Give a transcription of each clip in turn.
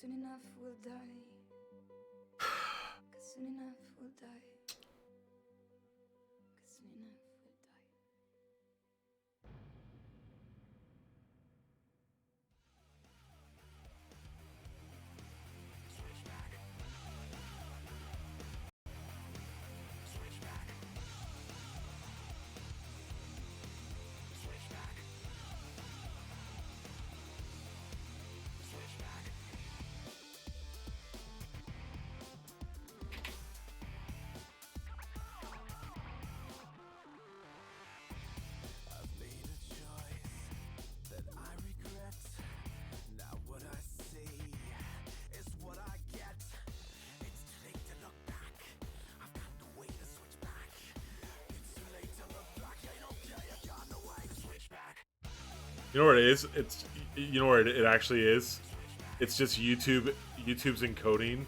soon enough we'll die. 'Cause soon enough we'll die. 'Cause soon enough we'll die. You know what it is? It's, you know what it actually is? It's just YouTube's encoding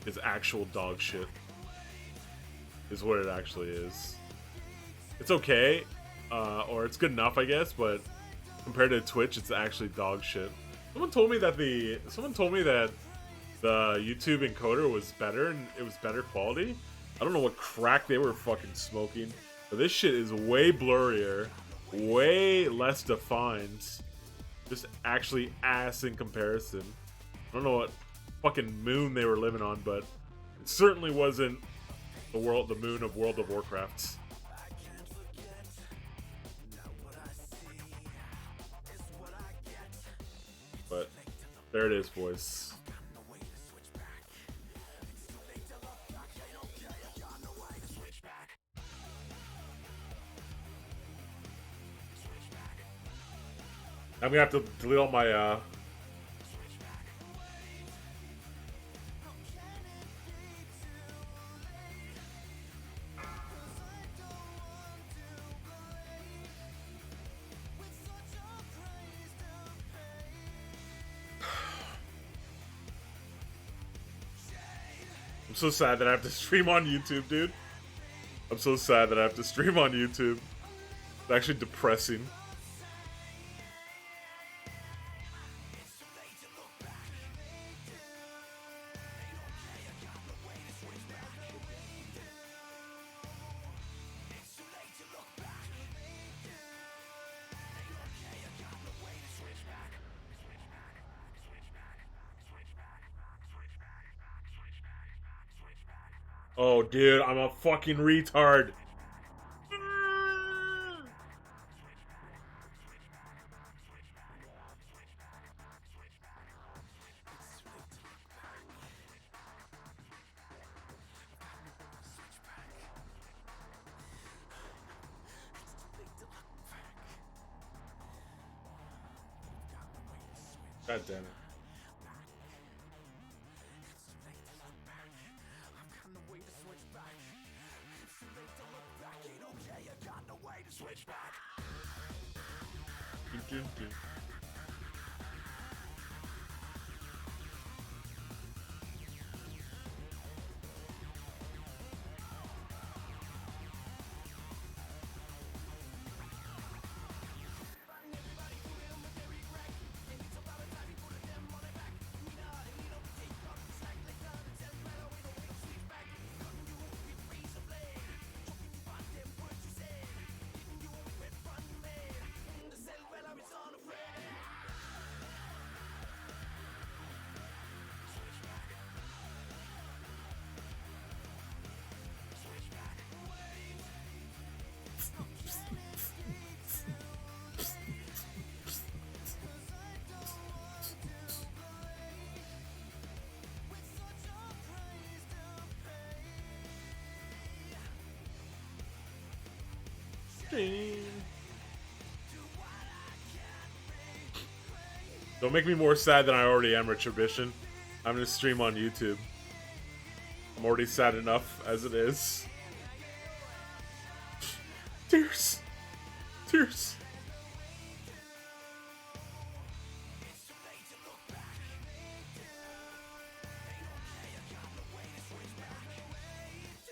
is actual dog shit. Is what it actually is. It's okay, or it's good enough, I guess, but compared to Twitch, it's actually dog shit. Someone told me that the YouTube encoder was better and it was better quality. I don't know what crack they were fucking smoking, but this shit is way blurrier, way less defined. Just actually ass in comparison. I don't know what fucking moon they were living on, but it certainly wasn't the moon of World of Warcraft. But there it is, boys. I'm gonna have to delete all my I'm so sad that I have to stream on YouTube, dude. I'm so sad that I have to stream on YouTube. It's actually depressing. Oh, dude, I'm a fucking retard. God damn it. Don't make me more sad than I already am, Retribution. I'm gonna stream on YouTube. I'm already sad enough as it is. Tears. Tears.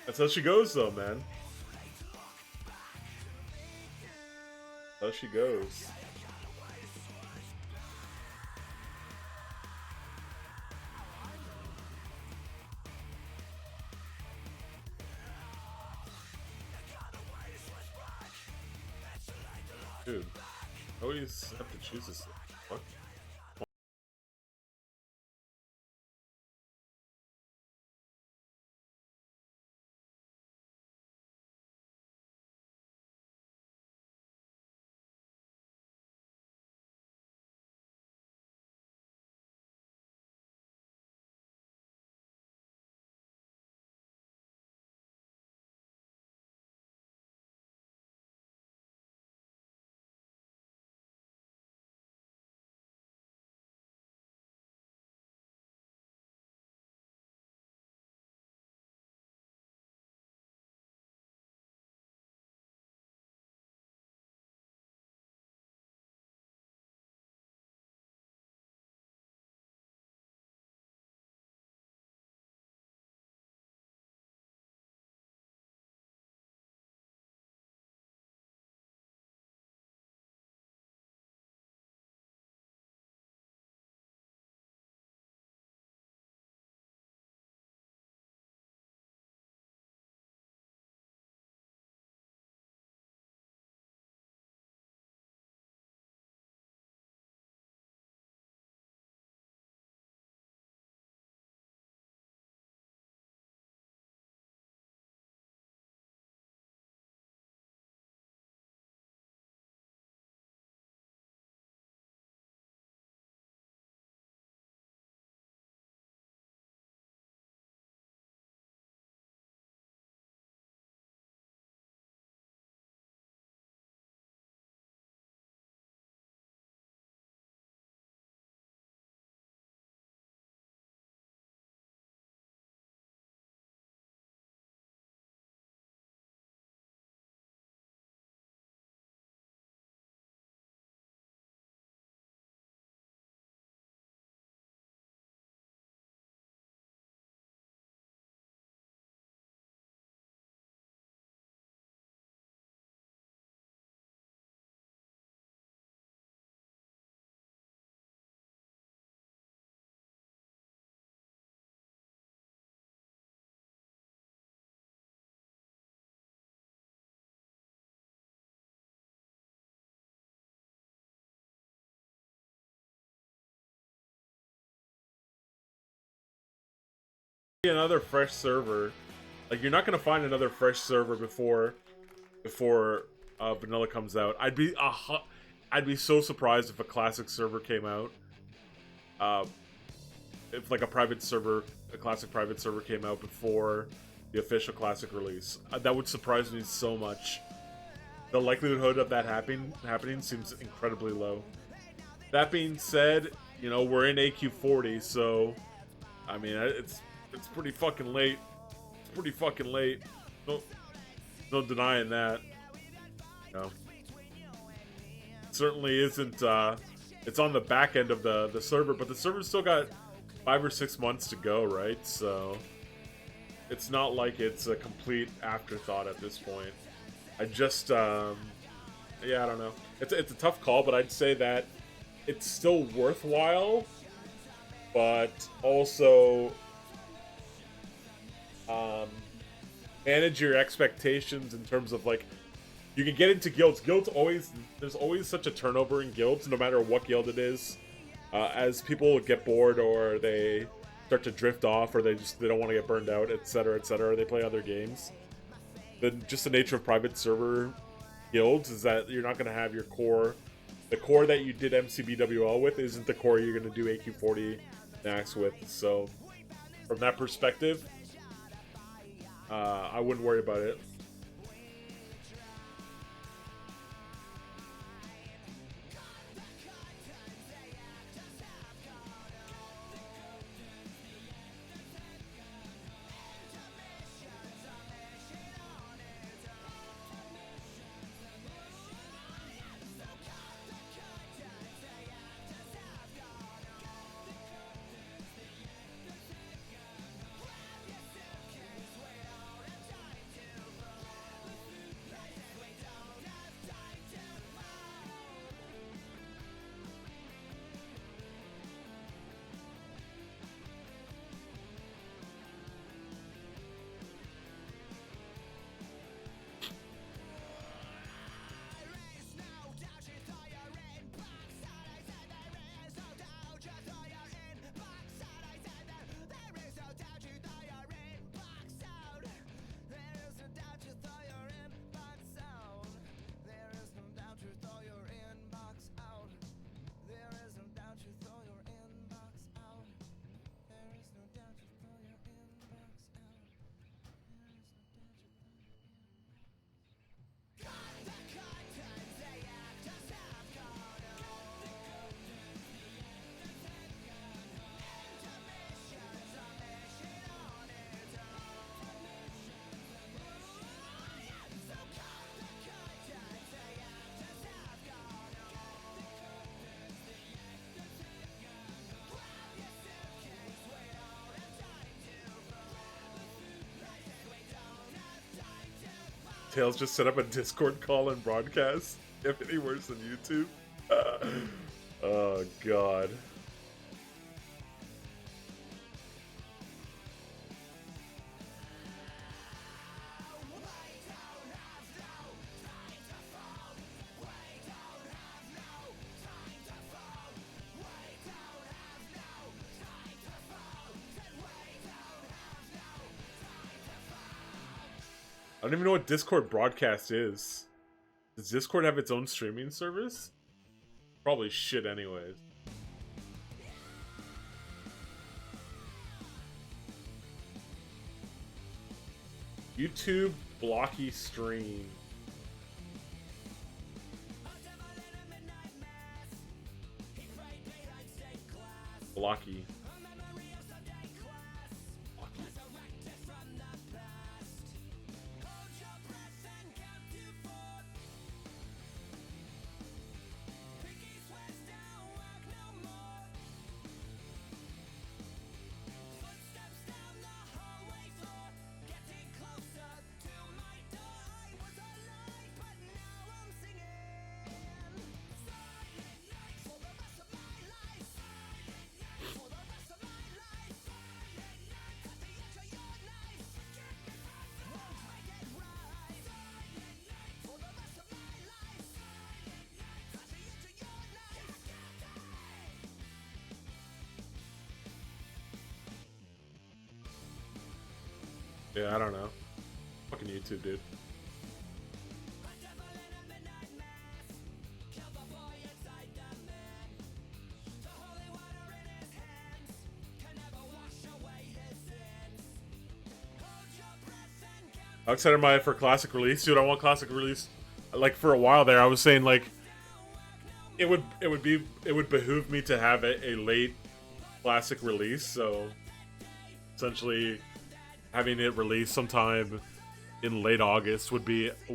That's how she goes, though, man. That's how she goes. Dude, I always have to choose this. What? Another fresh server. Like, you're not gonna find another fresh server before vanilla comes out. I'd be so surprised if a classic server came out. Uh, if like a classic private server came out before the official classic release. That would surprise me so much. The likelihood of that happening seems incredibly low. That being said, you know, we're in AQ40, so I mean, it's pretty fucking late. It's pretty fucking late. No denying that. No. It certainly isn't. It's on the back end of the server, but the server's still got 5 or 6 months to go, right? So it's not like it's a complete afterthought at this point. I just, yeah, I don't know. It's a tough call, but I'd say that it's still worthwhile, but also manage your expectations in terms of, like, you can get into guilds. There's always such a turnover in guilds, no matter what guild it is. As people get bored, or they start to drift off, or they don't want to get burned out, etc., etc., they play other games. Just the nature of private server guilds is that you're not going to have your core. The core that you did MCBWL with isn't the core you're going to do AQ40 max with. So from that perspective, I wouldn't worry about it. Tails just set up a Discord call and broadcast. If any worse than YouTube. Oh god. I don't even know what Discord broadcast is. Does Discord have its own streaming service? Probably shit anyways. YouTube blocky stream. Blocky. Yeah, I don't know. Fucking YouTube, dude. How excited am I for classic release? Dude, I want classic release. Like, for a while there, I was saying, like, it would behoove me to have a late classic release, so essentially having it released sometime in late August would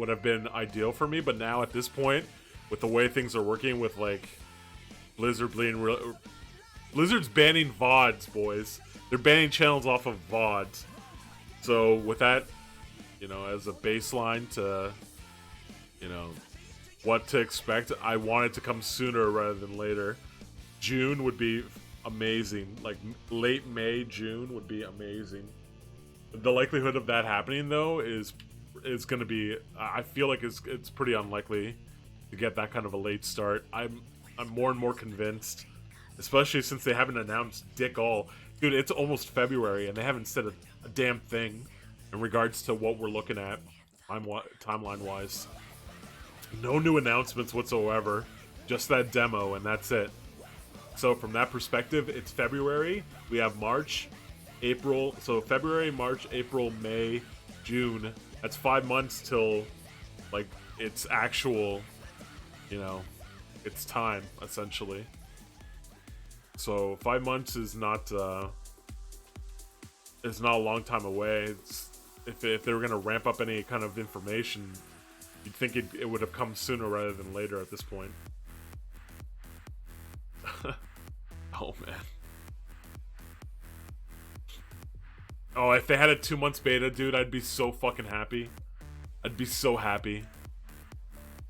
have been ideal for me. But now at this point, with the way things are working, with like Blizzard's banning VODs, boys. They're banning channels off of VODs. So with that, you know, as a baseline to, you know, what to expect, I want it to come sooner rather than later. June would be amazing. Like late May, June would be amazing. The likelihood of that happening, though, is going to be... I feel like it's pretty unlikely to get that kind of a late start. I'm more and more convinced, especially since they haven't announced dick all. Dude, it's almost February, and they haven't said a damn thing in regards to what we're looking at timeline-wise. No new announcements whatsoever. Just that demo, and that's it. So from that perspective, it's February. We have March... April, so February, March, April, May, June. That's 5 months till, like, it's actual, you know, it's time, essentially. So 5 months is not a long time away. If they were going to ramp up any kind of information, you'd think it would have come sooner rather than later at this point. Oh, man. Oh, if they had a 2 months beta, dude, I'd be so fucking happy. I'd be so happy.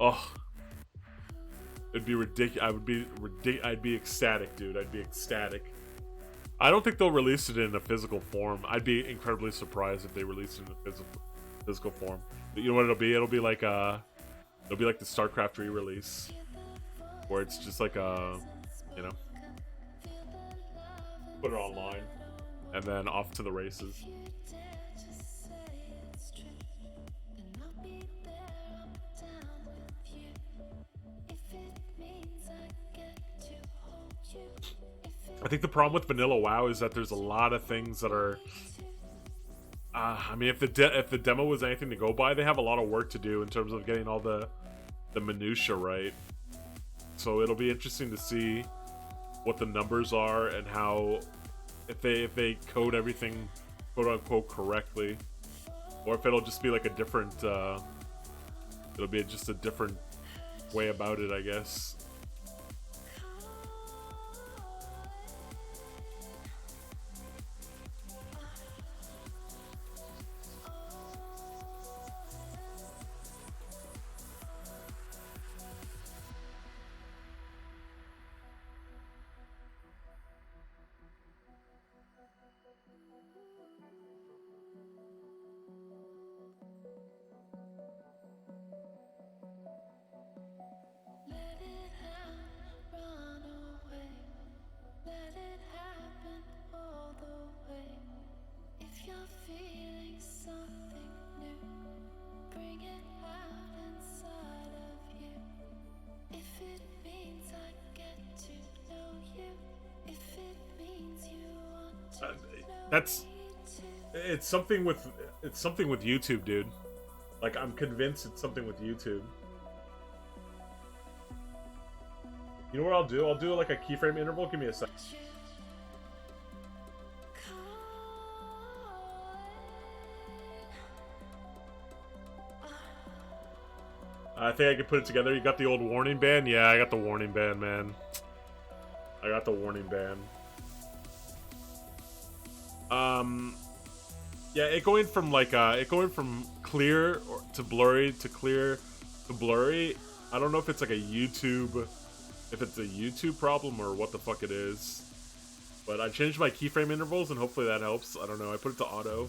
Oh. It'd be ridiculous. I'd be ecstatic, dude. I'd be ecstatic. I don't think they'll release it in a physical form. I'd be incredibly surprised if they released it in a physical form. But you know what it'll be? It'll be like the StarCraft re-release, where it's just like you know, put it online. And then off to the races. I think the problem with Vanilla WoW is that there's a lot of things that are... I mean, if the demo was anything to go by, they have a lot of work to do in terms of getting all the minutia right. So it'll be interesting to see what the numbers are and how... If they code everything quote unquote correctly, or if it'll just be like a different it'll be just a different way about it, I guess. That's it's something with YouTube, dude. Like, I'm convinced it's something with YouTube. You know what I'll do? I'll do like a keyframe interval. Give me a sec. I think I can put it together. You got the old warning band? Yeah, I got the warning band, man. I got the warning band. Yeah, it going from clear to blurry to clear to blurry. I don't know if it's like a YouTube problem or what the fuck it is. But I changed my keyframe intervals and hopefully that helps. I don't know. I put it to auto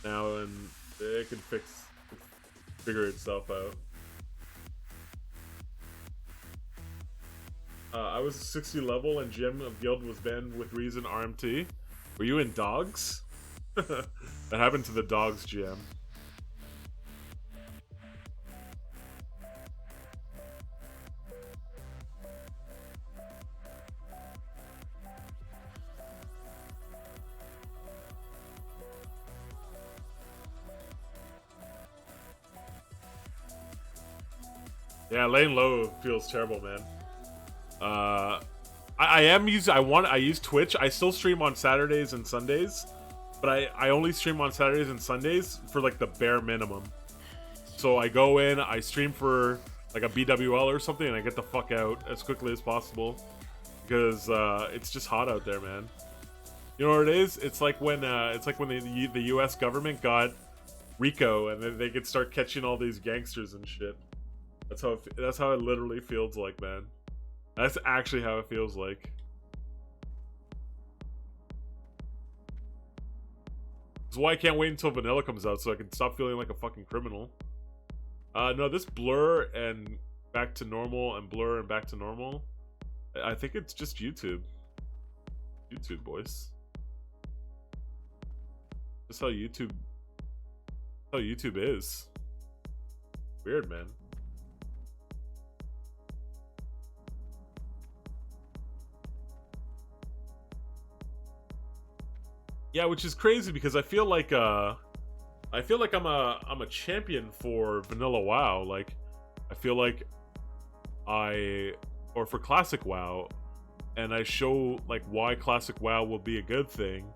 now and it can figure itself out. I was 60 level and GM of Guild was banned with reason RMT. Were you in dogs? That happened to the dogs GM. Yeah, laying low feels terrible, man. I use Twitch. I still stream on Saturdays and Sundays, but I only stream on Saturdays and Sundays for like the bare minimum. So I go in, I stream for like a BWL or something, and I get the fuck out as quickly as possible because it's just hot out there, man. You know what it is? It's like when the U.S. government got RICO, and then they could start catching all these gangsters and shit. That's how it literally feels like, man. That's actually how it feels like. That's why I can't wait until vanilla comes out so I can stop feeling like a fucking criminal. No, this blur and back to normal and blur and back to normal. I think it's just YouTube. YouTube, boys. That's how YouTube is. Weird, man. Yeah, which is crazy because I feel like I'm a champion for vanilla WoW. Like, I feel like or for classic WoW, and I show like why classic WoW will be a good thing,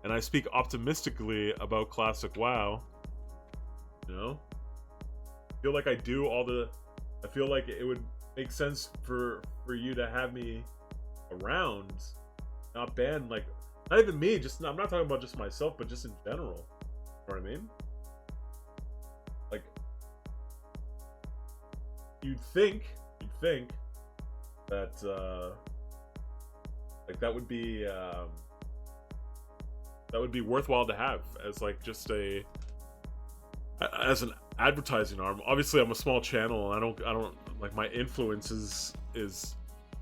and I speak optimistically about classic WoW. You know, I feel like I feel like it would make sense for you to have me around, not ban like. Not even me, I'm not talking about just myself, but just in general. You know what I mean? Like, you'd think that like that would be worthwhile to have as like just as an advertising arm. Obviously, I'm a small channel, and I don't like my influence is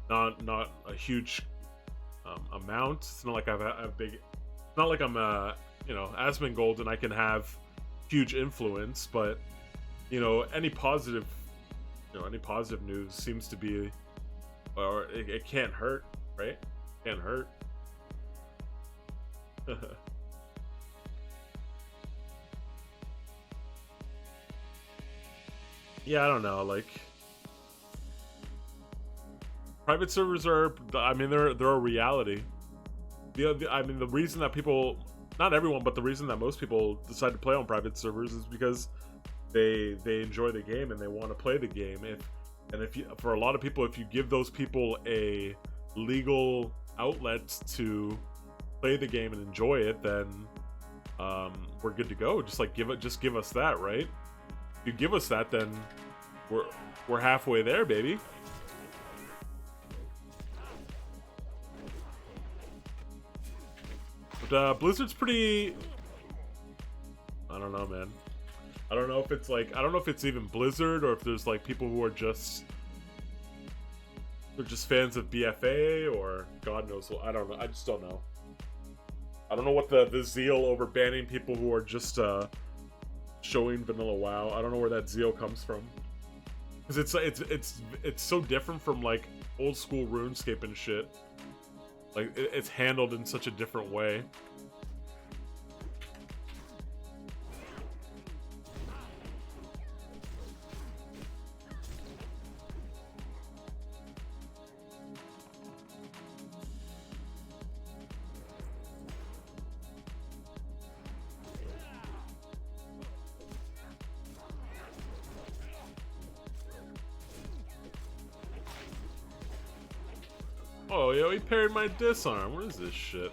not a huge amount. It's not like I have big. It's not like I'm Asmongold and I can have huge influence. But any positive news seems to be, or it can't hurt, right? Can't hurt. Yeah, I don't know. Like, private servers are, they're a reality. The reason that people, not everyone, but the reason that most people decide to play on private servers is because they enjoy the game and they want to play the game. For a lot of people, if you give those people a legal outlet to play the game and enjoy it, then we're good to go. Just give us that, right? If you give us that, then we're halfway there, baby. But Blizzard's pretty, I don't know, man. I don't know if it's even Blizzard or if there's like people who are just fans of BFA or God knows what. I don't know. I just don't know. I don't know what the zeal over banning people who are just showing vanilla WoW. I don't know where that zeal comes from. Because it's so different from like old school RuneScape and shit. Like it's handled in such a different way. Oh, yo, he parried my disarm. What is this shit?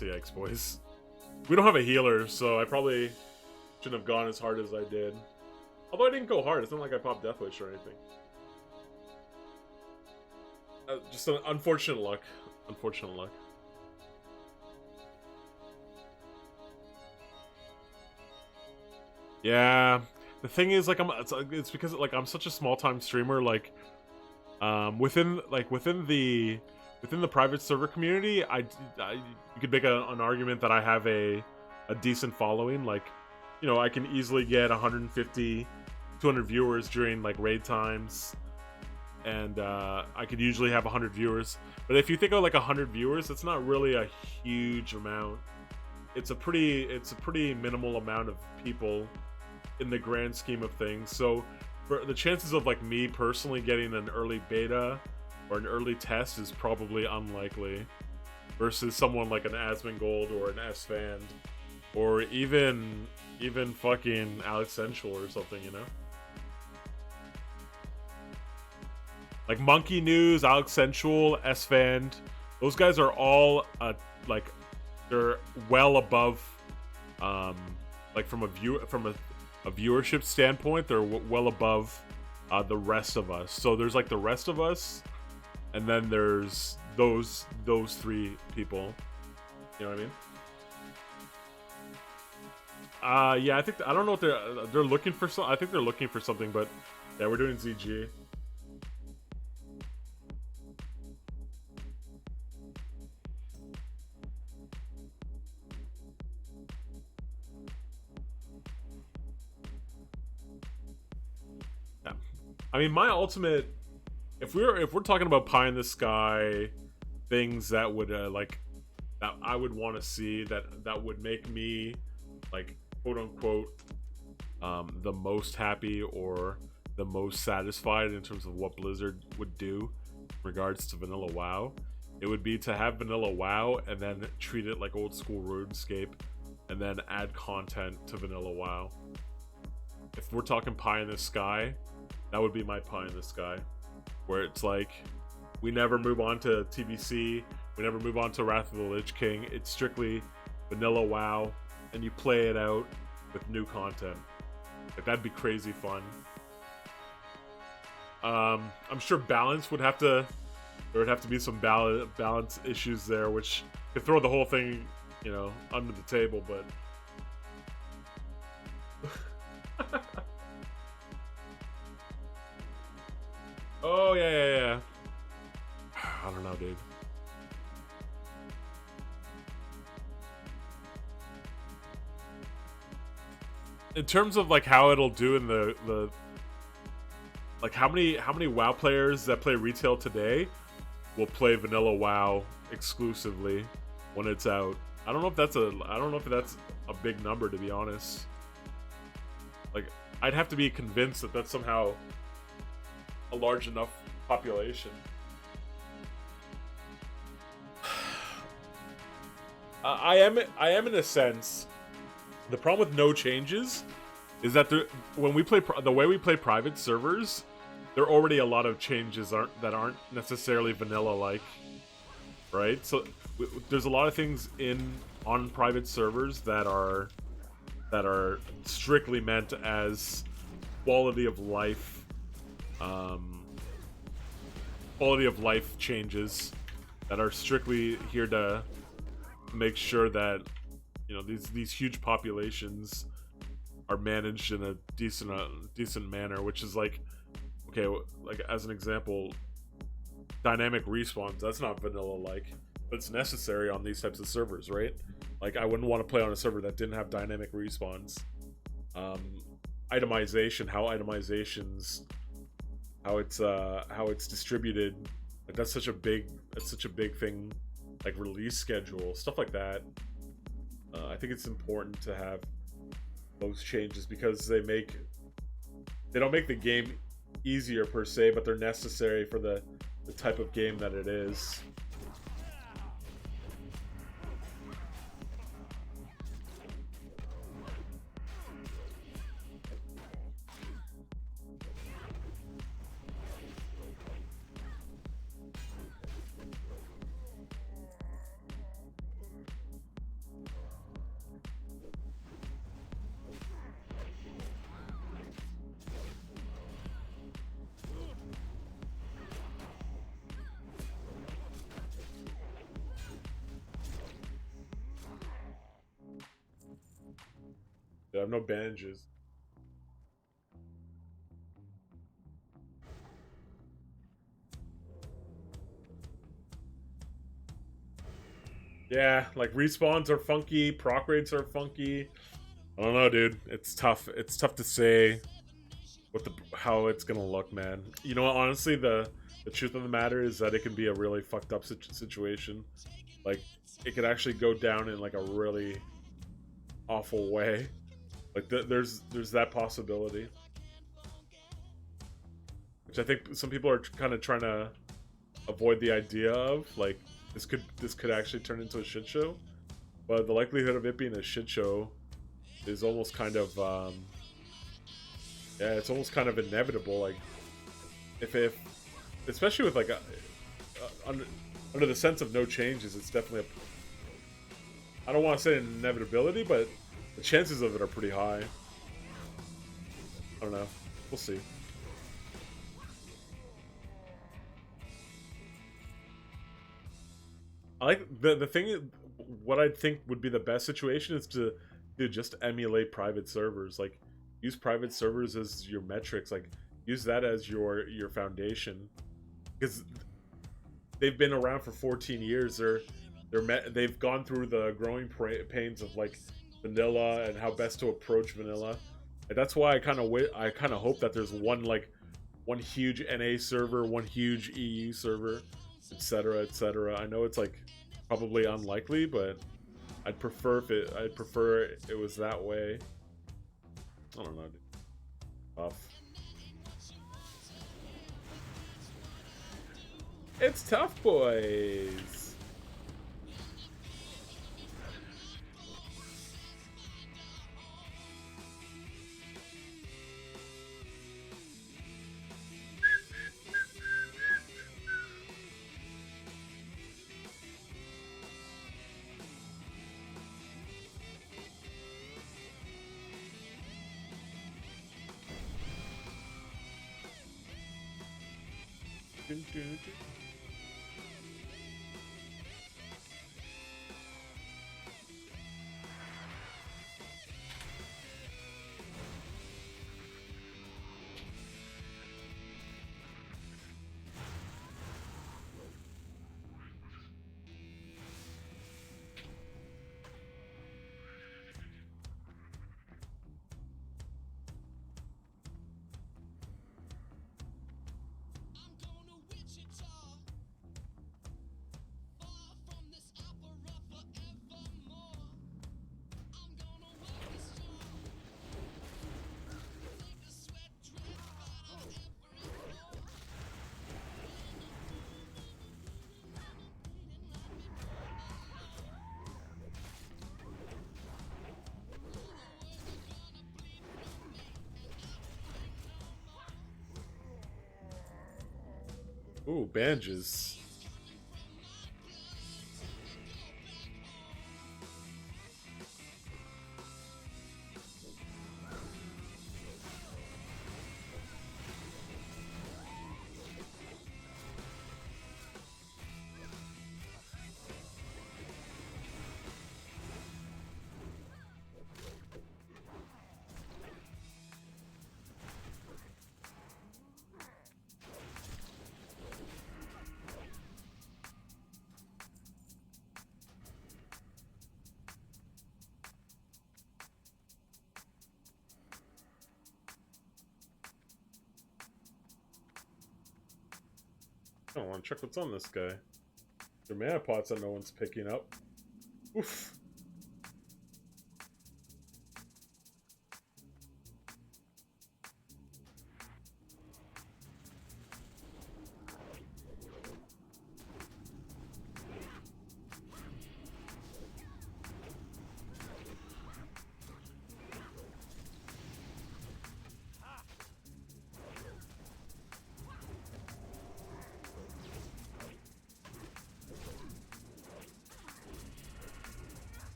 Yikes, boys. We don't have a healer, so I probably shouldn't have gone as hard as I did. Although I didn't go hard, it's not like I popped Death Wish or anything. Just an unfortunate luck. Unfortunate luck. Yeah, the thing is, like, it's because like I'm such a small time streamer. Like, within the private server community, you could make an argument that I have a decent following. Like, you know, I can easily get 150, 200 viewers during like raid times, and I could usually have 100 viewers. But if you think of like 100 viewers, it's not really a huge amount. It's a pretty minimal amount of people in the grand scheme of things. So for the chances of like me personally getting an early beta or an early test is probably unlikely, versus someone like an Asmongold or an S-Fand, or even fucking Alex Sensual or something, you know? Like Monkey News, Alex Sensual, S-Fand, those guys are all like, they're well above, like from a viewership standpoint, they're well above the rest of us. So there's like the rest of us, and then there's those three people. You know what I mean? Yeah, I think I don't know what they're looking for. I think they're looking for something, but yeah, we're doing ZG. Yeah, I mean, my ultimate. If we're talking about pie in the sky things that would like that I would want to see, that would make me like quote unquote the most happy or the most satisfied in terms of what Blizzard would do in regards to vanilla WoW, it would be to have vanilla WoW and then treat it like old school RuneScape and then add content to vanilla WoW. If we're talking pie in the sky, that would be my pie in the sky. Where it's like, we never move on to TBC, we never move on to Wrath of the Lich King. It's strictly vanilla WoW, and you play it out with new content. Like, that'd be crazy fun. I'm sure balance would have to, there would have to be some balance issues there, which could throw the whole thing, you know, under the table, but oh, yeah. I don't know, dude. In terms of like how it'll do in the like how many WoW players that play retail today will play vanilla WoW exclusively when it's out? I don't know if that's a big number, to be honest. Like, I'd have to be convinced that that's somehow a large enough population. I am in a sense. The problem with no changes is that when we play the way we play private servers, there are already a lot of changes that aren't necessarily vanilla like, right? So there's a lot of things on private servers that are strictly meant as quality of life changes that are strictly here to make sure that, you know, these huge populations are managed in a decent manner, which is like, okay, like as an example, dynamic respawns, that's not vanilla like, but it's necessary on these types of servers, right? Like, I wouldn't want to play on a server that didn't have dynamic respawns. Itemization, how it's distributed, like that's such a big thing like release schedule, stuff like that. I think it's important to have those changes because they don't make the game easier per se, but they're necessary for the type of game that it is. I have no bandages. Yeah, like respawns are funky, proc rates are funky. I don't know, dude. It's tough. It's tough to say how it's gonna look, man. You know what? Honestly, the truth of the matter is that it can be a really fucked up situation. Like, it could actually go down in like a really awful way. Like, there's that possibility, which I think some people are kind of trying to avoid the idea of. Like, this could actually turn into a shit show, but the likelihood of it being a shit show is almost kind of yeah, it's almost kind of inevitable. Like, if especially with like under the sense of no changes, it's definitely I don't want to say an inevitability, but the chances of it are pretty high. I don't know. We'll see. I like the thing. What I think would be the best situation is to just emulate private servers. Like, use private servers as your metrics. Like, use that as your foundation, because they've been around for 14 years. They've gone through the growing pains of like vanilla and how best to approach vanilla. And that's why I kind of hope that there's one huge NA server, one huge EU server, etc., etc. I know it's like probably unlikely, but I'd prefer it was that way. I don't know, dude. Tough. It's tough, boys. Dun, dun, dun. Ooh, bandages. I want to check what's on this guy. The mana pots that no one's picking up. Oof.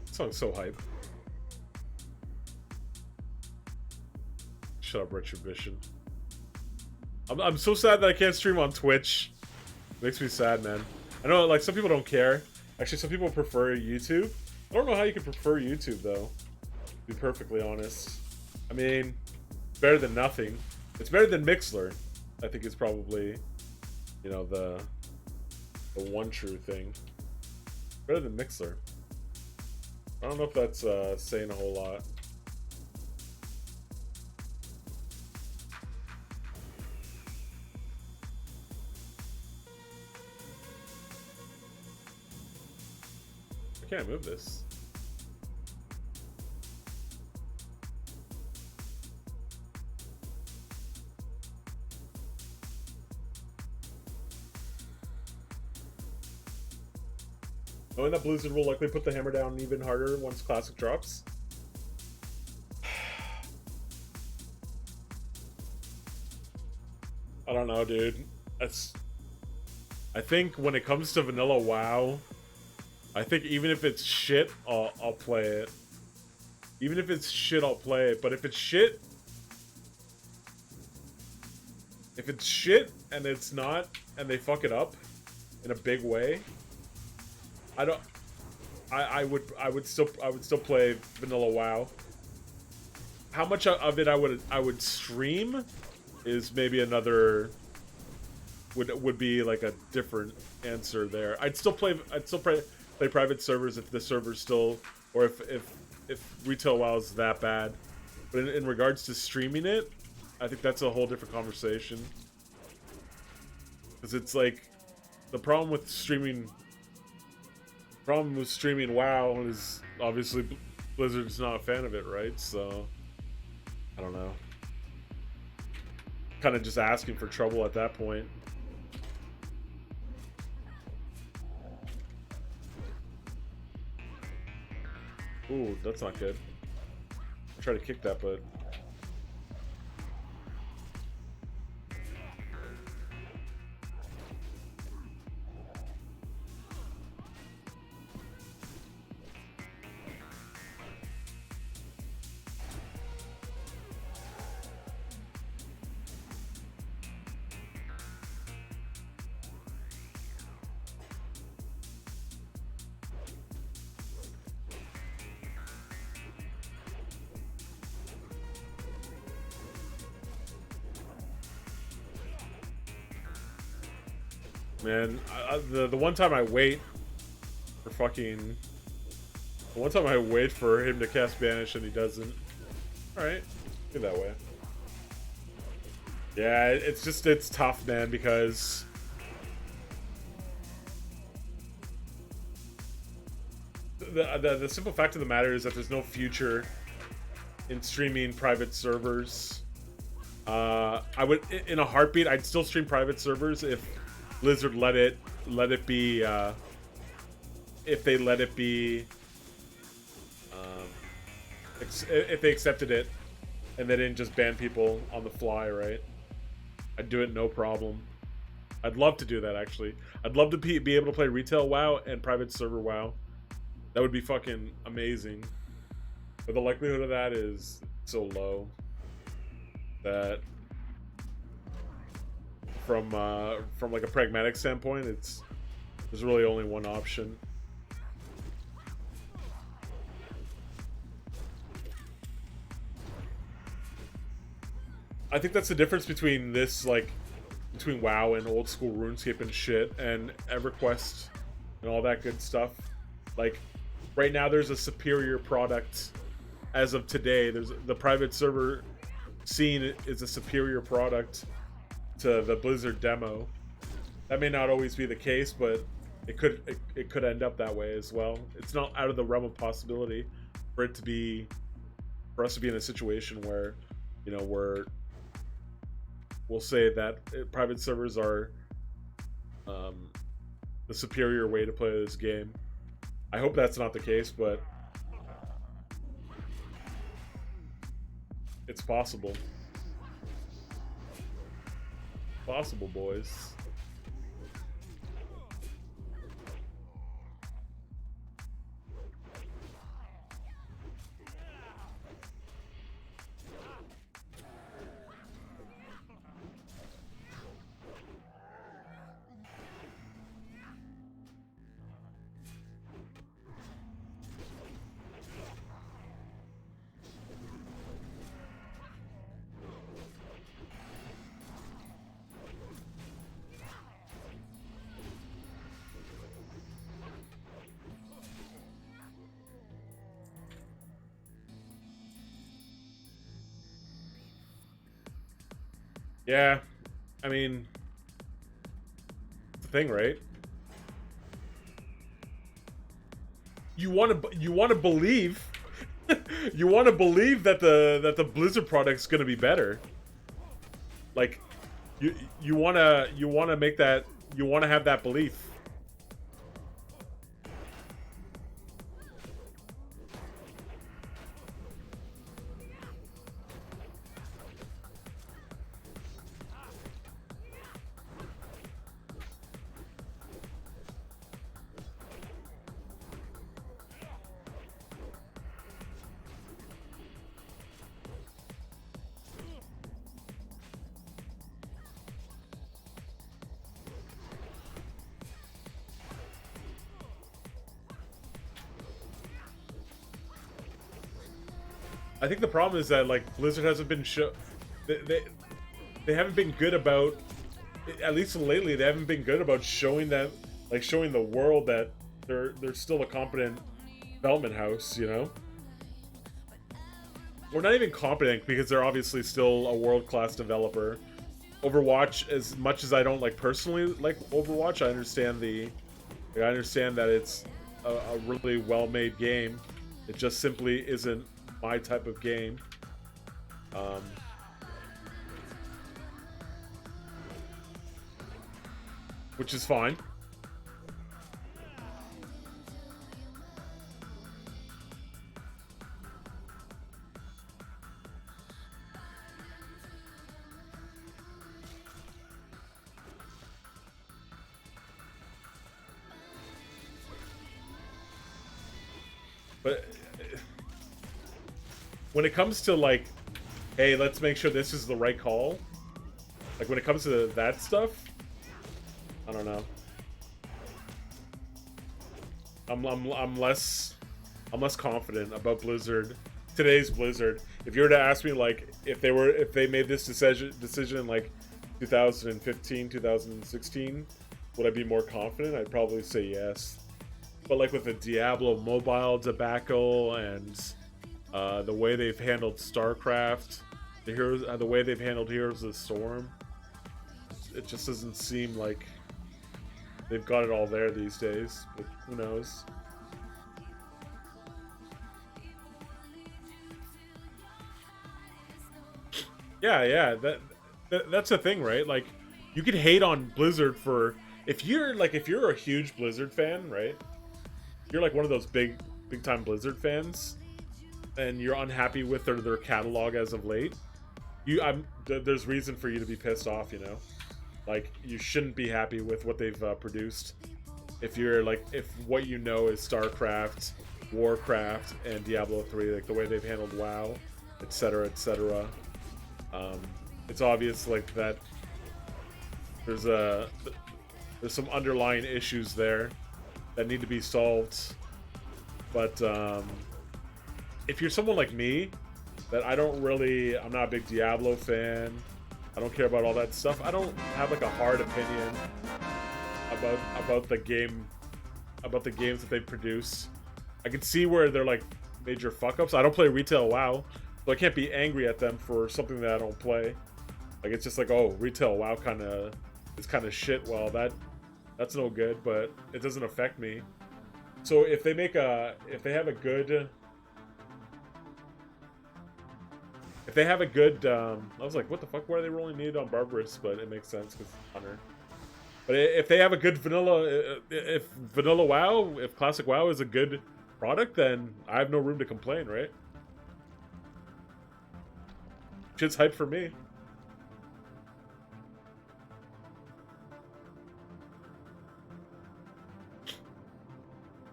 This song's so hype. Shut up, Retribution. I'm so sad that I can't stream on Twitch. Makes me sad, man. I know, like, some people don't care. Actually, some people prefer YouTube. I don't know how you can prefer YouTube, though. To be perfectly honest. I mean, better than nothing. It's better than Mixler. I think is probably, you know, the one true thing. Better than Mixler. I don't know if that's saying a whole lot. I can't move this. Knowing that Blizzard will likely put the hammer down even harder once Classic drops. I don't know, dude. I think when it comes to vanilla WoW, I think even if it's shit, I'll play it. Even if it's shit, I'll play it. But if it's shit and it's not, and they fuck it up in a big way, I would still play vanilla WoW. How much of it I would stream is maybe another would be like a different answer there. I'd still play private servers if the server's still, or if retail WoW is that bad. But in regards to streaming it, I think that's a whole different conversation. Because it's like the problem with streaming WoW is obviously Blizzard's not a fan of it, right? So I don't know. Kind of just asking for trouble at that point. Ooh, that's not good. I'll try to kick that, but man, the one time I wait for fucking... The one time I wait for him to cast Banish and he doesn't. Alright, do that way. Yeah, it's tough, man, because... The simple fact of the matter is that there's no future in streaming private servers. I would, in a heartbeat, I'd still stream private servers if Blizzard let it be, if they let it be, if they accepted it and they didn't just ban people on the fly, right? I'd do it no problem. I'd love to do that, actually. I'd love to be able to play retail WoW and private server WoW. That would be fucking amazing. But the likelihood of that is so low. that from like a pragmatic standpoint, there's really only one option. I think that's the difference between this, like, between WoW and old school RuneScape and shit, and EverQuest and all that good stuff. Like, right now there's a superior product as of today. There's the private server scene is a superior product to the Blizzard demo. That may not always be the case, but it could end up that way as well. It's not out of the realm of possibility for us to be in a situation where, you know, we'll say that private servers are the superior way to play this game. I hope that's not the case, but it's possible. Possible, boys. Yeah, I mean, it's the thing, right? You want to believe, you want to believe that the Blizzard product's gonna be better. Like, you want to make that, you want to have that belief. I think the problem is that, like, Blizzard hasn't been they haven't been good about, at least lately, they haven't been good about showing that, like, showing the world that they're still a competent development house, you know? We're not even competent because they're obviously still a world-class developer. Overwatch, as much as I don't like personally like Overwatch, I understand that it's a really well-made game. It just simply isn't my type of game. Which is fine. But when it comes to, like, hey, let's make sure this is the right call, like, when it comes to that stuff, I don't know. I'm less confident about Blizzard, today's Blizzard. If you were to ask me, like, if they made this decision in, like, 2015, 2016, would I be more confident? I'd probably say yes. But, like, with the Diablo mobile debacle and the way they've handled StarCraft, the way they've handled Heroes of the Storm, it just doesn't seem like they've got it all there these days. But who knows? Yeah. That's the thing, right? Like, you could hate on Blizzard for, if you're a huge Blizzard fan, right? You're like one of those big time Blizzard fans, and you're unhappy with their catalog as of late. There's reason for you to be pissed off, you know. Like, you shouldn't be happy with what they've produced. If what you know is StarCraft, Warcraft, and Diablo 3, like the way they've handled WoW, etc., etc. Um, it's obvious like that there's a there's some underlying issues there that need to be solved. But if you're someone like me, that I'm not a big Diablo fan. I don't care about all that stuff. I don't have like a hard opinion about the game, about the games that they produce. I can see where they're like major fuck ups. I don't play retail WoW, so I can't be angry at them for something that I don't play. Like it's just like, oh, retail WoW is kind of shit. Well, that's no good, but it doesn't affect me. So if they have a good I was like, what the fuck? Why are they rolling need on Barbarous? But it makes sense because Hunter. But if they have a good vanilla, if vanilla WoW, if classic WoW is a good product, then I have no room to complain, right? Shit's hype for me.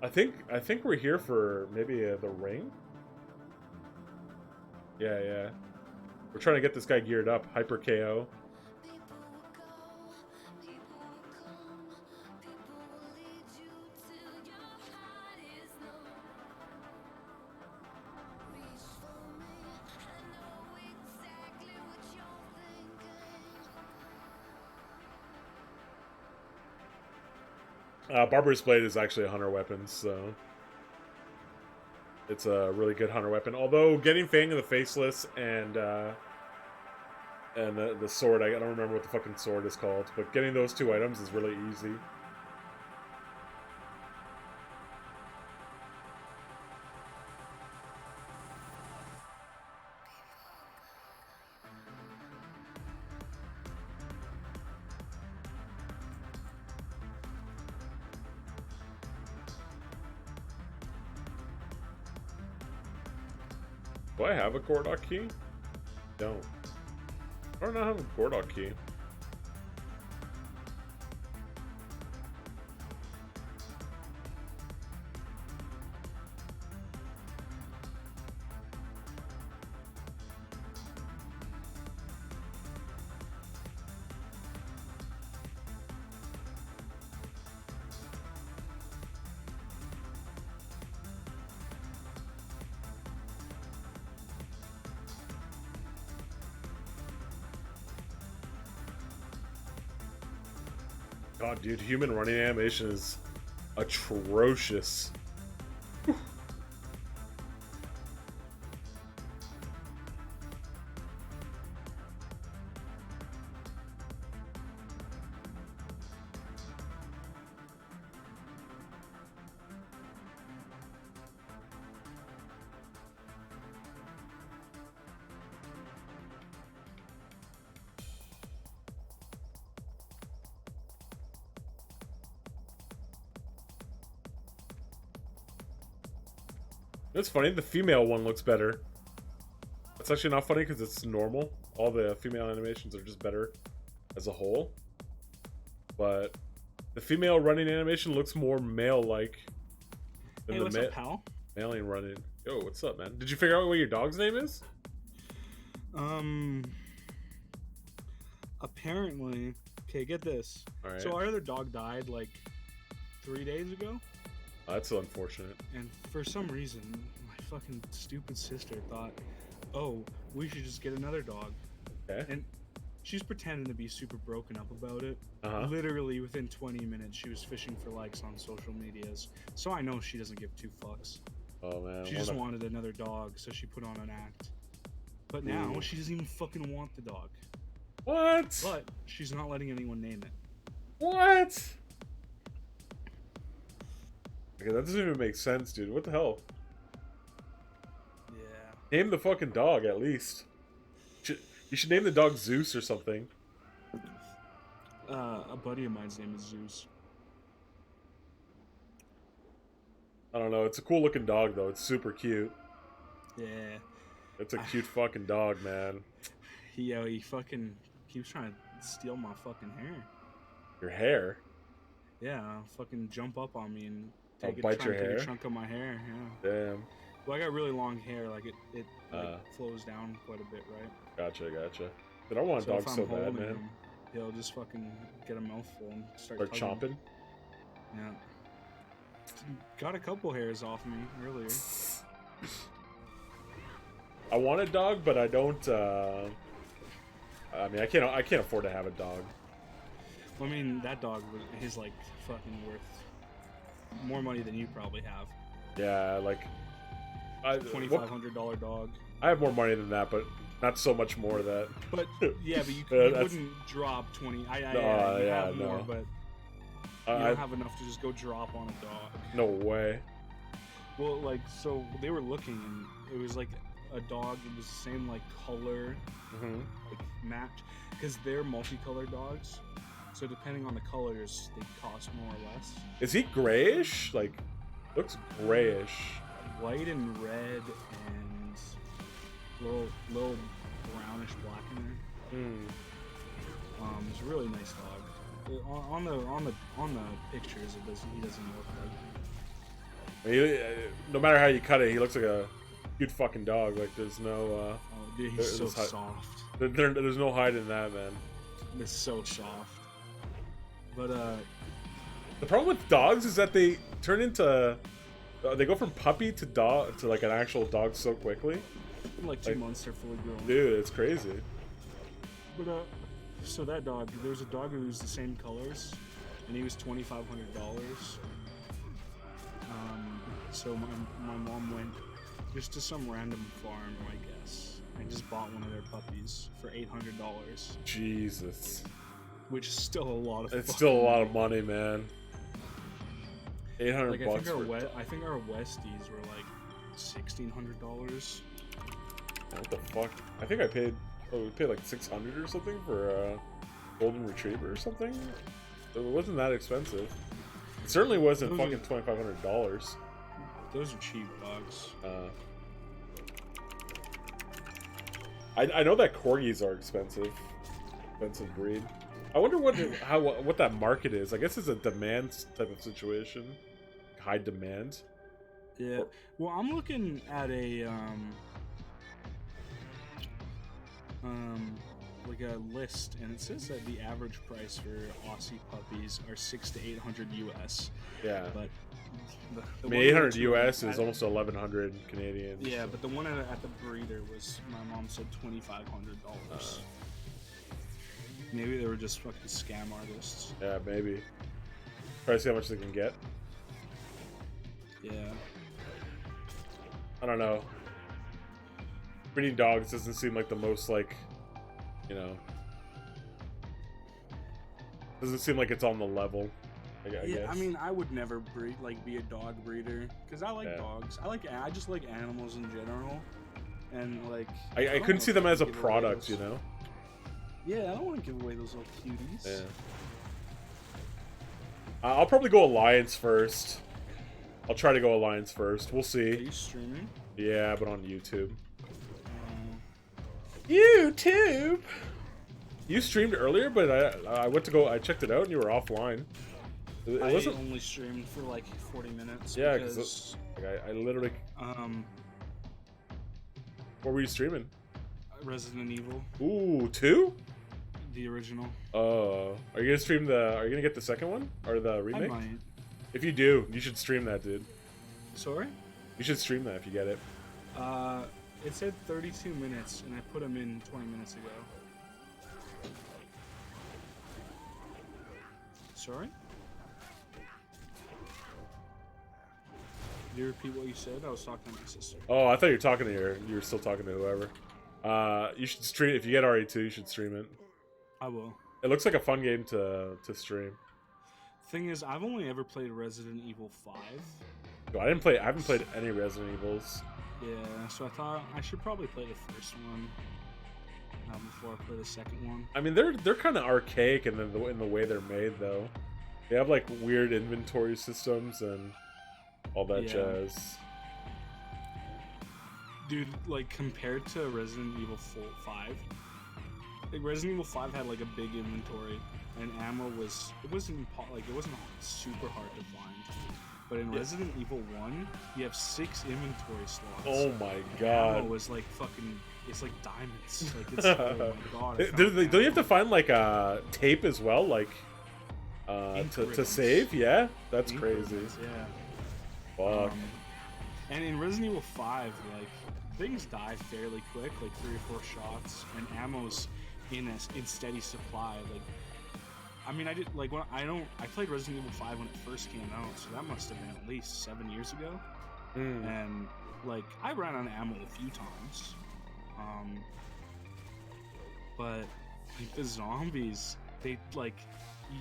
I think we're here for maybe the ring. Yeah. We're trying to get this guy geared up. Hyper KO. Barbarous Blade is actually a hunter weapon, so it's a really good hunter weapon. Although getting Fang of the Faceless and the sword, I don't remember what the fucking sword is called, but getting those two items is really easy. Do I have a Gordok key? Don't. I don't know how to have a Gordok key. God, dude, human running animation is atrocious. It's funny, the female one looks better. That's actually not funny because it's normal. All the female animations are just better as a whole. But the female running animation looks more male-like than Hey, what's up, pal? male running. Yo, what's up, man? Did you figure out what your dog's name is? Apparently. Okay, get this. All right. So our other dog died like 3 days ago. That's so unfortunate. And for some reason, my fucking stupid sister thought, oh, we should just get another dog. Okay. And she's pretending to be super broken up about it. Uh-huh. Literally within 20 minutes, she was fishing for likes on social medias. So I know she doesn't give two fucks. Oh, man. She just wanted another dog, so she put on an act. But now, she doesn't even fucking want the dog. What? But she's not letting anyone name it. What? Okay, that doesn't even make sense, dude. What the hell? Yeah. Name the fucking dog, at least. You should name the dog Zeus or something. A buddy of mine's name is Zeus. I don't know. It's a cool looking dog, though. It's super cute. Yeah. It's a cute fucking dog, man. He fucking keeps trying to steal my fucking hair. Your hair? Yeah, fucking jump up on me and Bite your hair? take a chunk of my hair. Yeah. Damn. Well, I got really long hair. Like it like, flows down quite a bit, right? Gotcha. Dude, I want a dog if I'm so bad, holding man. him, he'll just fucking get a mouthful and start Start tugging. chomping. Yeah. Got a couple hairs off me earlier. I want a dog, but I don't. I mean, I can't afford to have a dog. Well, I mean, that dog is like fucking worth more money than you probably have. Yeah, like $2,500 dog. I have more money than that, but not so much more that. But yeah, but you wouldn't drop 20. You have more, but you don't have enough to just go drop on a dog. No way. Well, like, so they were looking, and it was like a dog. It was the same like color, like match, because they're multicolored dogs. So depending on the colors, they cost more or less. Is he grayish? Like, looks grayish. White and red and little brownish black in there. It's a really nice dog. On the pictures, he doesn't look like. No matter how you cut it, he looks like a cute fucking dog. Like there's no. Oh, dude, he's so soft. There's no hide in that, man. It's so soft. But the problem with dogs is that they turn into. They go from puppy to dog to like an actual dog so quickly. In like 2 months, they're fully grown. Dude, it's crazy. But so that dog, there was a dog who was the same colors, and he was $2,500. So my mom went just to some random farm, I guess, and just bought one of their puppies for $800. Jesus. Which is still a lot of. It's still a lot of money, man. 800 like, bucks. I think our Westies were like $1,600. What the fuck? I think we paid like 600 or something for a golden retriever or something. It wasn't that expensive. It certainly wasn't fucking $2,500. Those are cheap dogs. I know that corgis are expensive breed. I wonder what that market is. I guess it's a demand type of situation, high demand. Yeah. Well, I'm looking at a like a list, and it says that the average price for Aussie puppies are $600 to $800 US. Yeah. But I mean, 800 US is almost 1,100 Canadian. Yeah, but the one at the breeder was, my mom said, $2,500. Maybe they were just fucking scam artists. Yeah, maybe. Try to see how much they can get. Yeah. I don't know. Breeding dogs doesn't seem like the most, like, doesn't seem like it's on the level. I guess. I mean, I would never be a dog breeder, because I like dogs. I just like animals in general, and like. I couldn't see them as a product, you know. Yeah, I don't want to give away those little cuties. Yeah. I'll probably go Alliance first. I'll try to go Alliance first. We'll see. Are you streaming? Yeah, but on YouTube. YouTube. You streamed earlier, but I checked it out, and you were offline. I only streamed for like 40 minutes. Yeah, because I literally. What were you streaming? Resident Evil. Ooh, 2? The original. Oh, are you gonna stream Are you gonna get the second one or the remake? I might. If you do, you should stream that, dude. Sorry? You should stream that if you get it. It said 32 minutes, and I put them in 20 minutes ago. Sorry? Did you repeat what you said? I was talking to my sister. Oh, I thought you were talking to you were still talking to whoever. You should stream if you get RE2. You should stream it. I will. It looks like a fun game to stream. Thing is, I've only ever played Resident Evil 5. No, I haven't played any Resident Evils. Yeah, so I thought I should probably play the first one before I play the second one. I mean, they're kind of archaic in the way they're made, though. They have like weird inventory systems and all that jazz. Dude, like compared to Resident Evil 5, like Resident Evil 5 had like a big inventory, and ammo wasn't super hard to find. But in Resident Evil 1, you have 6 inventory slots. Oh my Ammo god. was like fucking, it's like diamonds. Like it's, oh my god. Don't you have to find like tape as well, like to save? Yeah, that's crazy. Yeah. Fuck. And in Resident Evil 5, like things die fairly quick, like 3 or 4 shots, and ammo's in steady supply. Like, I mean, I did like when I played Resident Evil 5 when it first came out, so that must have been at least 7 years ago. And like I ran out of ammo a few times, but like the zombies, they like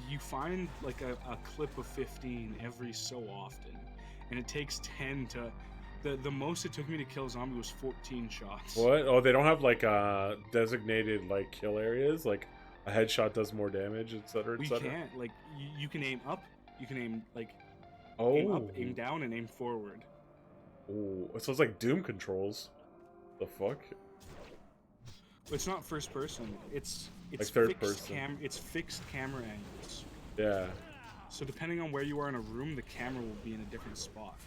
you find like a clip of 15 every so often, and it takes 10 to. The most it took me to kill a zombie was 14 shots. What? Oh, they don't have like designated like kill areas, like a headshot does more damage, etc. We etc. can't. Like you can aim up, you can aim like Oh, aim up, aim down, and aim forward. Oh, so it's like Doom controls. The fuck? It's not first person. It's like third fixed person. It's fixed camera angles. Yeah. So depending on where you are in a room, the camera will be in a different spot.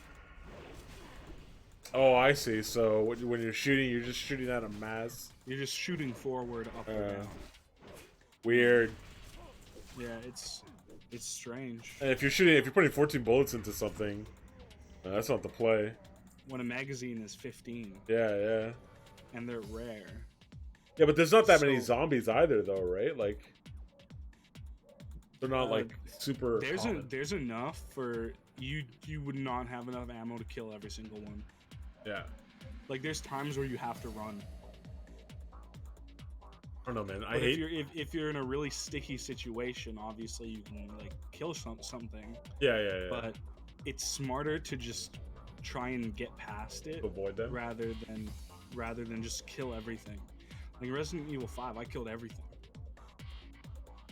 Oh, I see. So when you're shooting, you're just shooting at a mass. You're just shooting forward, up or down. Weird. Yeah, it's strange. And if you're putting 14 bullets into something, that's not the play. When a magazine is 15. Yeah, yeah. And they're rare. Yeah, but there's not that many zombies either, though, right? Like, they're not like super. There's enough for you. You would not have enough ammo to kill every single one. Yeah. Like there's times where you have to run. I don't know, man. But if you're in a really sticky situation, obviously you can like kill something. Yeah. But it's smarter to just try and get past it, avoid them, rather than just kill everything. Like Resident Evil 5, I killed everything.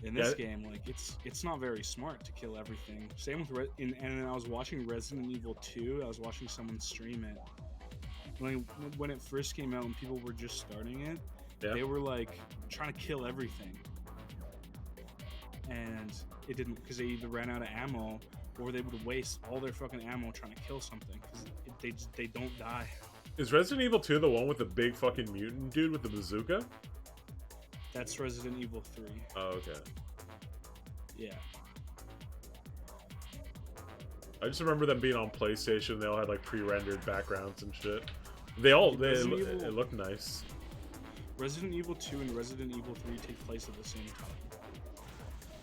In this game, like it's not very smart to kill everything. Same with and then I was watching Resident Evil 2. I was watching someone stream it. When it first came out and people were just starting it, they were like trying to kill everything, and it didn't, because they either ran out of ammo or they would waste all their fucking ammo trying to kill something because they don't die. Is Resident Evil 2 the one with the big fucking mutant dude with the bazooka? That's Resident Evil 3. Oh, okay. Yeah. I just remember them being on PlayStation. They all had like pre-rendered backgrounds and shit. It looked nice. Resident Evil 2 and Resident Evil 3 take place at the same time.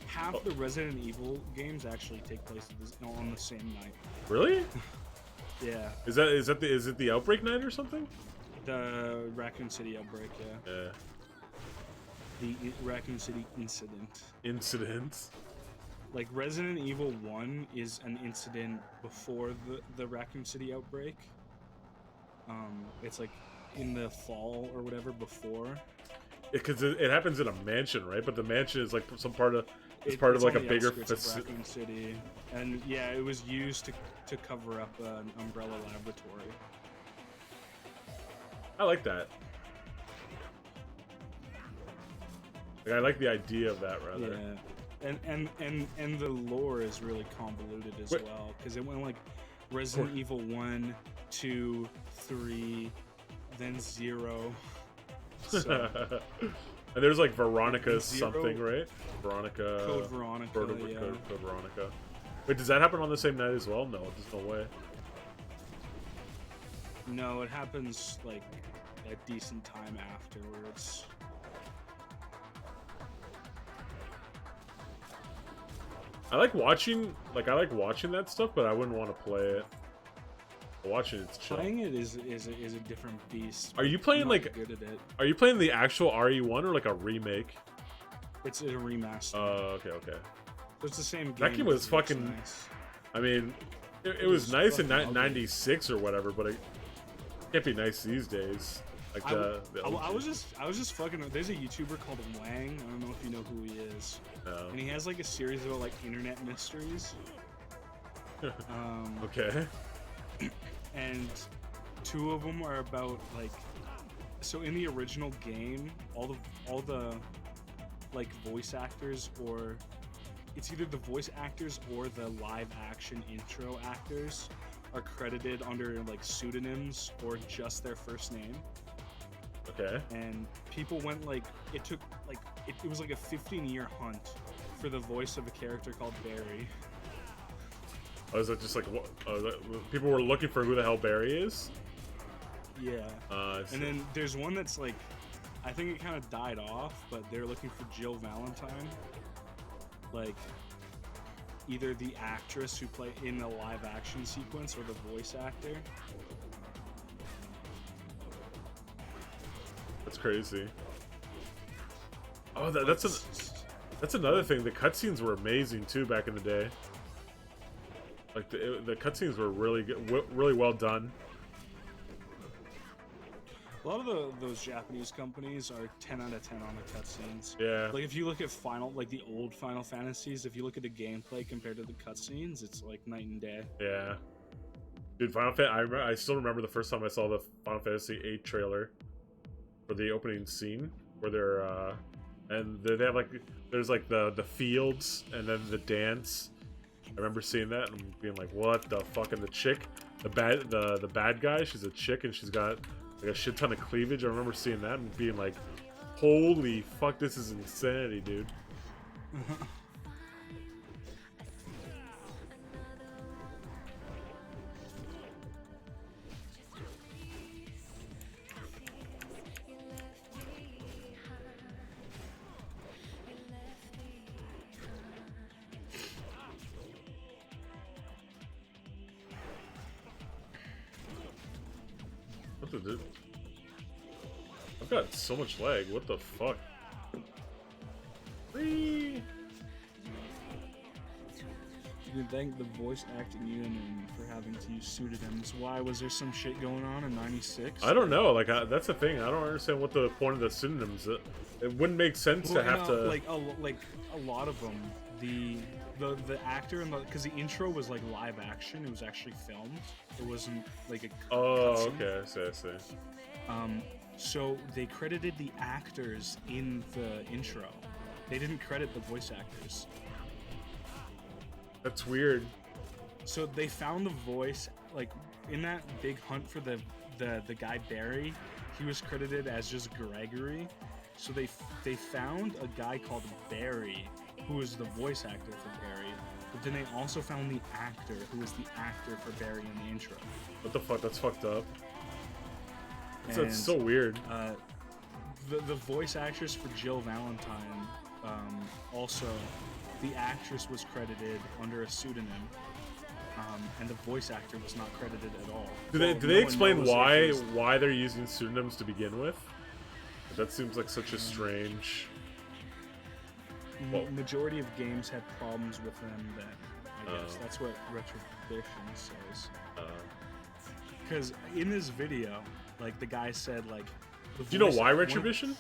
Half the Resident Evil games actually take place on the same night. Really? Yeah. Is it the Outbreak night or something? The Raccoon City Outbreak, yeah. Yeah. The Raccoon City incident. Incidents? Like Resident Evil 1 is an incident before the Raccoon City Outbreak. It's like in the fall or whatever before. Because it happens in a mansion, right? But the mansion is like some part of it's like a bigger facility. Raccoon City, and yeah, it was used to cover up an Umbrella laboratory. I like that. Like, I like the idea of that rather. Yeah, and the lore is really convoluted as well, because it went like Resident Evil 1, 2, 3, then 0. So. And there's like Veronica something, right? Veronica. Code Veronica. Code Veronica. Wait, does that happen on the same night as well? No, there's no way. No, it happens like a decent time afterwards. I like watching that stuff, but I wouldn't want to play it. Watching it's chill. Playing it is a different beast. Are you playing like good at it? Are you playing the actual RE1 or like a remake? It's a remaster. Oh, okay. So it's the same game. That game was fucking nice. I mean, it was nice in '96 or whatever, but it can't be nice these days. Like I was just fucking. There's a YouTuber called Wang. I don't know if you know who he is. No. And he has like a series about like internet mysteries. Okay. And 2 of them are about like, so in the original game, all the like voice actors or it's either the voice actors or the live action intro actors are credited under like pseudonyms or just their first name. Okay. And people went like, it took like, it was like a 15-year hunt for the voice of a character called Barry. Oh, is that just like what? People were looking for who the hell Barry is? Yeah. And then there's one that's like, I think it kind of died off, but they're looking for Jill Valentine. Like, either the actress who played in the live action sequence or the voice actor. That's crazy. Oh, that's another thing. The cutscenes were amazing too back in the day. Like the cutscenes were really good, really well done. A lot of those Japanese companies are 10 out of 10 on the cutscenes. Yeah. Like if you look at like the old Final Fantasies, if you look at the gameplay compared to the cutscenes, it's like night and day. Yeah. Dude, I still remember the first time I saw the Final Fantasy VIII trailer for the opening scene where they're and they have like there's like the fields and then the dance. I remember seeing that and being like, what the fuck? And the chick, the bad guy, she's a chick and she's got like a shit ton of cleavage. I remember seeing that and being like, holy fuck, this is insanity, dude. What the dude? I've got so much lag. What the fuck? Whee! You can thank the voice acting union for having to use pseudonyms. Why? Was there some shit going on in '96? I don't know. Like that's the thing. I don't understand what the point of the pseudonyms. It wouldn't make sense to have to. Like a lot of them. The actor and because the intro was like live action. It was actually filmed. It wasn't like a. Oh, cutscene. okay. I see. So they credited the actors in the intro. They didn't credit the voice actors. That's weird. So they found the voice like in that big hunt for the guy Barry. He was credited as just Gregory. So they found a guy called Barry, who was the voice actor for Barry. But then they also found the actor, who was the actor for Barry in the intro. What the fuck? That's fucked up. And, that's so weird. The voice actress for Jill Valentine, also, the actress was credited under a pseudonym, and the voice actor was not credited at all. Do they explain why they're using pseudonyms to begin with? That seems like such a strange. Majority of games had problems with them then. I guess that's what Retribution says. Because in this video, like the guy said, like. Do you know why Retribution?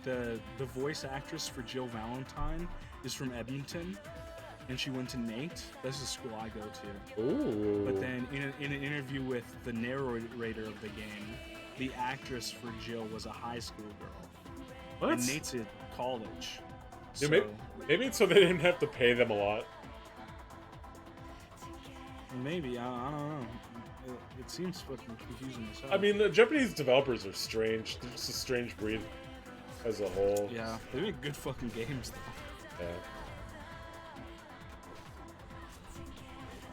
The voice actress for Jill Valentine is from Edmonton, and she went to Nate. That's the school I go to. Ooh. But then in an interview with the narrator of the game, the actress for Jill was a high school girl. What? And Nate's at college. Yeah, So, maybe it's so they didn't have to pay them a lot. maybe, I don't know. It seems fucking confusing as hell. I mean, the Japanese developers are strange. They're just a strange breed as a whole. Yeah, they make good fucking games though. Yeah.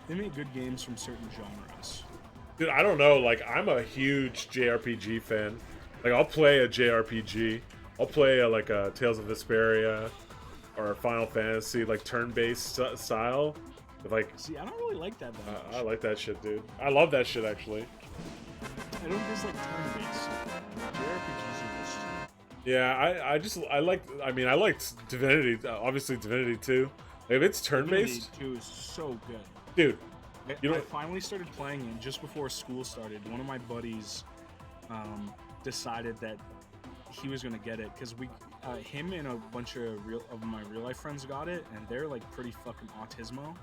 They make good games from certain genres. Dude, I don't know. Like, I'm a huge JRPG fan. Like, I'll play a JRPG. I'll play like a Tales of Vesperia or a Final Fantasy, like turn-based style. With, like, see, I don't really like that much. I like that shit, dude. I love that shit, actually. I don't dislike turn-based. JRPGs are just... Yeah, I liked Divinity. Obviously, Divinity 2. Like, if it's turn-based... Divinity 2 is so good. Dude. I finally started playing it just before school started. One of my buddies decided that he was gonna get it because him and a bunch of my real life friends got it, and they're like pretty fucking autismo.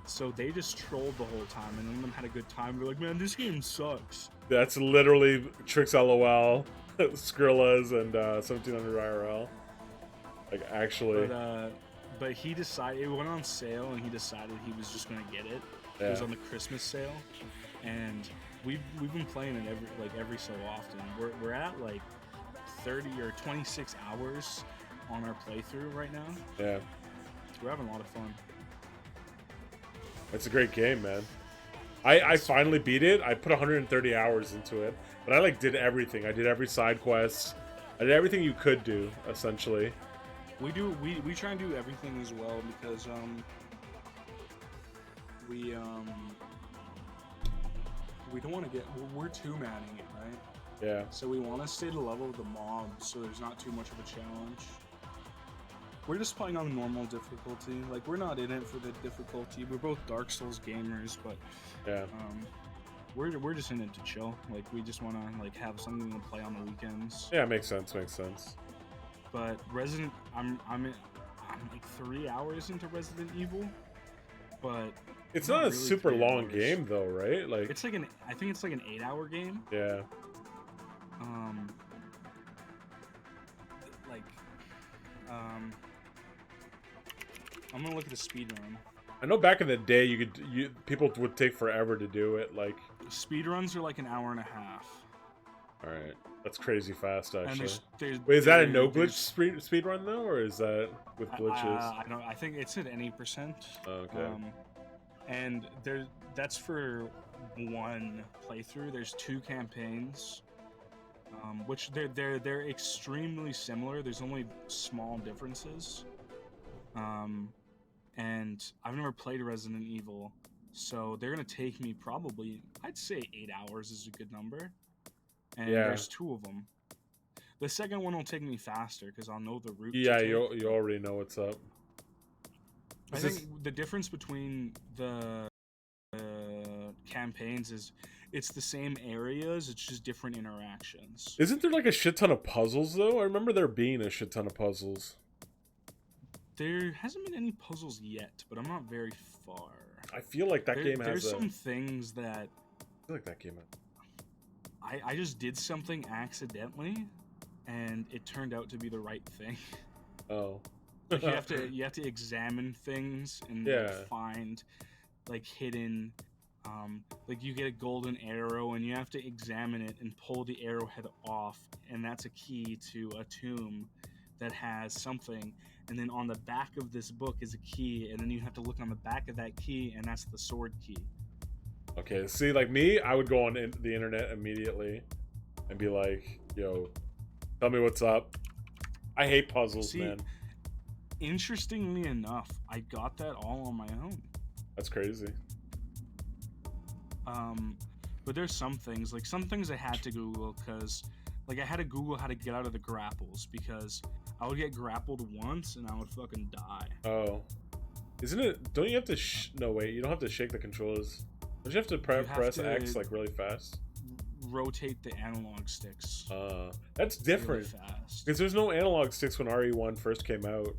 So they just trolled the whole time, and none of them had a good time. They're like, "Man, this game sucks." That's literally Tricks LOL, Skrilla's, and 1700 IRL. Like actually. But he decided it went on sale, and he decided he was just gonna get it. Yeah. It was on the Christmas sale, and we've been playing it every so often. We're at like 30 or 26 hours on our playthrough right now. Yeah. We're having a lot of fun. It's a great game, man. I finally beat it. I put 130 hours into it, but I like did everything. I did every side quest. I did everything you could do, essentially. We try and do everything as well because we don't want to get we're two-manning it, right? Yeah. So we want to stay to the level of the mobs, so there's not too much of a challenge. We're just playing on normal difficulty. Like, we're not in it for the difficulty. We're both Dark Souls gamers, but Yeah. we're just in it to chill. Like, we just want to like have something to play on the weekends. Yeah, makes sense. Makes sense. But I'm like 3 hours into Resident Evil, but It's not a really super 3 long hours. game though, right? Like It's like I think it's like an 8-hour game. yeah. I'm gonna look at the speed run. I know back in the day people would take forever to do it. Like Speed runs are like an hour and a half. all right, that's crazy fast actually. And there's Wait, is that a no there's- glitch speed run though, or is that with glitches? I don't. I think it's at any percent. Oh, okay. And that's for one playthrough. There's 2 campaigns, which they're extremely similar. There's only small differences. And I've never played Resident Evil, so they're gonna take me probably, I'd say 8 hours is a good number. And Yeah. there's 2 of them. The second one will take me faster because I'll know the route. Yeah, to take. you already know what's up. I Is think the difference between the campaigns is it's the same areas, it's just different interactions. Isn't there like a shit ton of puzzles though? I remember there being a shit ton of puzzles. There hasn't been any puzzles yet, but I'm not very far. I feel like that game has There's some things that I feel like that game. I just did something accidentally, and it turned out to be the right thing. Oh. Like you have to examine things and Yeah. like, find like hidden like you get a golden arrow and you have to examine it and pull the arrowhead off, and that's a key to a tomb that has something, and then on the back of this book is a key, and then you have to look on the back of that key, and that's the sword key. Okay, see, like me, I would go on the internet immediately and be like, yo, tell me what's up. I hate puzzles, See, man. Interestingly enough, I got that all on my own. That's crazy. But there's some things I had to Google, because like I had to Google how to get out of the grapples, because I would get grappled once and I would fucking die. Oh. Isn't it, don't you have to, no wait, you don't have to shake the controllers. Don't you have to press X like really fast? Rotate the analog sticks. That's different. Really fast. Because there's no analog sticks when RE1 first came out.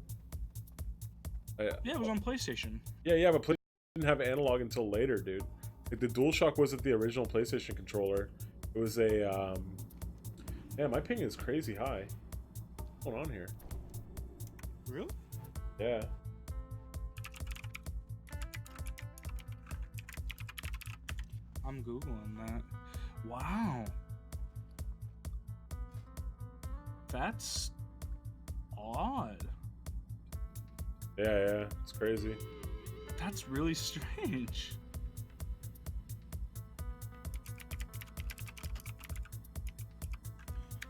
Yeah, it was on PlayStation. Yeah, but PlayStation didn't have analog until later, dude. Like the DualShock wasn't the original PlayStation controller. It was a yeah, my ping is crazy high. What's going on here? Really? Yeah. I'm Googling that. Wow. That's odd. Yeah, it's crazy. That's really strange.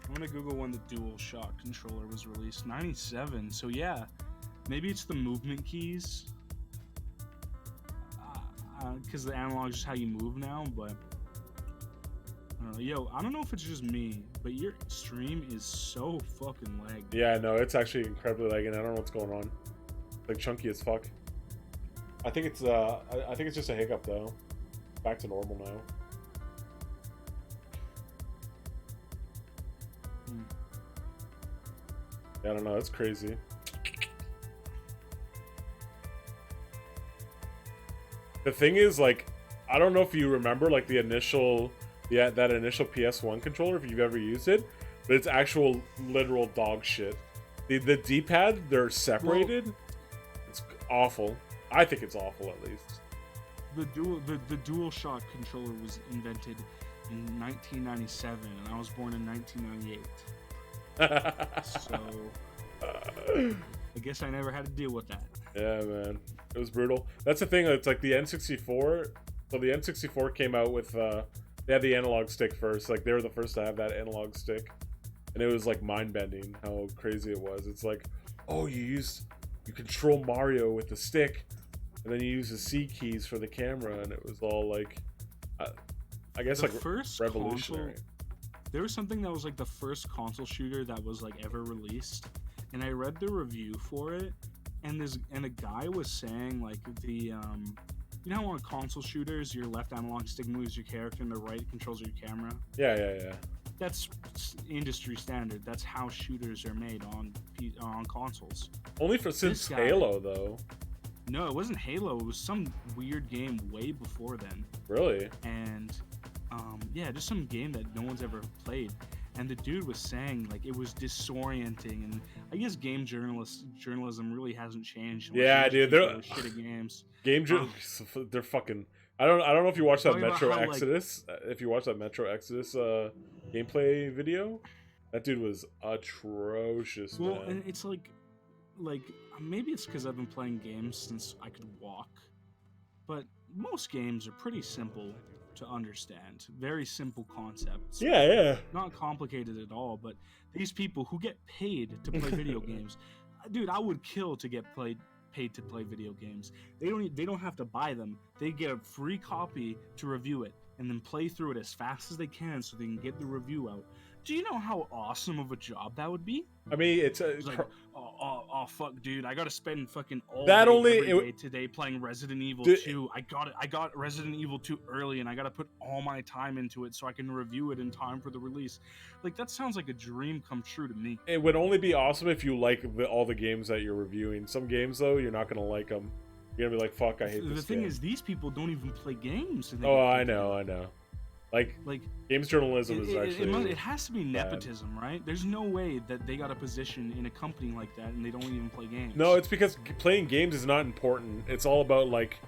I'm gonna Google when the DualShock controller was released. 97. So yeah, maybe it's the movement keys. Because the analog is just how you move now, but I don't know. Yo, I don't know if it's just me, but your stream is so fucking lagged. Yeah, no, it's actually incredibly lagging. I don't know what's going on. Like chunky as fuck. I think it's I think it's just a hiccup though. Back to normal now. Yeah, I don't know. It's crazy. The thing is, like, I don't know if you remember, like, that initial PS1 controller, if you've ever used it, but it's actual literal dog shit. The D-pad, they're separated. It's awful. I think it's awful, at least. The DualShock controller was invented in 1997, and I was born in 1998. So I guess I never had to deal with that. Yeah, man, it was brutal. That's the thing. It's like the N64. So the N64 came out with they had the analog stick first. Like they were the first to have that analog stick, and it was like mind-bending how crazy it was. It's like, oh, you control Mario with the stick, and then you use the C keys for the camera, and it was all like, I guess The like first revolutionary. console, there was something that was like the first console shooter that was like ever released, and I read the review for it, and a guy was saying like you know how on console shooters your left analog stick moves your character and the right controls your camera. Yeah. That's industry standard. That's how shooters are made on consoles. Only since Halo though. No, it wasn't Halo. It was some weird game way before then. Really? And yeah, just some game that no one's ever played. And the dude was saying like it was disorienting, and I guess journalism really hasn't changed. Yeah, dude, they're shit at games. They're fucking. I don't know if you watched that Talking Metro about how, Exodus. If you watched that Metro Exodus gameplay video, that dude was atrocious. Well, man. and it's like maybe it's because I've been playing games since I could walk, but most games are pretty simple to understand. Very simple concepts. Yeah. Not complicated at all. But these people who get paid to play video games, dude, I would kill to get paid to play video games. They don't have to buy them. They get a free copy to review it and then play through it as fast as they can so they can get the review out. Do you know how awesome of a job that would be? I mean, it's like, oh fuck, dude! I gotta spend fucking all that day, only every day today playing Resident Evil 2. I got Resident Evil 2 early, and I gotta put all my time into it so I can review it in time for the release. Like that sounds like a dream come true to me. It would only be awesome if you like all the games that you're reviewing. Some games though, you're not gonna like them. You're gonna be like, fuck, I hate this. The thing is, these people don't even play games. Oh, I know. Like games journalism is actually it has to be nepotism, right? There's no way that they got a position in a company like that and they don't even play games. No, it's because playing games is not important. It's all about like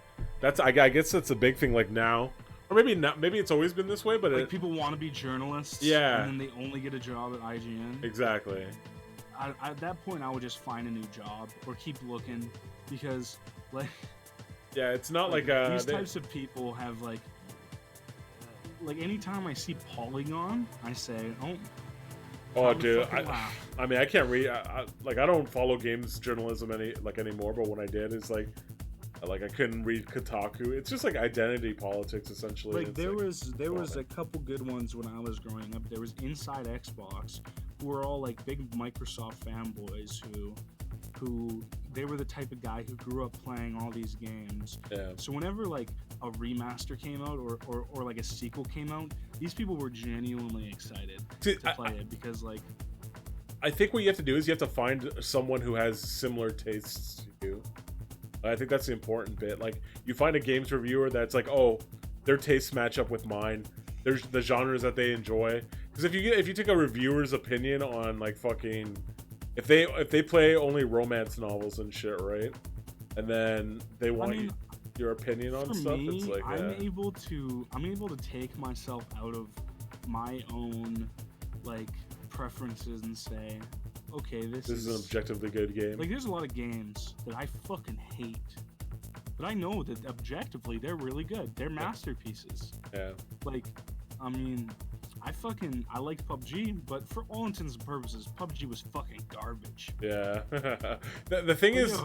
I guess that's a big thing like now, or maybe not. Maybe it's always been this way, but like people want to be journalists. Yeah, and then they only get a job at IGN. Exactly. At that point, I would just find a new job or keep looking because like yeah, it's not like these types of people have like anytime I see Polygon, I say, oh, dude, I mean, I can't read. I don't follow games journalism anymore. But when I did, it's like I couldn't read Kotaku. It's just like identity politics essentially. Like there was a couple good ones when I was growing up. There was Inside Xbox, who were all like big Microsoft fanboys who they were the type of guy who grew up playing all these games. Yeah. So whenever like a remaster came out or like a sequel came out, these people were genuinely excited to play it because like I think what you have to do is you have to find someone who has similar tastes to you. I think that's the important bit. Like you find a games reviewer that's like, oh, their tastes match up with mine. There's the genres that they enjoy. Because if you take a reviewer's opinion on like fucking if they play only romance novels and shit, right? And then they want your opinion on stuff. Me, it's like I'm able to take myself out of my own like preferences and say, okay, this is an objectively good game. Like there's a lot of games that I fucking hate, but I know that objectively they're really good. They're masterpieces. Yeah. Like, I mean, I liked PUBG, but for all intents and purposes, PUBG was fucking garbage. Yeah. the thing is,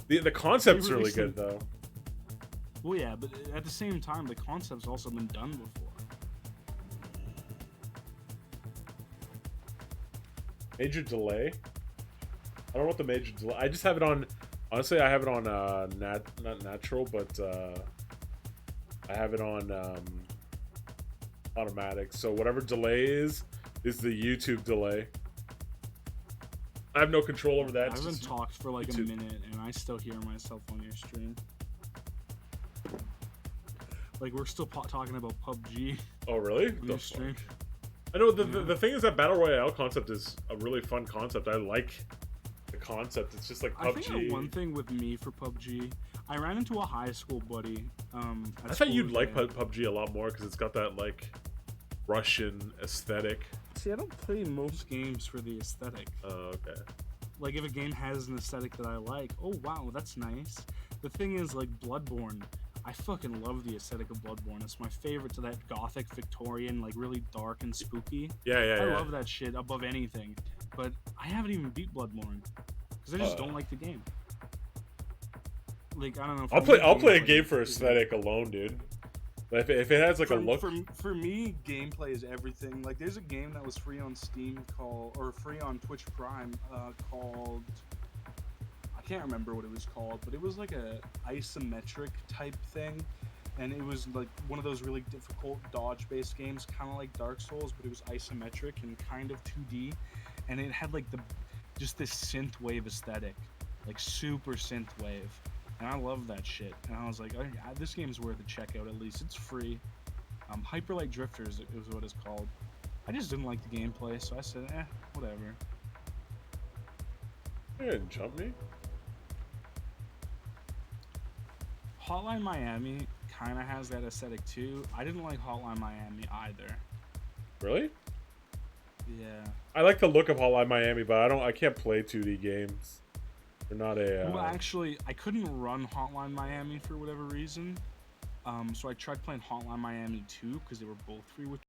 the concept's really good though. Well, yeah, but at the same time, the concept's also been done before. Major delay? I don't know what the major delay. I just have it on. Honestly, I have it on not natural, but I have it on automatic. So whatever delay is the YouTube delay. I have no control over that. I haven't talked for like YouTube. A minute, and I still hear myself on your stream. Like we're still talking about PUBG. Oh really? On your stream. I know the thing is that Battle Royale concept is a really fun concept. I like concept. It's just like I think the PUBG. one thing with me for PUBG, I ran into a high school buddy. I thought you'd like PUBG a lot more because it's got that like Russian aesthetic. See, I don't play most games for the aesthetic. Oh, okay. Like, if a game has an aesthetic that I like, oh wow, that's nice. The thing is, like, Bloodborne, I fucking love the aesthetic of Bloodborne. It's my favorite, to that gothic Victorian, like, really dark and spooky. Yeah. I love that shit above anything. But I haven't even beat Bloodborne because I just don't like the game. Like, I don't know. I'll play a game for aesthetic alone, dude. If it has like a look. For me, gameplay is everything. Like, there's a game that was free on Steam free on Twitch Prime called, I can't remember what it was called, but it was like a isometric type thing, and it was like one of those really difficult dodge-based games, kind of like Dark Souls, but it was isometric and kind of 2D, and it had like just this synthwave aesthetic, like super synthwave. And I love that shit. And I was like, oh, yeah, this game's worth a check out at least. It's free. Hyperlight Drifters is what it's called. I just didn't like the gameplay, so I said, whatever. You didn't jump me. Hotline Miami kind of has that aesthetic too. I didn't like Hotline Miami either. Really? Yeah. I like the look of Hotline Miami, but I can't play 2D games. They're not a. Well, actually, I couldn't run Hotline Miami for whatever reason. So I tried playing Hotline Miami 2 because they were both free with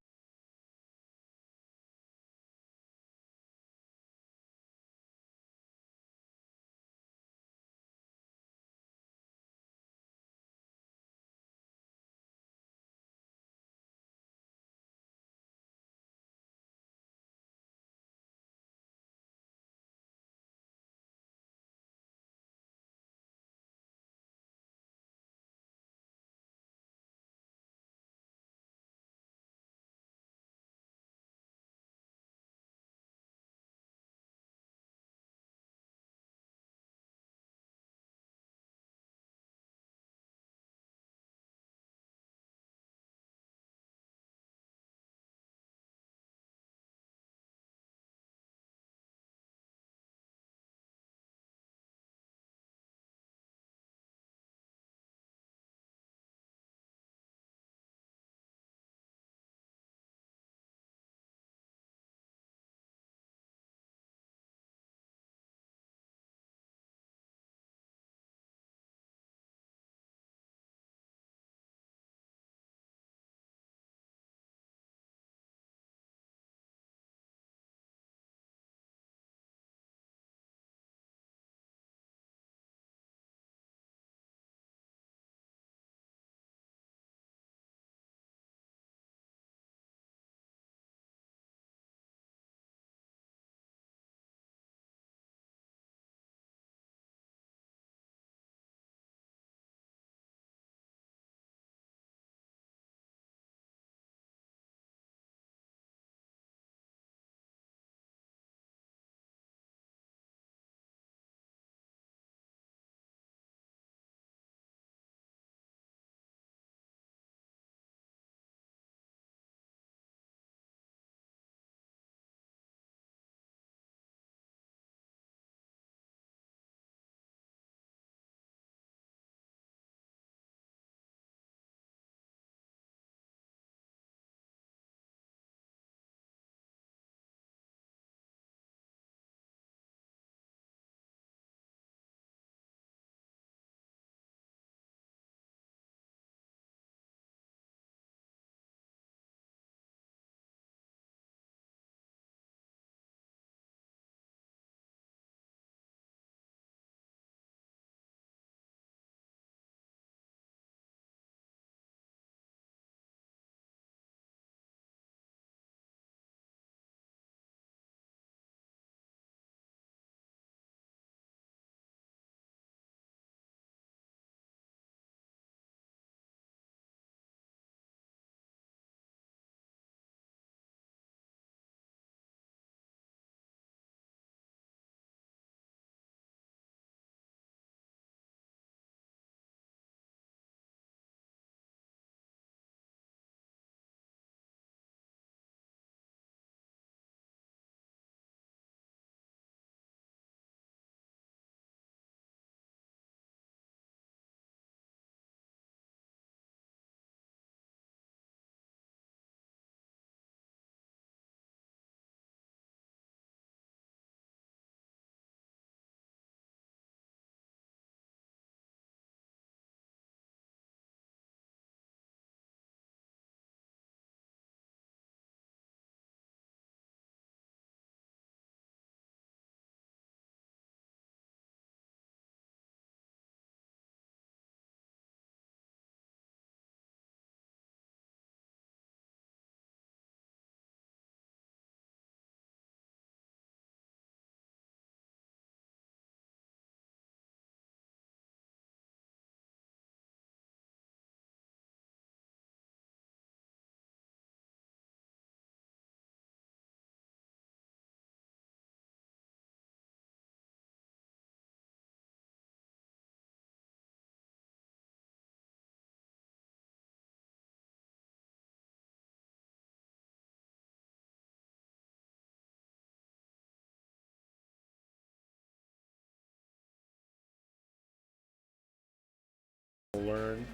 learn.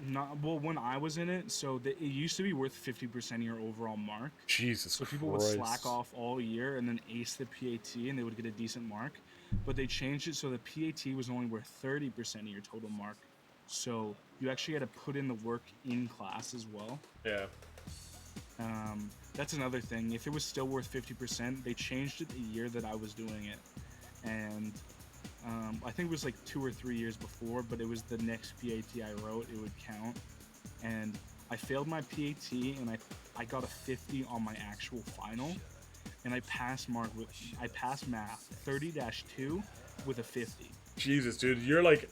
Not well when I was in it, so it used to be worth 50% of your overall mark. Jesus So people Christ. would slack off all year and then ace the PAT and they would get a decent mark. But they changed it so the PAT was only worth 30% of your total mark. So you actually had to put in the work in class as well. Yeah. That's another thing. If it was still worth 50%, they changed it the year that I was doing it. And I think it was like 2 or 3 years before, but it was the next PAT I wrote, it would count. And I failed my PAT and I got a 50 on my actual final. And I passed math 30-2 with a 50. Jesus, dude, you're like,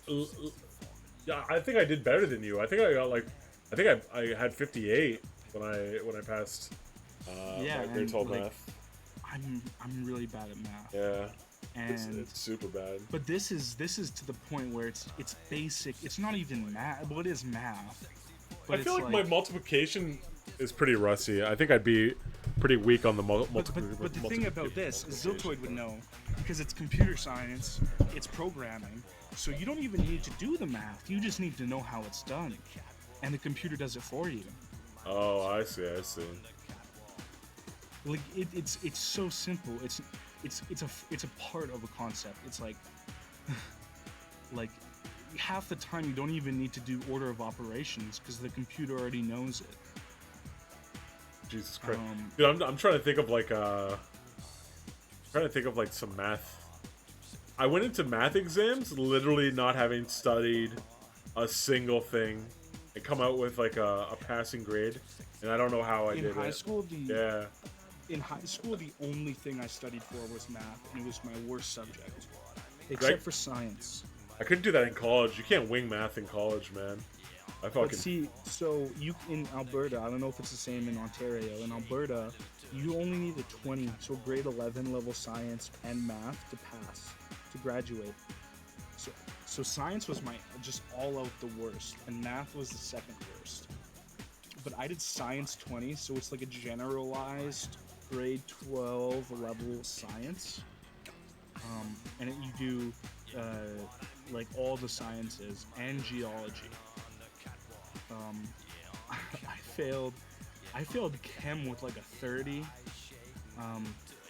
yeah. I think I did better than you. I think I got like, I had 58 when I passed. Yeah, my grade 12 like, math. I'm really bad at math. Yeah. And It's super bad. but this is to the point where it's basic. It's not even math. Well, it is math. But I feel it's like my multiplication is pretty rusty. I think I'd be pretty weak on the multiplication. But the thing about this is Ziltoid would know, because it's computer science, it's programming, so you don't even need to do the math. You just need to know how it's done, and the computer does it for you. Oh, I see. Like it's so simple. It's a part of a concept. It's like like half the time you don't even need to do order of operations because the computer already knows it. Jesus Christ, dude! I'm trying to think of like some math. I went into math exams literally not having studied a single thing and come out with like a passing grade, and I don't know how I did it. In high school, the only thing I studied for was math, and it was my worst subject, except for science. I couldn't do that in college. You can't wing math in college, man. But see, so you in Alberta, I don't know if it's the same in Ontario. In Alberta, you only need a 20, so grade 11 level science and math to pass, to graduate. So science was my just all out the worst, and math was the second worst. But I did science 20, so it's like a generalized grade 12 level science. And you do like all the sciences and geology. I failed chem with like a 30.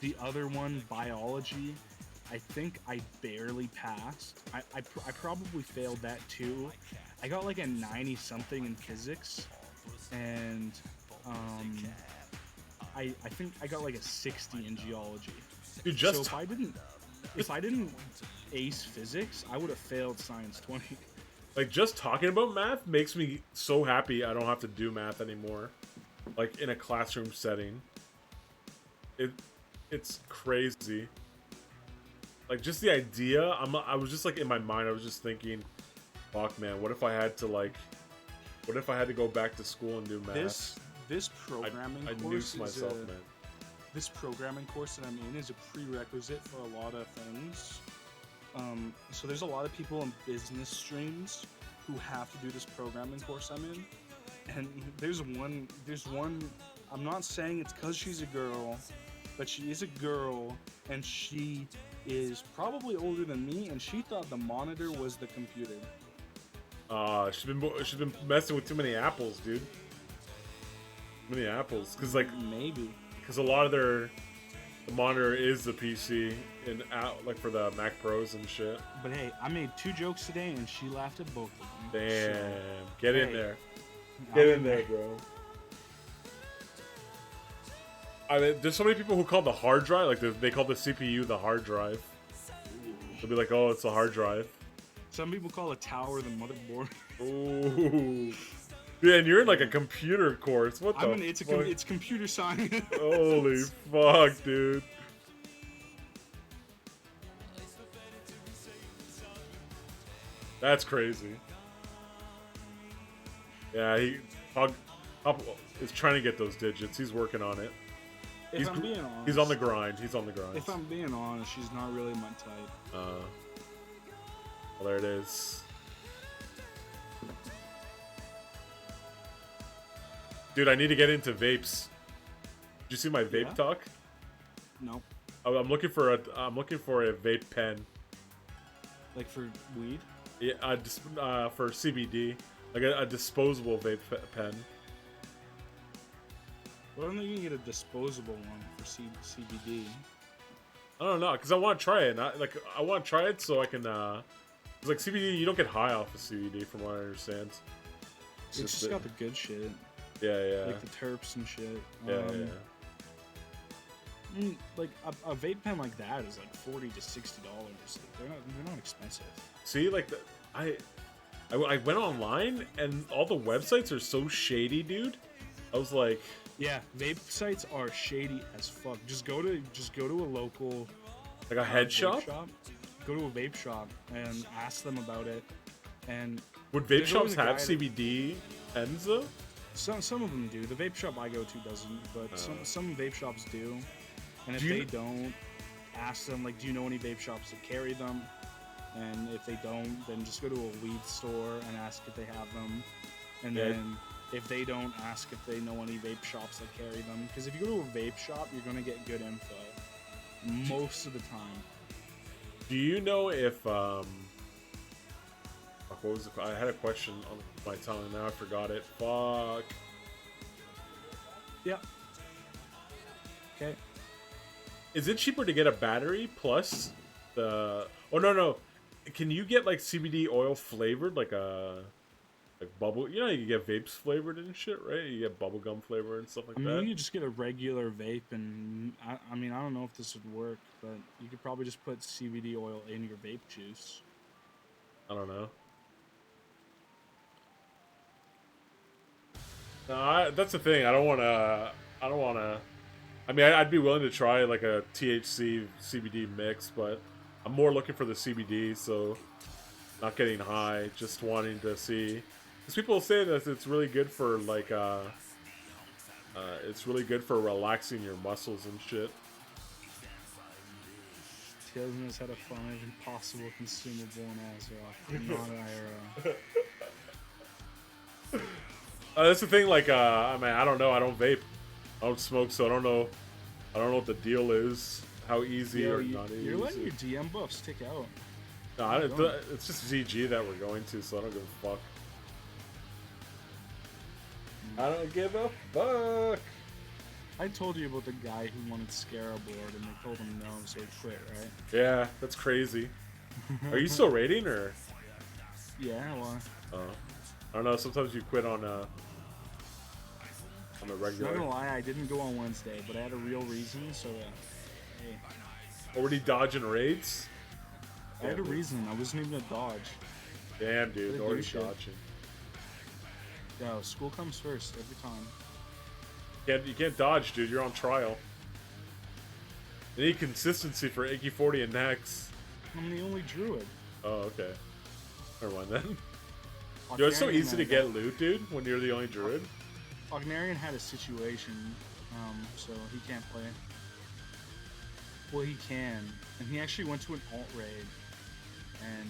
The other one, biology, I think I barely passed. I probably failed that too. I got like a 90 something in physics, and I think I got like a 60 in geology. Dude, just so if I didn't ace physics, I would have failed science 20. like just talking about math makes me so happy I don't have to do math anymore. Like in a classroom setting. It's crazy. Like just the idea, I was just like in my mind, I was just thinking, fuck man, what if I had to go back to school and do math? This programming I course noose myself, man. This programming course that I'm in is a prerequisite for a lot of things. So there's a lot of people in business streams who have to do this programming course I'm in. And there's one, I'm not saying it's because she's a girl, but she is a girl, and she is probably older than me, and she thought the monitor was the computer. She's been messing with too many apples, dude. Too many apples, because like maybe because a lot of the monitor is the PC and out like for the Mac Pros and shit. But hey, I made 2 jokes today, and she laughed at both of them. Damn, So, get in hey, there, get in there, bro. I mean, there's so many people who call the hard drive, like they call the CPU the hard drive. They'll be like, oh, it's a hard drive. Some people call a tower the motherboard. Ooh. Yeah, and you're in like a computer course. What the fuck? It's computer science. Holy fuck, dude. That's crazy. Yeah, Hog is trying to get those digits. He's working on it. If I'm being honest, he's on the grind. He's on the grind. If I'm being honest, she's not really my type. Well, there it is. Dude, I need to get into vapes. Did you see my vape talk? No. I'm looking for a vape pen. Like for weed? Yeah, for CBD, like a disposable vape pen. Why don't you get a disposable one for CBD? I don't know, cause I want to try it. I want to try it so I can. Cause like CBD, you don't get high off of CBD, from what I understand. It's just got the good shit. Yeah. Like the terps and shit. Yeah. Like a vape pen like that is like $40 to $60. Like they're not expensive. See, like I went online and all the websites are so shady, dude. I was like, yeah, vape sites are shady as fuck. Just go to a local like a head shop. Go to a vape shop and ask them about it. And would vape shops have CBD pens though? Some of them do. The vape shop I go to doesn't, but some vape shops do. And if they don't, ask them, like, do you know any vape shops that carry them? And if they don't, then just go to a weed store and ask if they have them. And then if they don't, ask if they know any vape shops that carry them. Because if you go to a vape shop, you're going to get good info most of the time. Do you know if what was it? I had a question on my tongue, now I forgot it. Fuck. Yeah. Okay. Is it cheaper to get a battery plus the? Oh no. Can you get like CBD oil flavored, like bubble? You know, you get vapes flavored and shit, right? You get bubblegum flavor and stuff like that. You just get a regular vape, and I mean, I don't know if this would work, but you could probably just put CBD oil in your vape juice. I don't know. No, that's the thing. I don't want to. I mean, I'd be willing to try like a THC CBD mix, but I'm more looking for the CBD, so not getting high, just wanting to see. Because people say that it's really good for like, it's really good for relaxing your muscles and shit. Tails knows how to find an impossible consumable in Azeroth, not IRL. That's the thing. Like, I mean, I don't know. I don't vape. I don't smoke, so I don't know. I don't know what the deal is. How easy or not easy. You're letting your DM buff stick out. No, it's just ZG that we're going to, so I don't give a fuck. I don't give a fuck. I told you about the guy who wanted Scarab Lord, and they told him no, so he quit, right? Yeah, that's crazy. Are you still raiding, or? Yeah, well. I don't know. Sometimes you quit on a regular. Not gonna lie, I didn't go on Wednesday, but I had a real reason, so hey. Already dodging raids? I had a reason. I wasn't even a dodge. Damn, dude, already dodging. Yo, school comes first every time. You can't dodge, dude. You're on trial. You need consistency for Icky 40 and Nex. I'm the only druid. Oh, okay. Never mind then. Yo, it's so easy to get loot, dude, when you're the only druid. Ognarian had a situation, so he can't play. Well, he can, and he actually went to an alt raid, and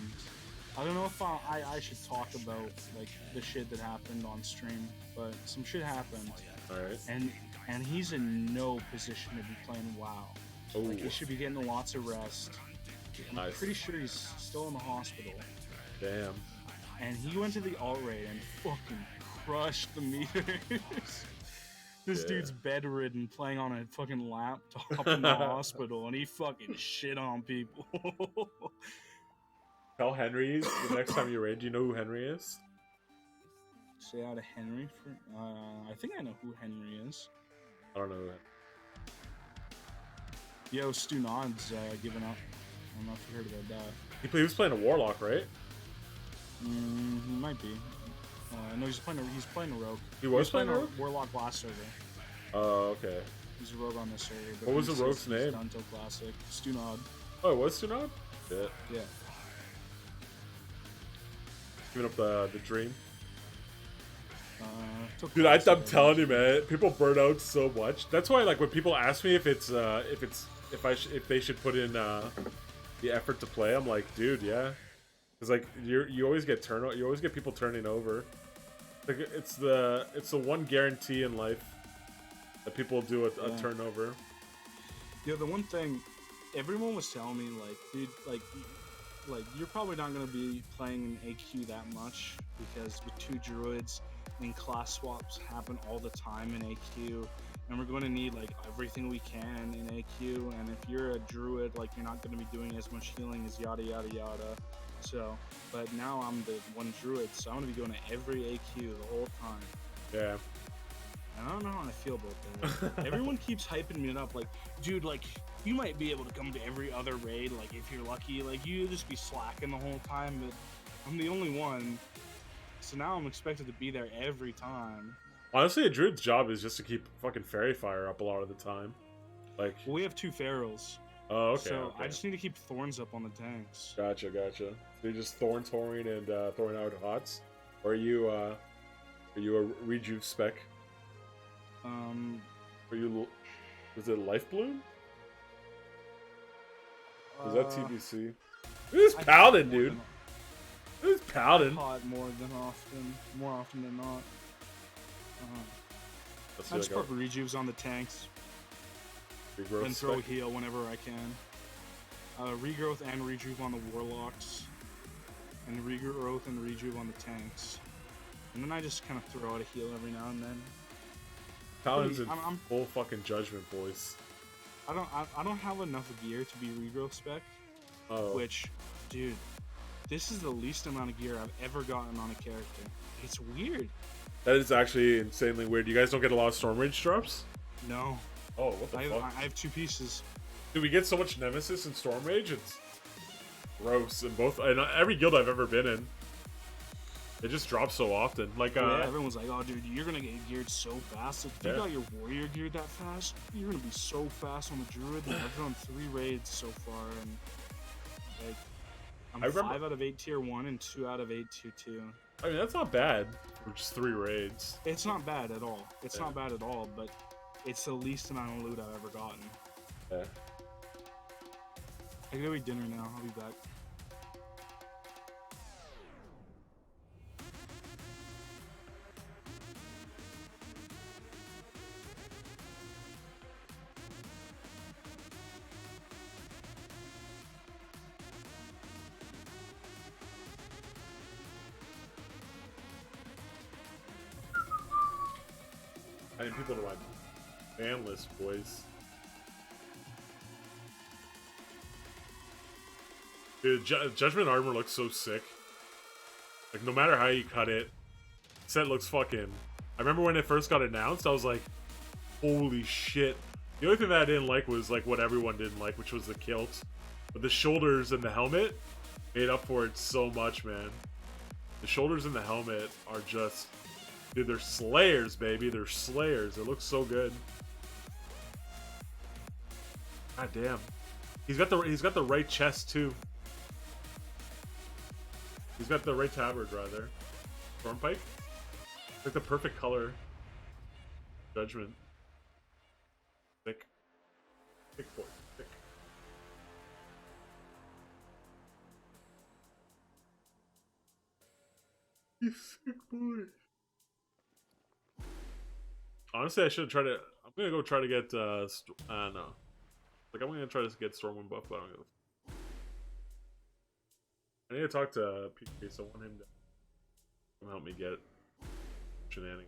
I don't know if I should talk about like the shit that happened on stream, but some shit happened. All right. And he's in no position to be playing WoW. Like, he should be getting lots of rest. I'm pretty sure he's still in the hospital. Damn. And he went to the alt raid and fucking crushed the meters. This dude's bedridden, playing on a fucking laptop in the hospital, and he fucking shit on people. Tell Henry the next time you raid. Do you know who Henry is? Say out of Henry for. I think I know who Henry is. I don't know who. Yo, Stu Nod's giving up. I don't know if you heard about that. He was playing a warlock, right? He might be. No, he's playing a rogue. He was playing a rogue? warlock last server. Oh, okay. He's a rogue on this server. But what was the rogue's name? Done till classic. Stu Nod. Oh, it was Stu Nod? Yeah. Giving up the dream. Dude, I'm telling you, man, people burn out so much. That's why, like, when people ask me if they should put in the effort to play, I'm like, dude, yeah, because like you always get you always get people turning over. Like, it's the one guarantee in life that people do a turnover. Yeah, the one thing everyone was telling me, like, dude, like, like you're probably not gonna be playing in AQ that much because with 2 druids and class swaps happen all the time in AQ, and we're going to need like everything we can in AQ. And if you're a druid, like you're not going to be doing as much healing as yada yada yada. So, but now I'm the one druid, so I'm gonna be going to every AQ the whole time. Yeah. And I don't know how I feel about that. Everyone keeps hyping me up, like, dude, like, you might be able to come to every other raid, like, if you're lucky. Like, you just be slacking the whole time, but I'm the only one. So now I'm expected to be there every time. Honestly, a druid's job is just to keep fucking fairy fire up a lot of the time. Like, Well, we have 2 pharaohs. oh, okay. So okay. I just need to keep thorns up on the tanks. Gotcha. So you're just thorn touring and throwing out hots, or are you a rejuve spec? Are you? Was it Life Bloom? Was that TBC? Who's Paladin, dude? Who's Paladin? Pot more often than not. Let's I see, just put rejuves on the tanks regrowth and throw spec. heal whenever I can. Regrowth and rejuve on the warlocks, and regrowth and rejuve on the tanks. And then I just kind of throw out a heal every now and then. Paladin's in I'm full fucking judgment, boys. I don't have enough gear to be regrowth spec. Oh. Which, dude, this is the least amount of gear I've ever gotten on a character. It's weird. That is actually insanely weird. You guys don't get a lot of Storm Rage drops? No. Oh, what the fuck? I have 2 pieces. Dude, we get so much Nemesis and Storm Rage, it's gross. In both, in every guild I've ever been in, it just drops so often. Like, yeah, everyone's like, "Oh, dude, you're gonna get geared so fast. If you Yeah. got your warrior geared that fast, you're gonna be so fast on the druid." And I've done 3 raids so far, and like, I'm I remember- 5 out of 8 tier 1 and 2 out of 8 tier 2. I mean, that's not bad for just 3 raids. It's not bad at all. It's Yeah. not bad at all, but it's the least amount of loot I've ever gotten. Yeah. I gotta eat dinner now. I'll be back. I need people to my ban list, boys. Dude, Judgment Armor looks so sick. Like, no matter how you cut it, set looks fucking... I remember when it first got announced, I was like, holy shit. The only thing that I didn't like was, like, what everyone didn't like, which was the kilt. But the shoulders and the helmet made up for it so much, man. The shoulders and the helmet are just... Dude, they're slayers, baby. They're slayers. It looks so good. God damn. He's got the right chest too. He's got the right tabard rather. Stormpike? Like the perfect color. Judgment. Thick. Thick boy. Thick. You sick boy. Honestly, I should try to. I'm gonna go try to get. No. Like, I'm gonna try to get Stormwind buff, but I don't know. I need to talk to PK, so I want him to come help me get shenanigans.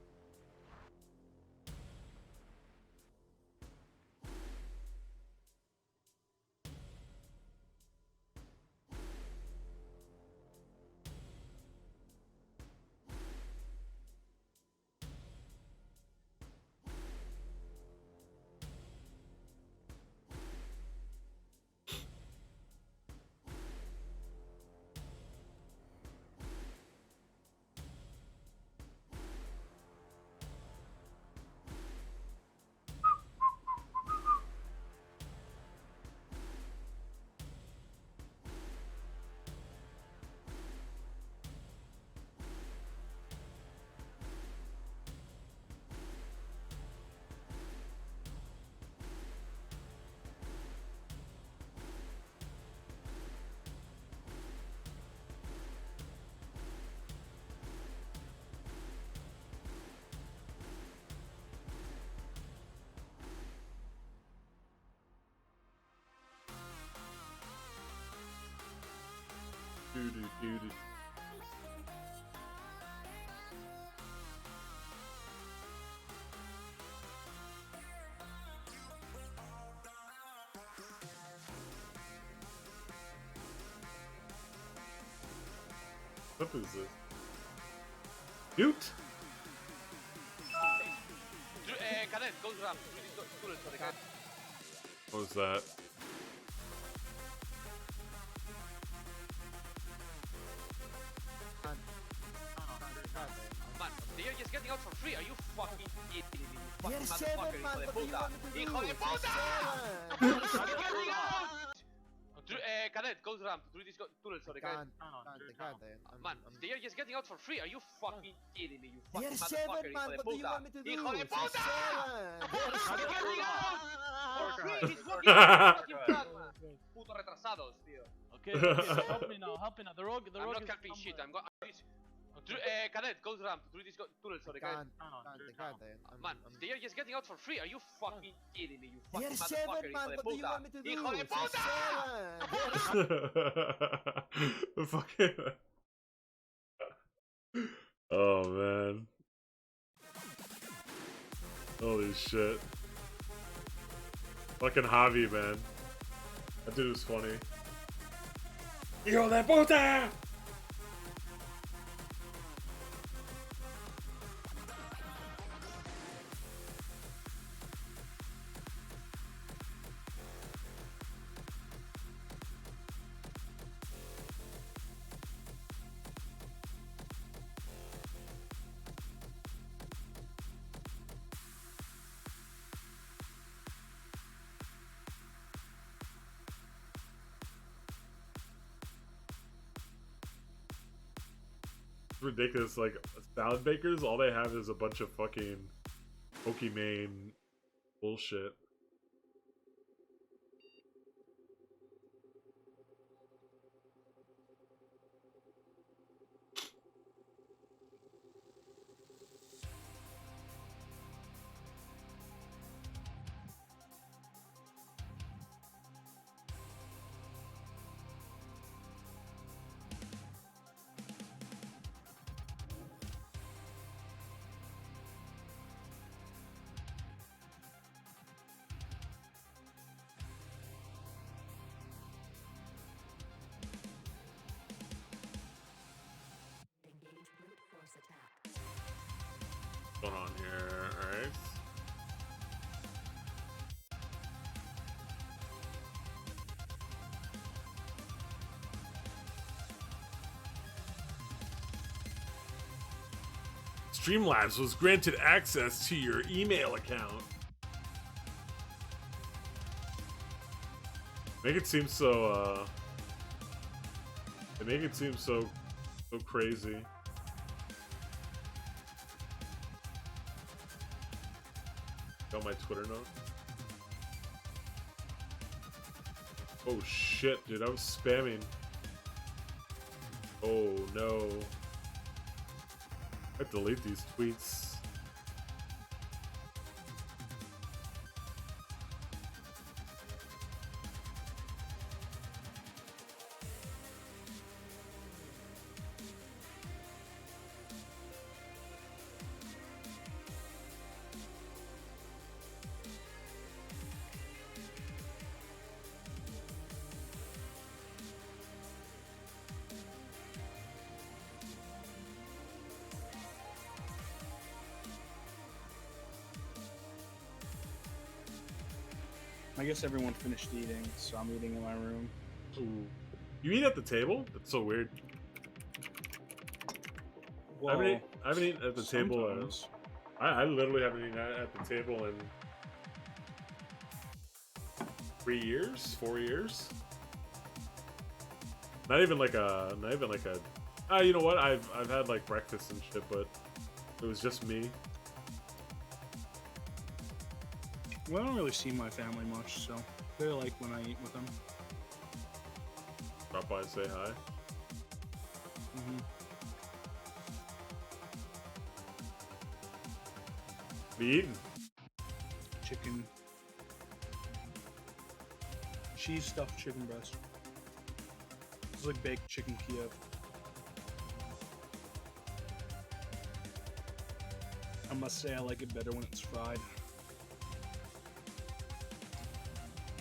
What is this? Cute? Cadet, go ramp. Tunnel, sorry, Cadet. What was that? Man, they are just getting out for free. Are you fucking kidding me? You You're fucking seven, motherfucker, man. hijo de What do you puta. want me to do? Hijo de You're puta! seven. Are you getting out? Cadet, go ramp. Through this tunnel, sorry, Cadet. Man, they are just getting out for free. Are you fucking kidding me? You fucking You're motherfucker, seven, man. hijo de What do you puta. want me to do? Hijo de You're puta! seven. Are you getting out? For free, he's walking out fucking truck, man. Puto retrasados, tío. Okay, help me now. The rogue I'm not is helping shit. somewhere. I'm going. Cadet, go ramp. Through this tunnel, sorry, Cadet. Man, they are just getting out for free. Are you fucking kidding me? You fucking You're motherfucker, seven, man. hijo de What do you puta. want me to do? Hijo de You're puta! seven. The fucking. Oh man. Holy shit. Fucking Javi, man. That dude was funny. Hijo de puta! Ridiculous. Like salad bakers, all they have is a bunch of fucking Pokimane bullshit. What's going on here? Alright. Streamlabs was granted access to your email account. Make it seem so, they make it seem so crazy. Got my Twitter note. Oh shit, dude, I was spamming. Oh no. I delete these tweets. I guess everyone finished eating, so I'm eating in my room. Ooh. You eat at the table? That's so weird. Well, I haven't eaten at the table. sometimes. I literally haven't eaten at the table in 3 years, 4 years. Not even like a. You know what? I've had like breakfast and shit, but it was just me. Well, I don't really see my family much, so they like when I eat with them. Drop by and say hi. Mm-hmm. Be eating. Chicken. Cheese stuffed chicken breast. It's like baked chicken Kiev. I must say I like it better when it's fried.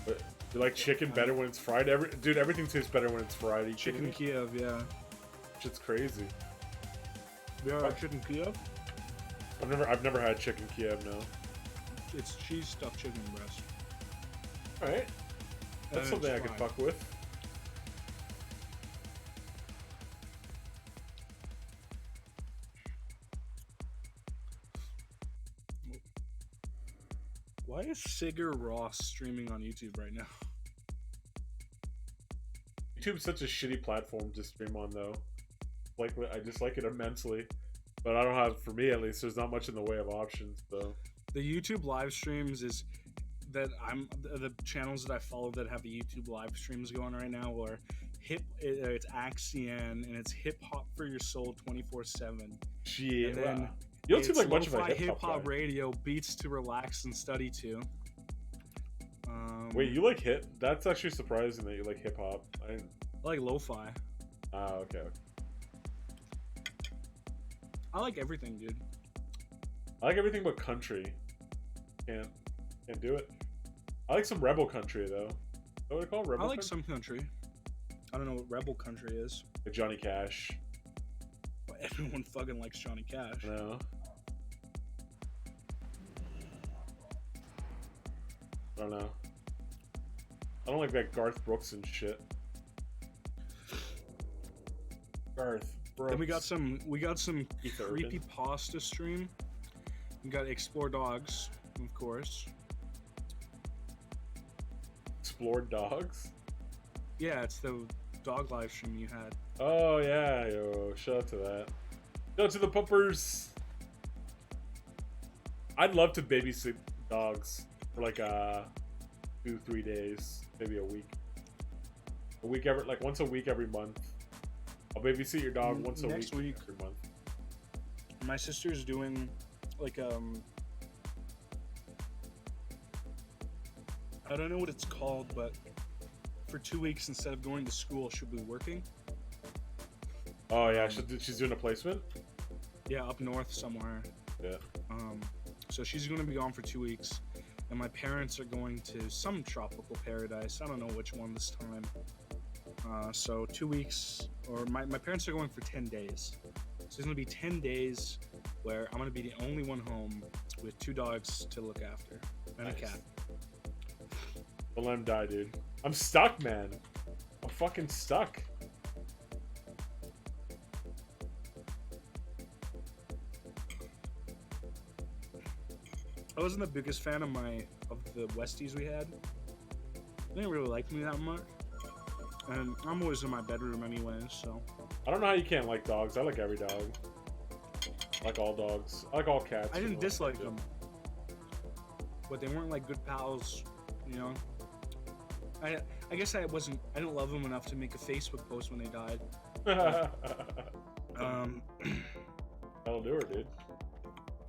But you like chicken better when it's fried? Dude, everything tastes better when it's fried. Are you kidding Chicken me? Kiev, yeah. Shit's crazy. You ever had chicken Kiev? I've never had chicken Kiev, no. It's cheese stuffed chicken breast. Alright. That's And something I it's can fried. fuck with. Why is Sigur Ross streaming on YouTube right now? YouTube's such a shitty platform to stream on, though. Like, I just like it immensely. But I don't have, for me at least, there's not much in the way of options, so. The YouTube live streams is that the channels that I follow that have the YouTube live streams going right now are it's Axian and it's Hip Hop for Your Soul 24/7. Shit. And then Wow. You don't seem it's like much of a lo-fi hip-hop guy. radio, beats to relax and study to. Wait, you like hip? That's actually surprising that you like hip-hop. I like lo-fi. Okay. I like everything, dude. I like everything but country. Can't do it. I like some rebel country, though. Is that what I call it? Rebel I like country? some country. I don't know what rebel country is. Like Johnny Cash. But everyone fucking likes Johnny Cash. No. I don't know. I don't like that Garth Brooks and shit. Garth Brooks. Then we got some Keith creepy Urban. pasta stream. We got Explore Dogs, of course. Explore Dogs? Yeah, it's the dog live stream you had. Oh, yeah. Yo, shout out to that. Shout out to the puppers. I'd love to babysit dogs for like 2-3 days, maybe a week. Once a week every month. I'll babysit your dog once a Next week. every month. My sister's doing like I don't know what it's called, but for 2 weeks instead of going to school, she'll be working. Oh yeah, she's doing a placement? Yeah, up north somewhere. Yeah. So she's going to be gone for 2 weeks, and my parents are going to some tropical paradise. I don't know which one this time. So 2 weeks, or my parents are going for 10 days. So it's going to be 10 days where I'm going to be the only one home with 2 dogs to look after and Nice. a cat. Don't let him die, dude. I'm stuck, man. I'm fucking stuck. I wasn't the biggest fan of the Westies we had. They didn't really like me that much. And I'm always in my bedroom anyway, so. I don't know how you can't like dogs. I like every dog. I like all dogs. I like all cats. I didn't for the most dislike part, them. But they weren't like good pals, you know? I guess I didn't love them enough to make a Facebook post when they died. That'll do her, dude.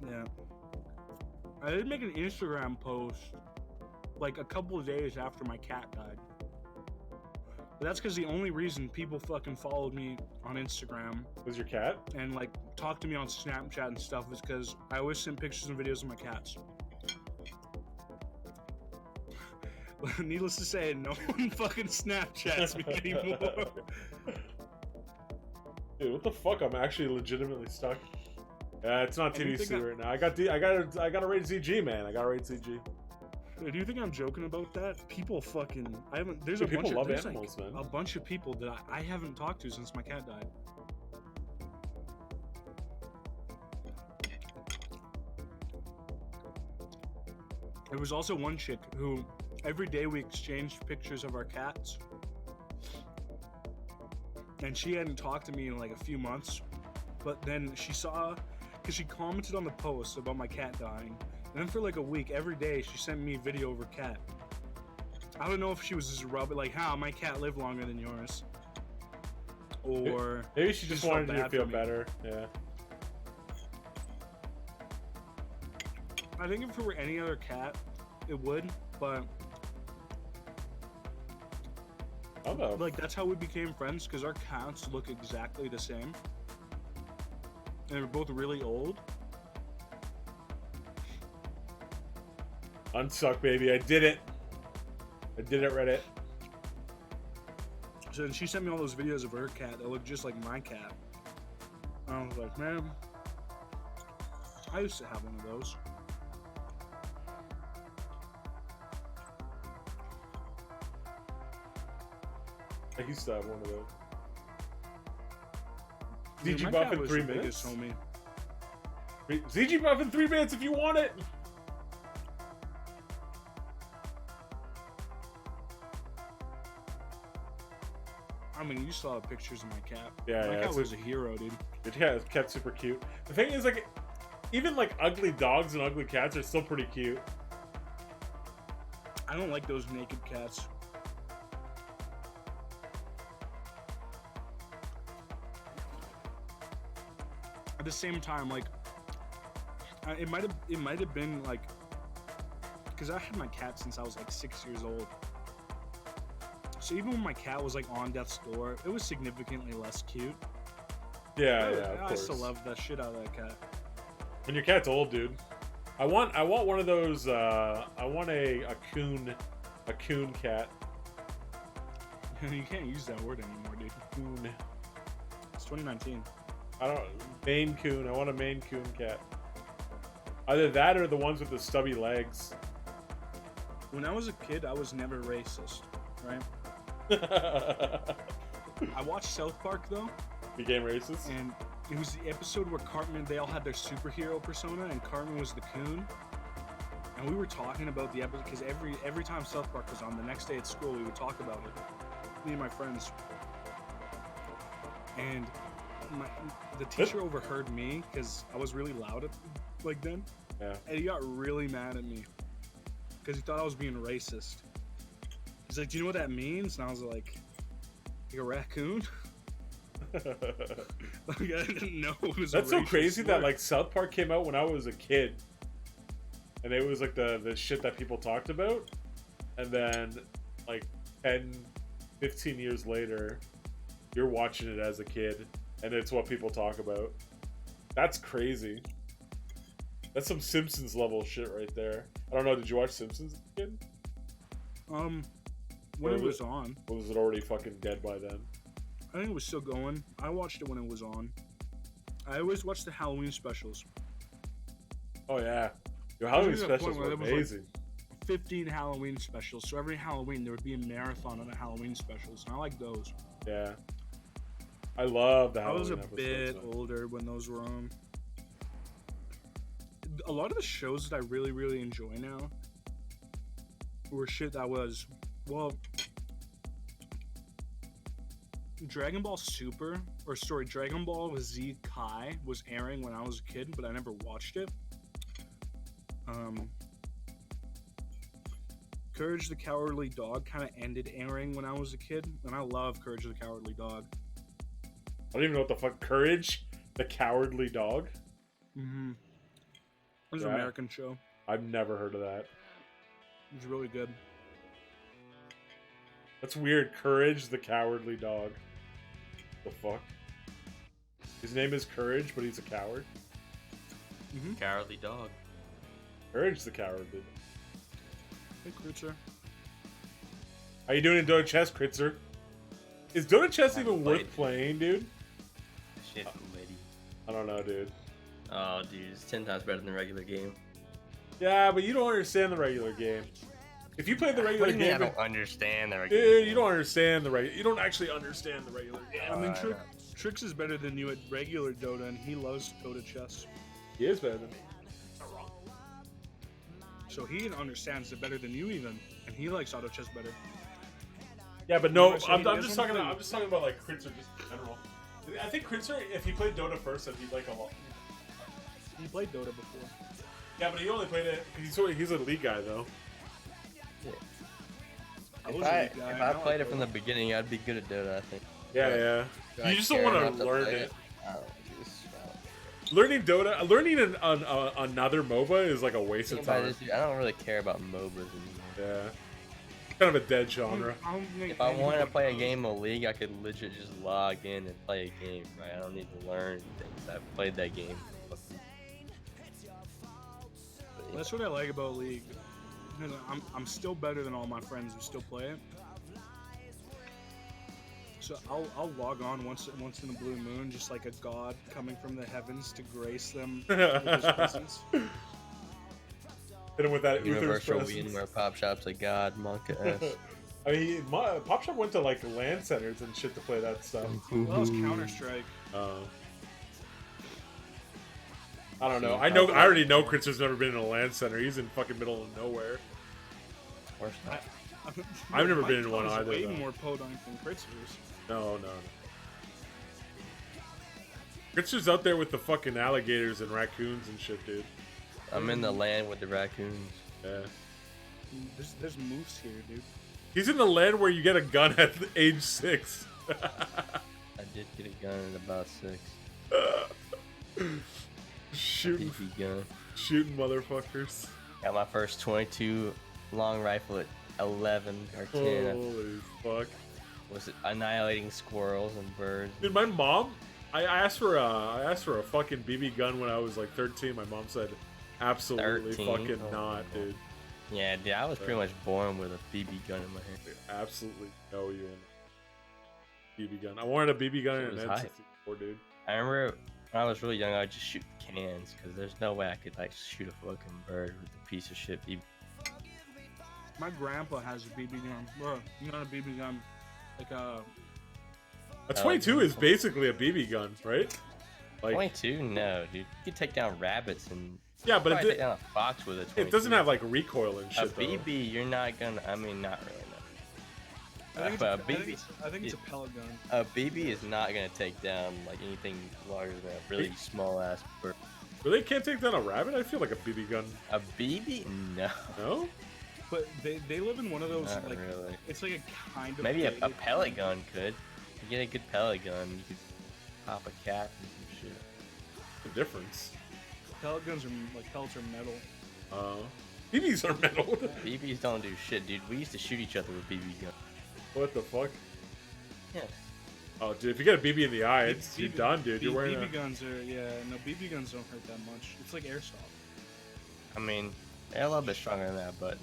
Yeah. I did make an Instagram post like a couple of days after my cat died. But that's because the only reason people fucking followed me on Instagram Was your cat? and like talked to me on Snapchat and stuff is because I always send pictures and videos of my cats. Needless to say, no one fucking Snapchats me anymore. Dude, what the fuck? I'm actually legitimately stuck. Yeah, it's not And you TDC think right now. I gotta rate ZG, man. I gotta rate ZG. Do you think I'm joking about that? People fucking... I haven't... There's Dude, a people bunch of... love there's animals, like man. a bunch of people that I haven't talked to since my cat died. There was also one chick who... Every day we exchanged pictures of our cats. And she hadn't talked to me in like a few months. But then she saw... Because she commented on the post about my cat dying. And then for like a week, every day, she sent me a video of her cat. I don't know if she was just rubbing, like, how my cat lived longer than yours. Or... Maybe she just felt wanted you to bad feel for me. better. Yeah. I think if it were any other cat, it would, but... How the Like, that's how we became friends, because our cats look exactly the same. And they're both really old. Unsuck, baby. I did it. I did it, Reddit. So she sent me all those videos of her cat that looked just like my cat. I was like, man, I used to have one of those. I used to have one of those. Dude, ZG my buff cat in was 3 the minutes. biggest homie. ZG buff in 3 minutes if you want it. I mean, you saw pictures of my cat. Yeah, my yeah, cat was a hero, dude. Your cat's super cute. The thing is, like, even like ugly dogs and ugly cats are still pretty cute. I don't like those naked cats. At the same time, like, it might have been like, because I had my cat since I was like 6 years old. So even when my cat was like on death's door, it was significantly less cute. Yeah, yeah, of I course. still love the shit out of that cat. When your cat's old, dude. I want one of those. I want a coon cat. You can't use that word anymore, dude. Coon. It's 2019. I don't Maine Coon. I want a Maine Coon cat. Either that or the ones with the stubby legs. When I was a kid, I was never racist, right? I watched South Park though, Became racist. and it was the episode where Cartman, they all had their superhero persona, and Cartman was the coon. And we were talking about the episode because every time South Park was on, the next day at school we would talk about it, me and my friends. And the teacher overheard me because I was really loud like then, Yeah. and he got really mad at me because he thought I was being racist. He's like, "Do you know what that means?" And I was like a raccoon. Like, I didn't know it was. That's a so racist crazy that slur. like South Park came out when I was a kid, and it was like the shit that people talked about, and then like 10, 15 years later, you're watching it as a kid, and it's what people talk about. That's crazy. That's some Simpsons level shit right there. I don't know. Did you watch Simpsons as a kid? When it was on, Or was it already fucking dead by then? I think it was still going. I watched it when it was on. I always watched the Halloween specials. Oh yeah, your Halloween There was a point specials where were there was, like, amazing. 15 Halloween specials. So every Halloween there would be a marathon of the Halloween specials, and I like those. Yeah, I love the I Halloween was a episodes, bit man. older when those were on. A lot of the shows that I really, really enjoy now were shit that was, well, Dragon Ball Super, or sorry, Dragon Ball Z Kai was airing when I was a kid, but I never watched it. Courage the Cowardly Dog kind of ended airing when I was a kid, and I love Courage the Cowardly Dog. I don't even know what the fuck. Courage, the Cowardly Dog. Mm-hmm. It was an Yeah. American show. I've never heard of that. It was really good. That's weird. Courage, the Cowardly Dog. The fuck? His name is Courage, but he's a coward. Cowardly dog. Courage, the Cowardly. Hey, Kreutzer. How you doing in Dota Chess, Kritzer? Is Dota Chess Haven't even played. worth playing, dude? Shit, lady. I don't know, dude. Oh, dude, it's 10 times better than the regular game. Yeah, but you don't understand the regular game. If you played the regular What do you mean game, I don't understand the regular dude, game? you don't understand the regular. You don't actually understand the regular game. I mean, Alright. Trix is better than you at regular Dota, and he loves Dota chess. He is better than me. So he understands it better than you even, and he likes auto chess better. Yeah, but no, Never said I'm he just doesn't talking play. about. I'm just talking about like Kritzer just in general. I think Kritzer, if he played Dota first, then he'd like a lot. He played Dota before. Yeah, but he only played it because he's a league guy though. If was a I, weak guy, if I I like played it from Dota. the beginning, I'd be good at Dota, I think. Yeah, But yeah. do I You just don't care want enough to learn play it. I don't just, Learning Dota, learning another MOBA is like a waste of think about time. this, dude, I don't really care about MOBAs anymore. Yeah. kind of a dead genre. If I want to play a game of League, I could legit just log in and play a game, right? I don't need to learn things. I've played that game. That's what I like about League. I'm still better than all my friends who still play it. So I'll log on once in a blue moon, just like a god coming from the heavens to grace them with his presence. Hit him with that Universal Uther's Wien, presence. where Pop Shop's a god, Monka S. I mean, Pop Shop went to like LAN centers and shit to play that stuff. Well, that was Counter Strike. I don't know. I already know Kritzer's never been in a LAN center. He's in fucking middle of nowhere. Of course not. I've never been in Mike one is either. way though. more podunk than Kritzer's. No. Kritzer's out there with the fucking alligators and raccoons and shit, dude. I'm in the land with the raccoons. Yeah. There's moose here, dude. He's in the land where you get a gun at age 6. I did get a gun at about 6. Shooting BB gun. motherfuckers. Got my first 22 long rifle at 11 or 10. Holy fuck. Was it annihilating squirrels and birds? Dude, my mom, I asked for a fucking BB gun when I was like 13. My mom said, absolutely 13? fucking Oh, not, cool. dude. Yeah, dude, I was pretty much born with a BB gun in my hand. Absolutely no, you want a BB gun. I wanted a BB gun It and was an hype. N64, dude. I remember when I was really young, I would just shoot cans because there's no way I could like shoot a fucking bird with a piece of shit BB. My grandpa has a BB gun. Bro, not a BB gun. Like A 22 is basically a BB gun, right? Like 22? No, dude. You could take down rabbits and yeah, but probably take down a fox with a 22. it doesn't have like recoil and a shit. BB. You're not gonna. I mean, not really. No. I think, But it's, I think it's a pellet gun. A BB is not gonna take down like anything larger than a really small ass bird. Really can't take down a rabbit? I feel like a BB gun. A BB? No. No? But they live in one of those Not like really. it's like a kind of Maybe a gated- pellet gun could. You get a good pellet gun, you could pop a cat and some shit. The difference. pellet guns are like pellets are metal. BBs are metal. BBs don't do shit, dude. We used to shoot each other with BB guns. What the fuck? Yeah. Oh, dude, if you get a BB in the eye, it's you're BB done, dude. You're wearing BB a... guns are BB guns don't hurt that much. It's like airsoft. I mean, they're a little bit stronger than that, but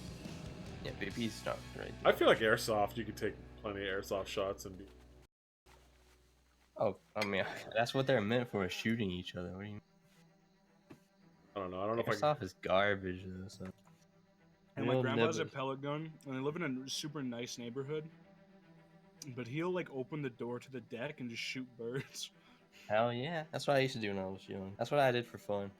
yeah, BB's not great. I feel like airsoft, you could take plenty of airsoft shots and be... Oh, I mean, that's what they're meant for, is shooting each other. What do you mean? I don't know. I don't know if I can... Airsoft is garbage, though. So. And my Real grandpa has a nibbers. pellet gun, and they live in a super nice neighborhood. But he'll like open the door to the deck and just shoot birds. Hell yeah, that's what I used to do when I was young. That's what I did for fun.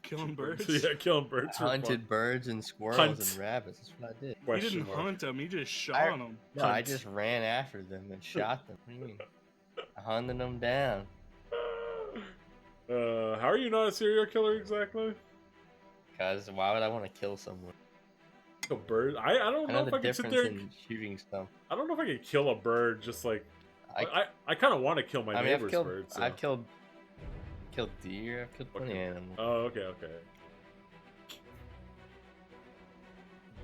Killing birds. Yeah, killing birds for Hunted fun. birds and squirrels Hunt. and rabbits. That's what I did. He Question didn't mark. hunt them, he just shot I- them. No, I Hunt. just ran after them and shot them. What do you mean? I hunted them down. How are you not a serial killer exactly? Cause why would I want to kill someone? A bird? I don't I know know if the I can sit difference there. And, in shooting stuff. I don't know if I can kill a bird. Just like I kind of want to kill my I mean, neighbor's bird. So. I've killed deer. I've killed plenty of animals. Oh, okay.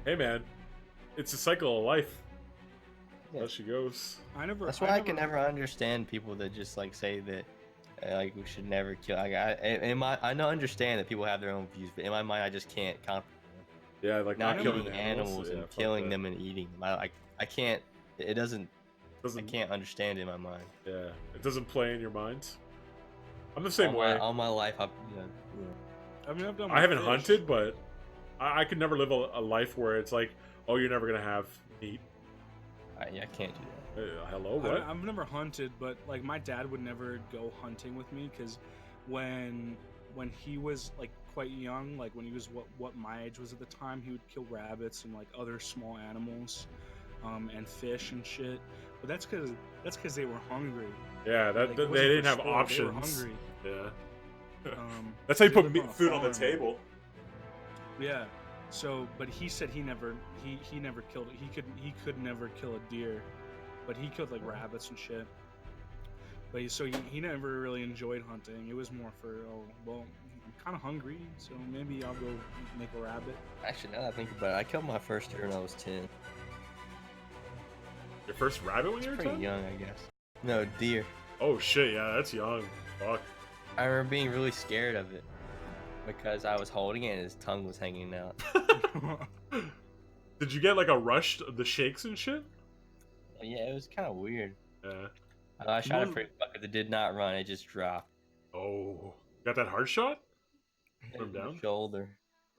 Hey, man, it's a cycle of life. Yeah. There she goes. That's why I can never understand people that just like say that like we should never kill. I know understand that people have their own views, but in my mind I just can't comprehend Yeah, like not killing eating animals Yeah, and fuck killing that. them and eating them. I can't. It doesn't. I can't understand it in my mind. Yeah, it doesn't play in your mind. I'm the same all way. all my life, I've I mean, I've done. I haven't hunted, but I could never live a life where it's like, oh, you're never gonna have meat. I can't do that. Hello, what? I've never hunted, but like my dad would never go hunting with me because when he was like quite young, like when he was what my age was at the time, he would kill rabbits and like other small animals, and fish and shit. But that's because they were hungry. Yeah, Like, it they wasn't didn't for have sport, they were options. hungry. Yeah. That's That's how you put food on the table. Yeah. So, but he said he never killed it. He could never kill a deer, but he killed like rabbits and shit. But he never really enjoyed hunting. It was more for I'm kind of hungry, so maybe I'll go make a rabbit. Actually, now that I think about it, I killed my first deer when I was 10. Your first rabbit when you were Pretty 10? young, I guess. No, deer. Oh shit, yeah, that's young. Fuck. I remember being really scared of it because I was holding it and his tongue was hanging out. Did you get like a rush of the shakes and shit? Yeah, it was kind of weird. Yeah. I shot a pretty bucket that did not run. It just dropped. Oh, got that hard shot? Put him In the down? shoulder.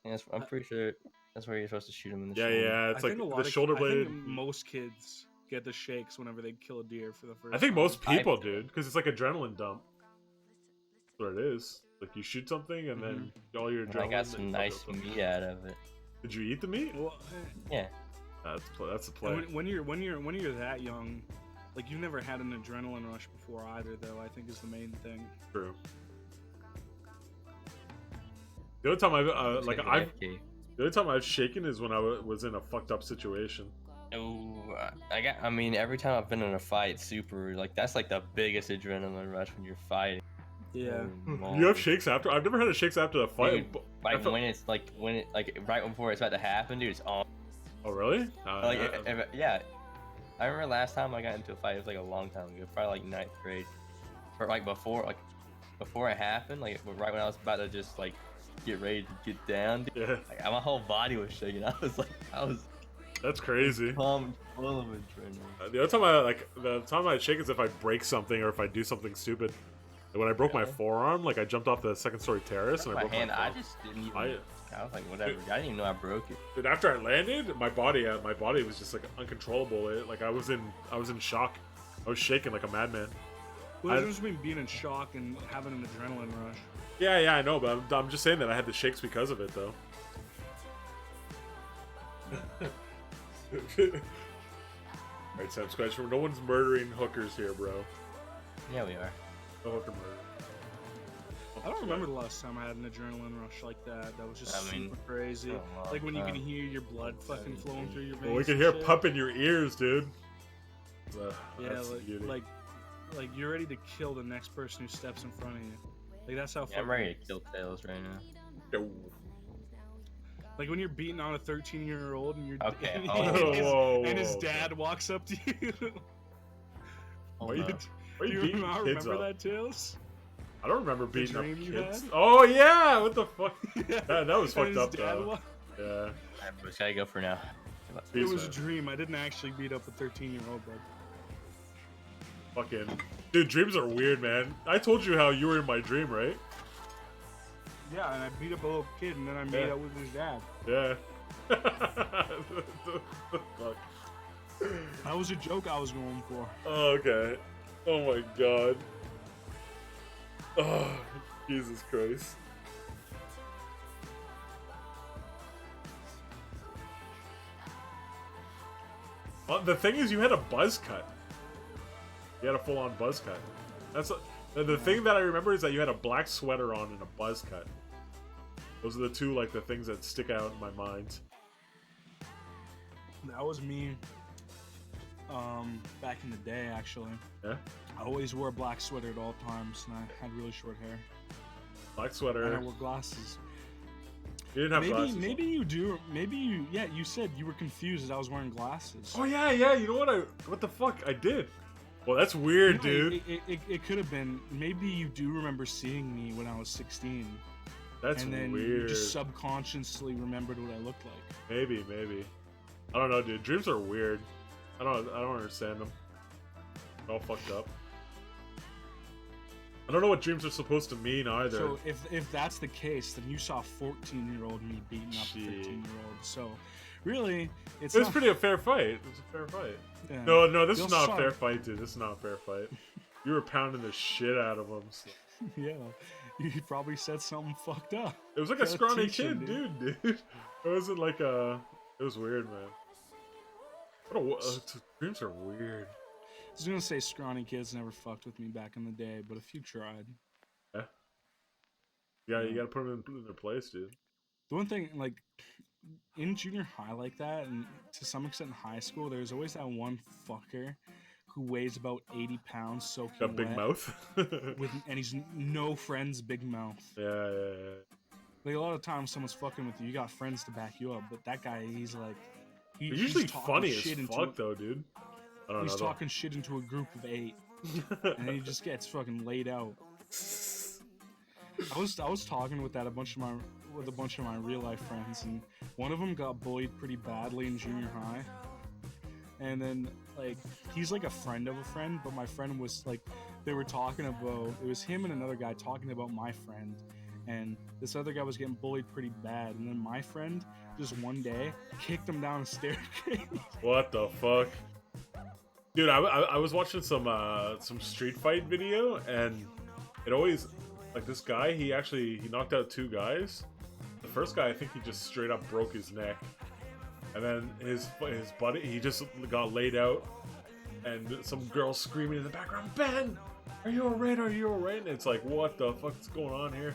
And I'm pretty sure that's where you're supposed to shoot him in the Yeah, shoulder. yeah. It's I like think a lot the of shoulder I blade. think most kids get the shakes whenever they kill a deer for the first I think time. most people, dude, because it's like adrenaline dump. That's what it is. Like you shoot something and then all your And adrenaline. I got some nice meat out of it. Did you eat the meat? Well, Yeah. That's the play. when you're that young, like you've never had an adrenaline rush before either, though. I think is the main thing. True. The only time AFK. the only time I've shaken is when I was in a fucked up situation. Oh, I mean, every time I've been in a fight, super, like, that's like the biggest adrenaline rush when you're fighting. Yeah. You have shakes after? I've never had a shakes after the fight. Dude, but like, I felt- when it's, like, right before it's about to happen, dude, it's on. Oh really? Like, yeah. I remember last time I got into a fight, it was, like, a long time ago, probably, like, 9th grade. Or, like, before it happened, like, right when I was about to just, like, get ready to get down, dude, Yeah, like, my whole body was shaking. I was that's crazy. pumped full of adrenaline. The time I shake is if I break something or if I do something stupid. Like when I broke my forearm, like I jumped off the second-story terrace and I My broke hand, my I thumb. just didn't even. I- I was like, whatever. I didn't even know I broke it. Dude, after I landed, my body was just like uncontrollable. Like I was in shock. I was shaking like a madman. Well, there's between being in shock and having an adrenaline rush. Yeah, I know, but I'm just saying that I had the shakes because of it, though. Alright, Sam Scratch, no one's murdering hookers here, bro. Yeah, we are. No hooker murder. I don't remember the last time I had an adrenaline rush like that. That was just I mean, super crazy. it's been a long Like when you can time. hear your blood fucking flowing through your veins. Well, we can and hear shit. pump in your ears, dude. Yeah, That's the beauty. like you're ready to kill the next person who steps in front of you. Like that's how. Yeah, I'm fucking- ready to kill Tails right now. Yo. Like when you're beating on a 13-year-old and you're Okay, and, hold his, on. and his Whoa. dad walks up to you. Why are you, Hold up. why are Do you you beating kids remember up? that, Tails? I don't remember beating up dream you kids. had? Oh yeah, what the fuck? Yeah. That was And fucked his up, dad though. Yeah. Alright, boys, gotta go for now. It Peace, was a man. dream. I didn't actually beat up a 13-year-old, bud. Fucking dude, dreams are weird, man. I told you how you were in my dream, right? Yeah, and I beat up a little kid, and then I made Yeah. out with his dad. Yeah. Fuck. That was a joke I was going for. Oh, okay. Oh my god. Oh, Jesus Christ. The thing is, you had a buzz cut. You had a full-on buzz cut. That's the thing that I remember is that you had a black sweater on and a buzz cut. Those are the two, like, the things that stick out in my mind. That was me. Back in the day, actually. Yeah? I always wore a black sweater at all times, and I had really short hair. Black And I sweater. wore glasses. You didn't have glasses. Maybe you do. Maybe you. Yeah, you said you were confused as I was wearing glasses. Oh, yeah, you know what? What the fuck? I did. Well, that's weird, No, dude. It could have been. Maybe you do remember seeing me when I was 16. That's and then weird. you just subconsciously remembered what I looked like. Maybe. I don't know, dude. Dreams are weird. I don't understand them. They're all fucked up. I don't know what dreams are supposed to mean either. So if that's the case, then you saw a 14-year-old me beating up a Shit. 13-year-old. So really, it's It was not, pretty a fair fight. It was a fair fight. yeah. No, this You is not a saw- fair fight, dude. This is not a fair fight. You were pounding the shit out of him. So. Yeah, you probably said something fucked up. It was like a Gotta scrawny teach him, kid, dude. It wasn't like a. It was weird, man. Dreams are weird. I was gonna say scrawny kids never fucked with me back in the day, but if you tried. Yeah, you gotta put them in their place, dude. The one thing, like, in junior high like that, and to some extent in high school, there's always that one fucker who weighs about 80 pounds soaking Got big wet, mouth. and he's no friends, big mouth. Yeah. Like, a lot of times someone's fucking with you, you got friends to back you up, but that guy, he's like... They're usually he's talking funny as shit into fuck, it. though, dude. I don't He's know. talking shit into a group of 8, and then he just gets fucking laid out. I was talking with a bunch of my real life friends, and one of them got bullied pretty badly in junior high. And then like he's like a friend of a friend, but my friend was like, they were talking about, it was him and another guy talking about my friend, and this other guy was getting bullied pretty bad, and then my friend just one day kicked him down a staircase. What the fuck? Dude, I was watching some street fight video, and it always, like, this guy, he knocked out 2 guys. The first guy, I think he just straight up broke his neck. And then his buddy, he just got laid out, and some girl screaming in the background, "Ben, are you alright? Are you alright?" And it's like, what the fuck's going on here?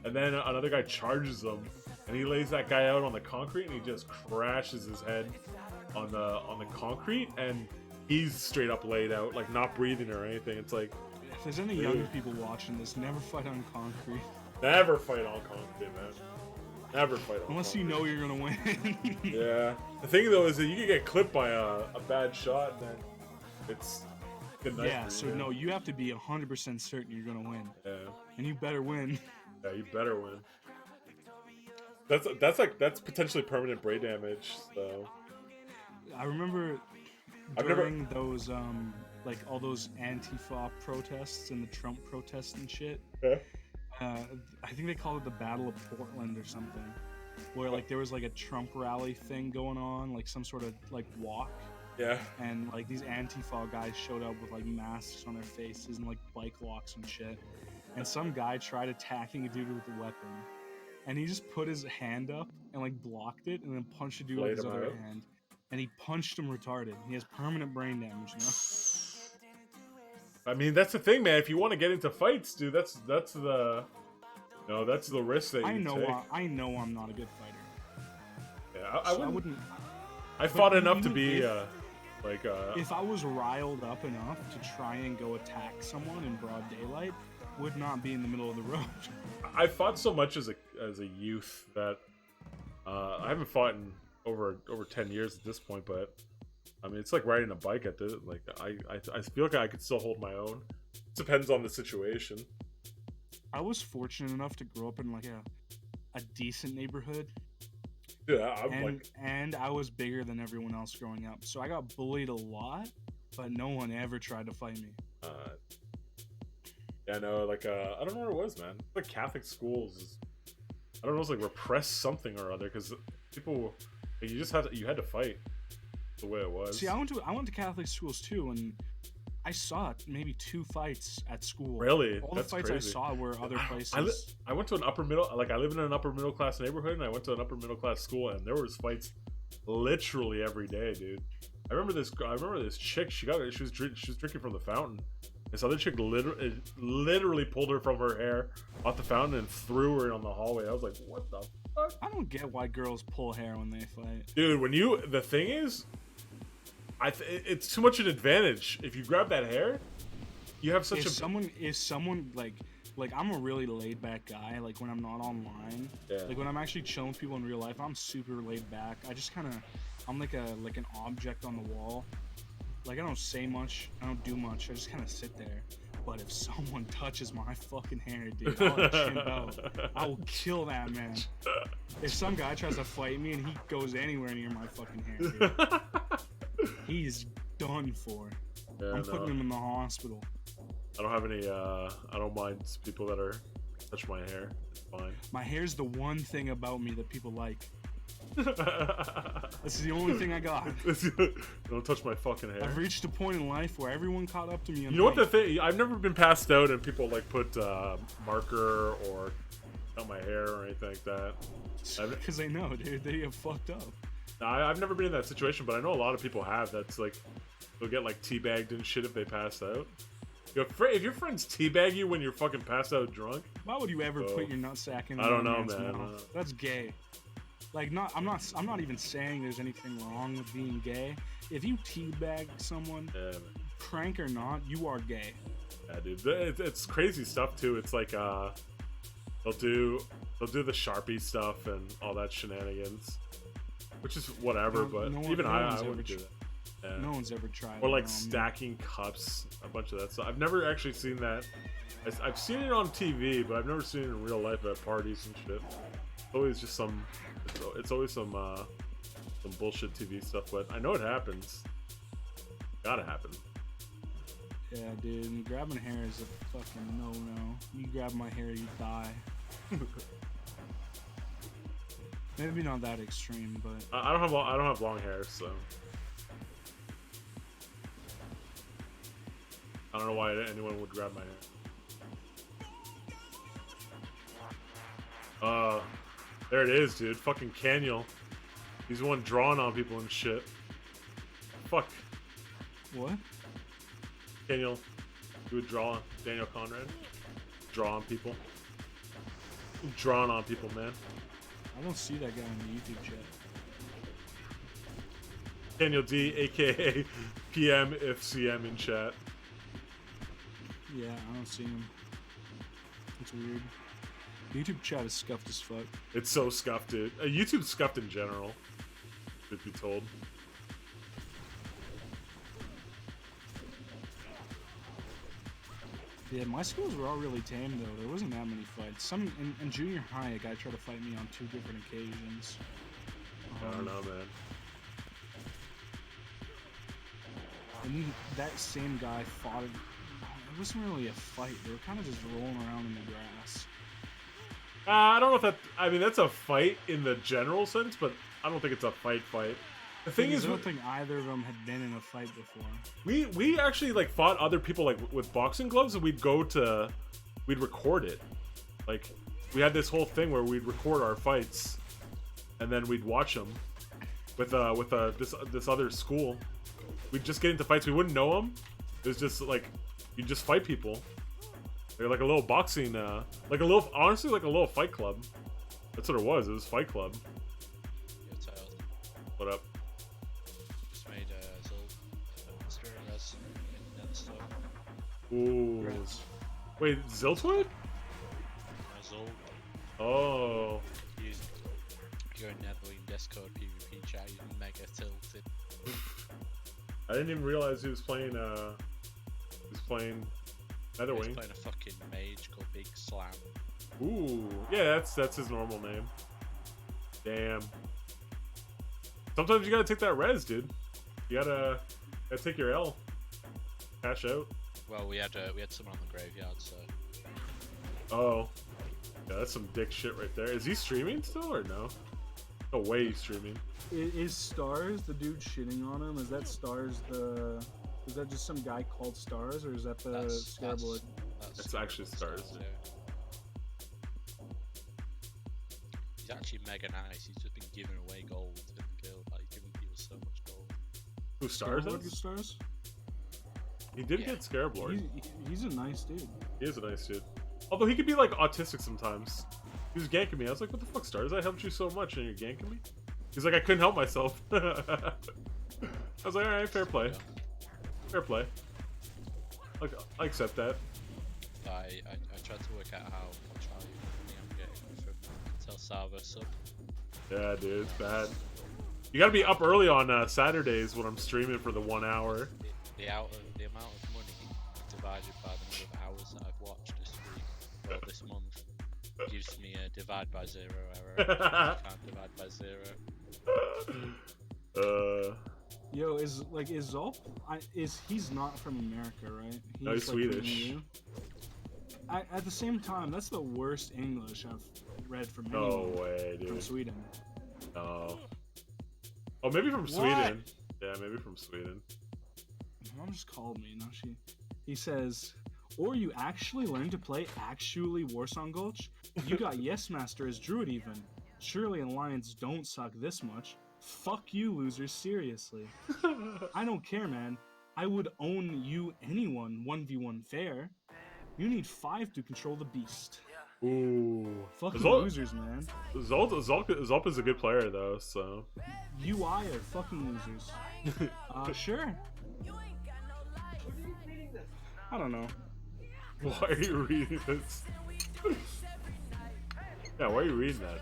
And then another guy charges him, and he lays that guy out on the concrete, and he just crashes his head on the concrete, and he's straight up laid out, like not breathing or anything. It's like, If there's any younger people watching this, never fight on concrete. never fight on concrete, man. Never fight on Unless concrete. you know you're gonna win. Yeah. The thing though is that you can get clipped by a bad shot, and then it's good night Yeah, for so you, man. no, you have to be 100% certain you're gonna win. Yeah. And you better win. Yeah, you better win. That's potentially permanent brain damage. So I remember I've never- during those like all those Antifa protests and the Trump protests and shit. yeah. I think they called it the Battle of Portland or something, where like there was like a Trump rally thing going on, like some sort of like walk, Yeah. and like these Antifa guys showed up with like masks on their faces and like bike locks and shit, and some guy tried attacking a dude with a weapon, and he just put his hand up and like blocked it, and then punched a dude Laid with his him other out? hand, and he punched him retarded. He has permanent brain damage, you know? I mean, that's the thing, man. If you want to get into fights, dude, that's the risk that you I know take. I'm not a good fighter. Yeah, So I wouldn't. I fought but enough to even be if- If I was riled up enough to try and go attack someone in broad daylight, would not be in the middle of the road. I fought so much as a youth that I haven't fought in over 10 years at this point, but I mean, it's like riding a bike at this. Like I feel like I could still hold my own. It depends on the situation. I was fortunate enough to grow up in like a decent neighborhood, Yeah, I'm and like, and I was bigger than everyone else growing up, so I got bullied a lot, but no one ever tried to fight me. yeah, no, like I don't know what it was, man. Like Catholic schools, I don't know, it's like repressed something or other because people, like, you had to fight the way it was. See, I went to Catholic schools too, and I saw maybe 2 fights at school. Really? All That's the fights crazy. I saw were other places. I went to an upper middle, like I live in an upper middle class neighborhood, and I went to an upper middle class school, and there was fights literally every day, dude. I remember this chick. She was drinking from the fountain. This other chick literally pulled her from her hair off the fountain and threw her on the hallway. I was like, what the fuck? I don't get why girls pull hair when they fight. Dude, the thing is, it's too much an advantage. If you grab that hair, you have such If a... someone like I'm a really laid back guy. Like when I'm not online, Yeah. like when I'm actually chilling with people in real life, I'm super laid back. I just I'm like an object on the wall. Like I don't say much, I don't do much. I just kind of sit there. But if someone touches my fucking hair, dude, I'll chimp out. I will kill that man. If some guy tries to fight me and he goes anywhere near my fucking hair, dude, he's done for. Yeah, I'm no. putting him in the hospital. I don't have any, I don't mind people that touch my hair. It's fine. My hair's the one thing about me that people like. This is the only thing I got. Don't touch my fucking hair. I've reached a point in life where everyone caught up to me. You know what the thing? I've never been passed out and people like put marker or on my hair or anything like that. Because they know, dude, they get fucked up. I've never been in that situation, but I know a lot of people have. That's like they'll get like teabagged and shit if they pass out. If your friends teabag you when you're fucking passed out drunk, Why would you ever put your nutsack in? I don't another know, man's man. mouth? That's gay. Like, I'm not even saying there's anything wrong with being gay. If you teabag someone, yeah, man. prank or not, you are gay. Yeah, dude, it's crazy stuff too. It's like they'll do the Sharpie stuff and all that shenanigans, which is whatever. No- but no one- even no I one's wouldn't ever do tr- that. Yeah. No one's ever tried. Or it, like no, stacking cups, a bunch of that stuff. I've never actually seen that. I've seen it on TV, but I've never seen it in real life at parties and shit. It's always just some. It's always some bullshit TV stuff, but I know it happens. Gotta happen. Yeah, dude. Grabbing hair is a fucking no-no. You grab my hair, you die. Maybe not that extreme, but I don't have long hair, so I don't know why anyone would grab my hair. There it is, dude. Fucking Caniel. He's the one drawing on people and shit. Fuck. what? Caniel. You would draw on Daniel Conrad. Draw on people. Drawing on people, man. I don't see that guy in the YouTube chat. Daniel D, aka PM if CM in chat. Yeah, I don't see him. It's weird. YouTube chat is scuffed as fuck. It's so scuffed, dude. YouTube's scuffed in general, truth be told. Yeah, my schools were all really tame though. There wasn't that many fights. Some in junior high, a guy tried to fight me on 2 different occasions. I don't know, man. And then that same guy fought. It wasn't really a fight. They were kind of just rolling around in the grass. I don't know if that. I mean, that's a fight in the general sense, but I don't think it's a fight. The thing is, I don't think either of them had been in a fight before. we actually like fought other people like with boxing gloves, and we'd record it. Like we had this whole thing where we'd record our fights, and then we'd watch them with this other school. We'd just get into fights. We wouldn't know them. It was just like you just fight people. They're like a little boxing, honestly, like a little fight club. That's what it was. It was Fight Club. Yo, Tails. What up? Just made Zol Spirit Res in Nether stuff. Ooh. Congrats. Wait, Ziltwood? Zol. Oh. Use your Netherwing Discord PvP chat, you mega tilted. I didn't even realize he was playing Netherwing. He's playing a fucking mage called Big Slam. Ooh. Yeah, that's his normal name. Damn. Sometimes you gotta take that res, dude. You gotta take your L. Cash out. Well, we had someone on the graveyard, so. Oh. Yeah, that's some dick shit right there. Is he streaming still or no? No way he's streaming. Is Stars the dude shitting on him? Is that Stars the? Is that just some guy called Stars, or is that the Scareboard? It's actually Stars. Yeah. He's actually mega nice. He's just been giving away gold to the guild, like giving people so much gold. Who Stars Scareboard is? is Stars? He did get Scareblord. He's a nice dude. He is a nice dude. Although he could be like autistic sometimes. He was ganking me. I was like, what the fuck, Stars? I helped you so much and you're ganking me? He's like, I couldn't help myself. I was like, alright, fair play. Fair play. Like, I accept that. I tried to work out how much value I'm getting from Tel Sava sub. Yeah, dude, it's bad. You gotta be up early on Saturdays when I'm streaming for the 1 hour. The amount of money divided by the number of hours that I've watched this week, or this month, gives me a divide by 0 error. I can't divide by 0. Yo, is Zolp? He's not from America, right? No, he's like Swedish. At the same time, that's the worst English I've read from No anyone way, dude. from Sweden. No. Oh, maybe from Sweden. Yeah, maybe from Sweden. Mom just called me. Now he says, or you actually learned to play actually Warsong Gulch? You got Yes Master as Druid even. Surely Alliance don't suck this much. Fuck you, losers, seriously. I don't care, man. I would own you anyone 1v1 fair. You need 5 to control the beast. Ooh. Fucking losers, man. Zolp is a good player, though, so. UI are fucking losers. Sure. I don't know. Why are you reading this? Yeah, why are you reading that?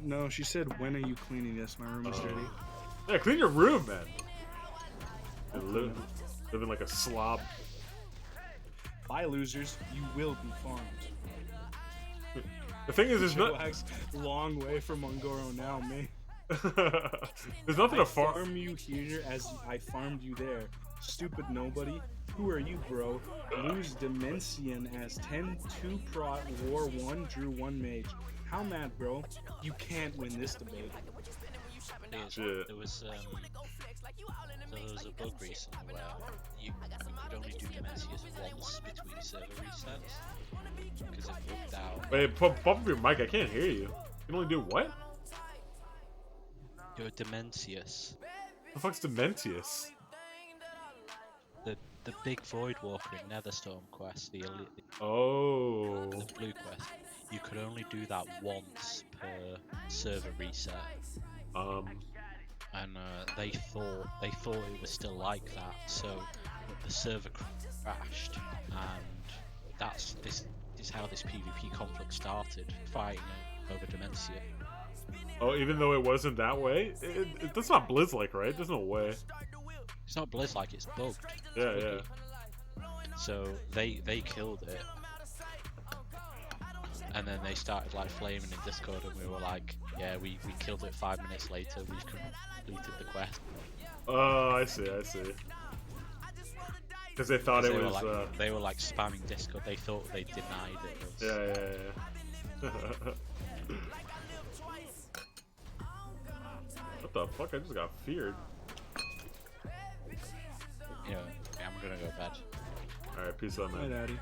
No, she said, when are you cleaning this? My room is dirty. Yeah, clean your room, man. And living like a slob. Bye, losers. You will be farmed. The thing is, there's not. Chillax, long way from Ungoro now, man. There's nothing I to farm. farm you here as I farmed you there. Stupid nobody. Who are you, bro? Lose Dimension as 10-2 prot, war 1, drew 1 mage. How mad, bro? You can't win this debate. Shit. There was a bug recently where you could only do Dimensius once between server resets because it bugged out. Wait, pump up your mic. I can't hear you. You can only do what? You're Dimensius, The fuck's Dementius? the big Void Walker in Netherstorm quest, the Oh. blue quest. You could only do that once per server reset. And they thought it was still like that, so the server crashed, and this is how this PvP conflict started, fighting over Dementia. Oh, even though it wasn't that way? That's not Blizz-like, right? There's no way. It's not Blizz-like, it's bugged. Yeah, yeah. So they killed it, and then they started like flaming in Discord, and we were like, yeah, we killed it 5 minutes later, we completed the quest. Oh, I see. Because they thought it was. They were like spamming Discord. They thought they denied it. Yeah. What the fuck? I just got feared. You know, I'm gonna go bed. Alright, peace out, Hi, man. Daddy.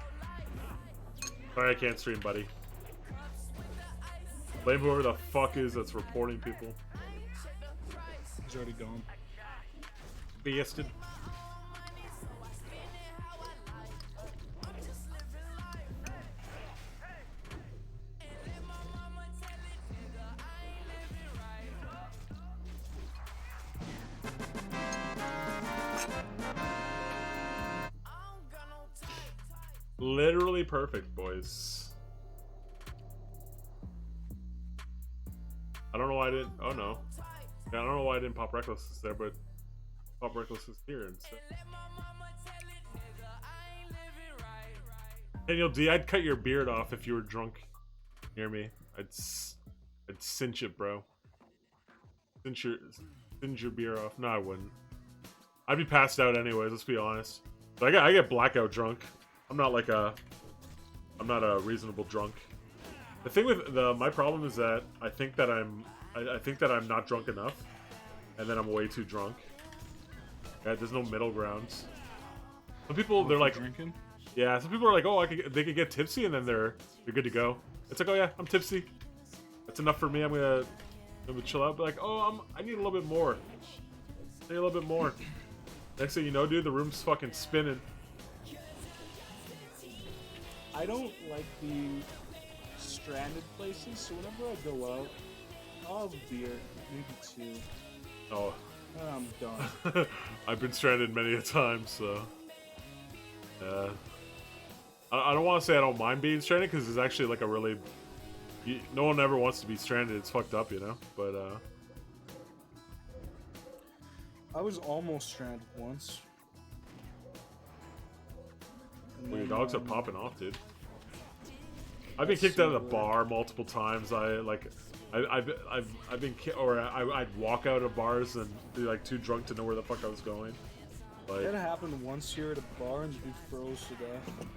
Sorry, I can't stream, buddy. Blame whoever the fuck is that's reporting people. He's already gone. Bastard. Literally perfect, boys. I don't know why I didn't. Oh no. Yeah, I don't know why I didn't pop Reckless there, but pop Reckless is here instead. Daniel D, I'd cut your beard off if you were drunk near me. I'd cinch it, bro. Cinch your beard off. No, I wouldn't. I'd be passed out anyways. Let's be honest. But I get blackout drunk. I'm not a reasonable drunk. The thing with my problem is that I think that I'm not drunk enough, and then I'm way too drunk. Yeah, there's no middle ground. Some people they're like drinking. Yeah, some people are like, oh, they could get tipsy and then they're good to go. It's like, oh yeah, I'm tipsy. That's enough for me. I'm gonna chill out. But like, oh, I need a little bit more. I need a little bit more. Next thing you know, dude, the room's fucking spinning. I don't like the stranded places, so whenever I go out, I'll have a beer, maybe 2. Oh. I'm done. I've been stranded many a time, so. I don't want to say I don't mind being stranded, because it's actually like a really. No one ever wants to be stranded, it's fucked up, you know? But, I was almost stranded once. well, your dogs are popping off, dude. I've been kicked out of the bar multiple times. I've been I'd walk out of bars and be like too drunk to know where the fuck I was going. Like, It happened once here at a bar and the dude froze to death.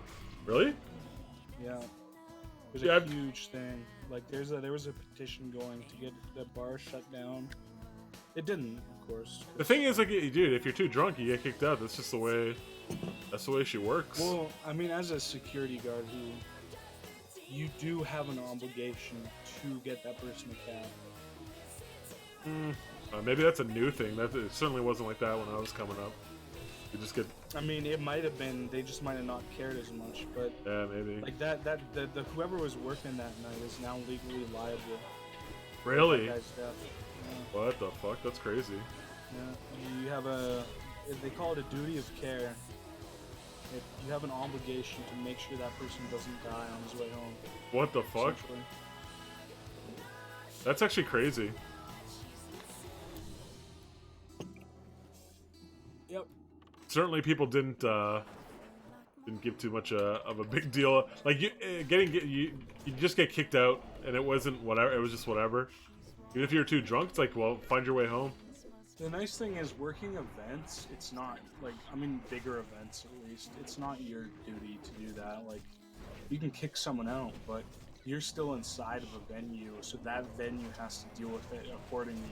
really? Yeah. It was Yeah, a huge thing. Like there was a petition going to get the bar shut down. It didn't, of course. The thing is, like, dude, if you're too drunk, you get kicked out. That's just the way. That's the way she works. Well, I mean, as a security guard, you do have an obligation to get that person a cab. Maybe that's a new thing. It certainly wasn't like that when I was coming up. You just get. I mean, it might have been. They just might have not cared as much. But Yeah, maybe. like the whoever was working that night is now legally liable. Really? For that guy's death. Yeah. What the fuck? That's crazy. Yeah. You have they call it a duty of care. You have an obligation to make sure that person doesn't die on his way home. What the fuck? essentially. That's actually crazy. Yep. certainly people didn't give too much of a big deal. Like you just get kicked out, and it wasn't whatever. It was just whatever. Even if you're too drunk, it's like, well, find your way home. The nice thing is working events, it's not like, I mean bigger events at least, it's not your duty to do that. Like, you can kick someone out, but you're still inside of a venue, so that venue has to deal with it accordingly.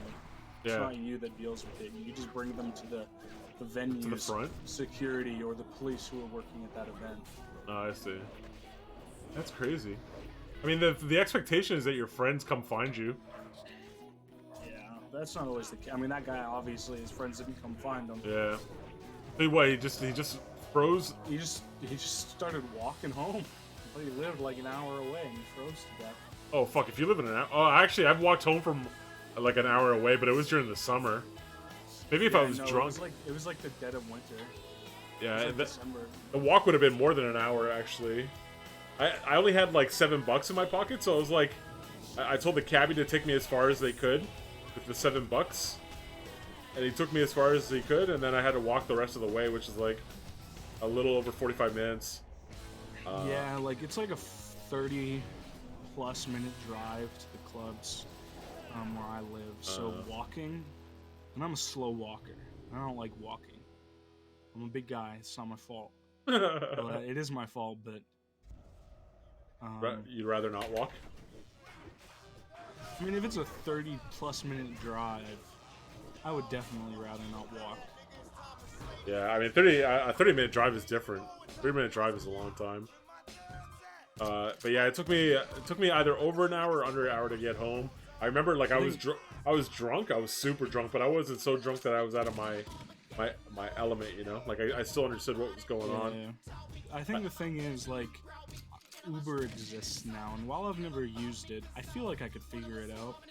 It's not you that deals with it. You just bring them to the venue's to the front? security or the police who are working at that event. Oh, I see. That's crazy. I mean, the expectation is that your friends come find you. That's not always the case. I mean, that guy obviously his friends didn't come find him. Yeah. Hey, what? He just froze. He just started walking home. But he lived like an hour away and he froze to death. Oh fuck! If you live in an hour, oh, actually, I've walked home from like an hour away, but it was during the summer. Maybe if I was drunk. It was like the dead of winter. Yeah, like December. The walk would have been more than an hour actually. I only had like $7 in my pocket, so I was like, I told the cabbie to take me as far as they could. With the $7, and he took me as far as he could, and then I had to walk the rest of the way, which is like a little over 45 minutes. Yeah, like it's like a 30+ minute drive to the clubs where I live. So walking, and I'm a slow walker. I don't like walking. I'm a big guy. It's not my fault. Well, it is my fault, but you'd rather not walk? I mean, if it's a 30+ minute drive, I would definitely rather not walk. Yeah, I mean, a 30-minute drive is different. 30-minute drive is a long time. But yeah, it took me either over an hour or under an hour to get home. I remember, like, I was drunk. I was super drunk, but I wasn't so drunk that I was out of my element. You know, like I still understood what was going on. I think the thing is, like, Uber exists now, and while I've never used it, I feel like I could figure it out.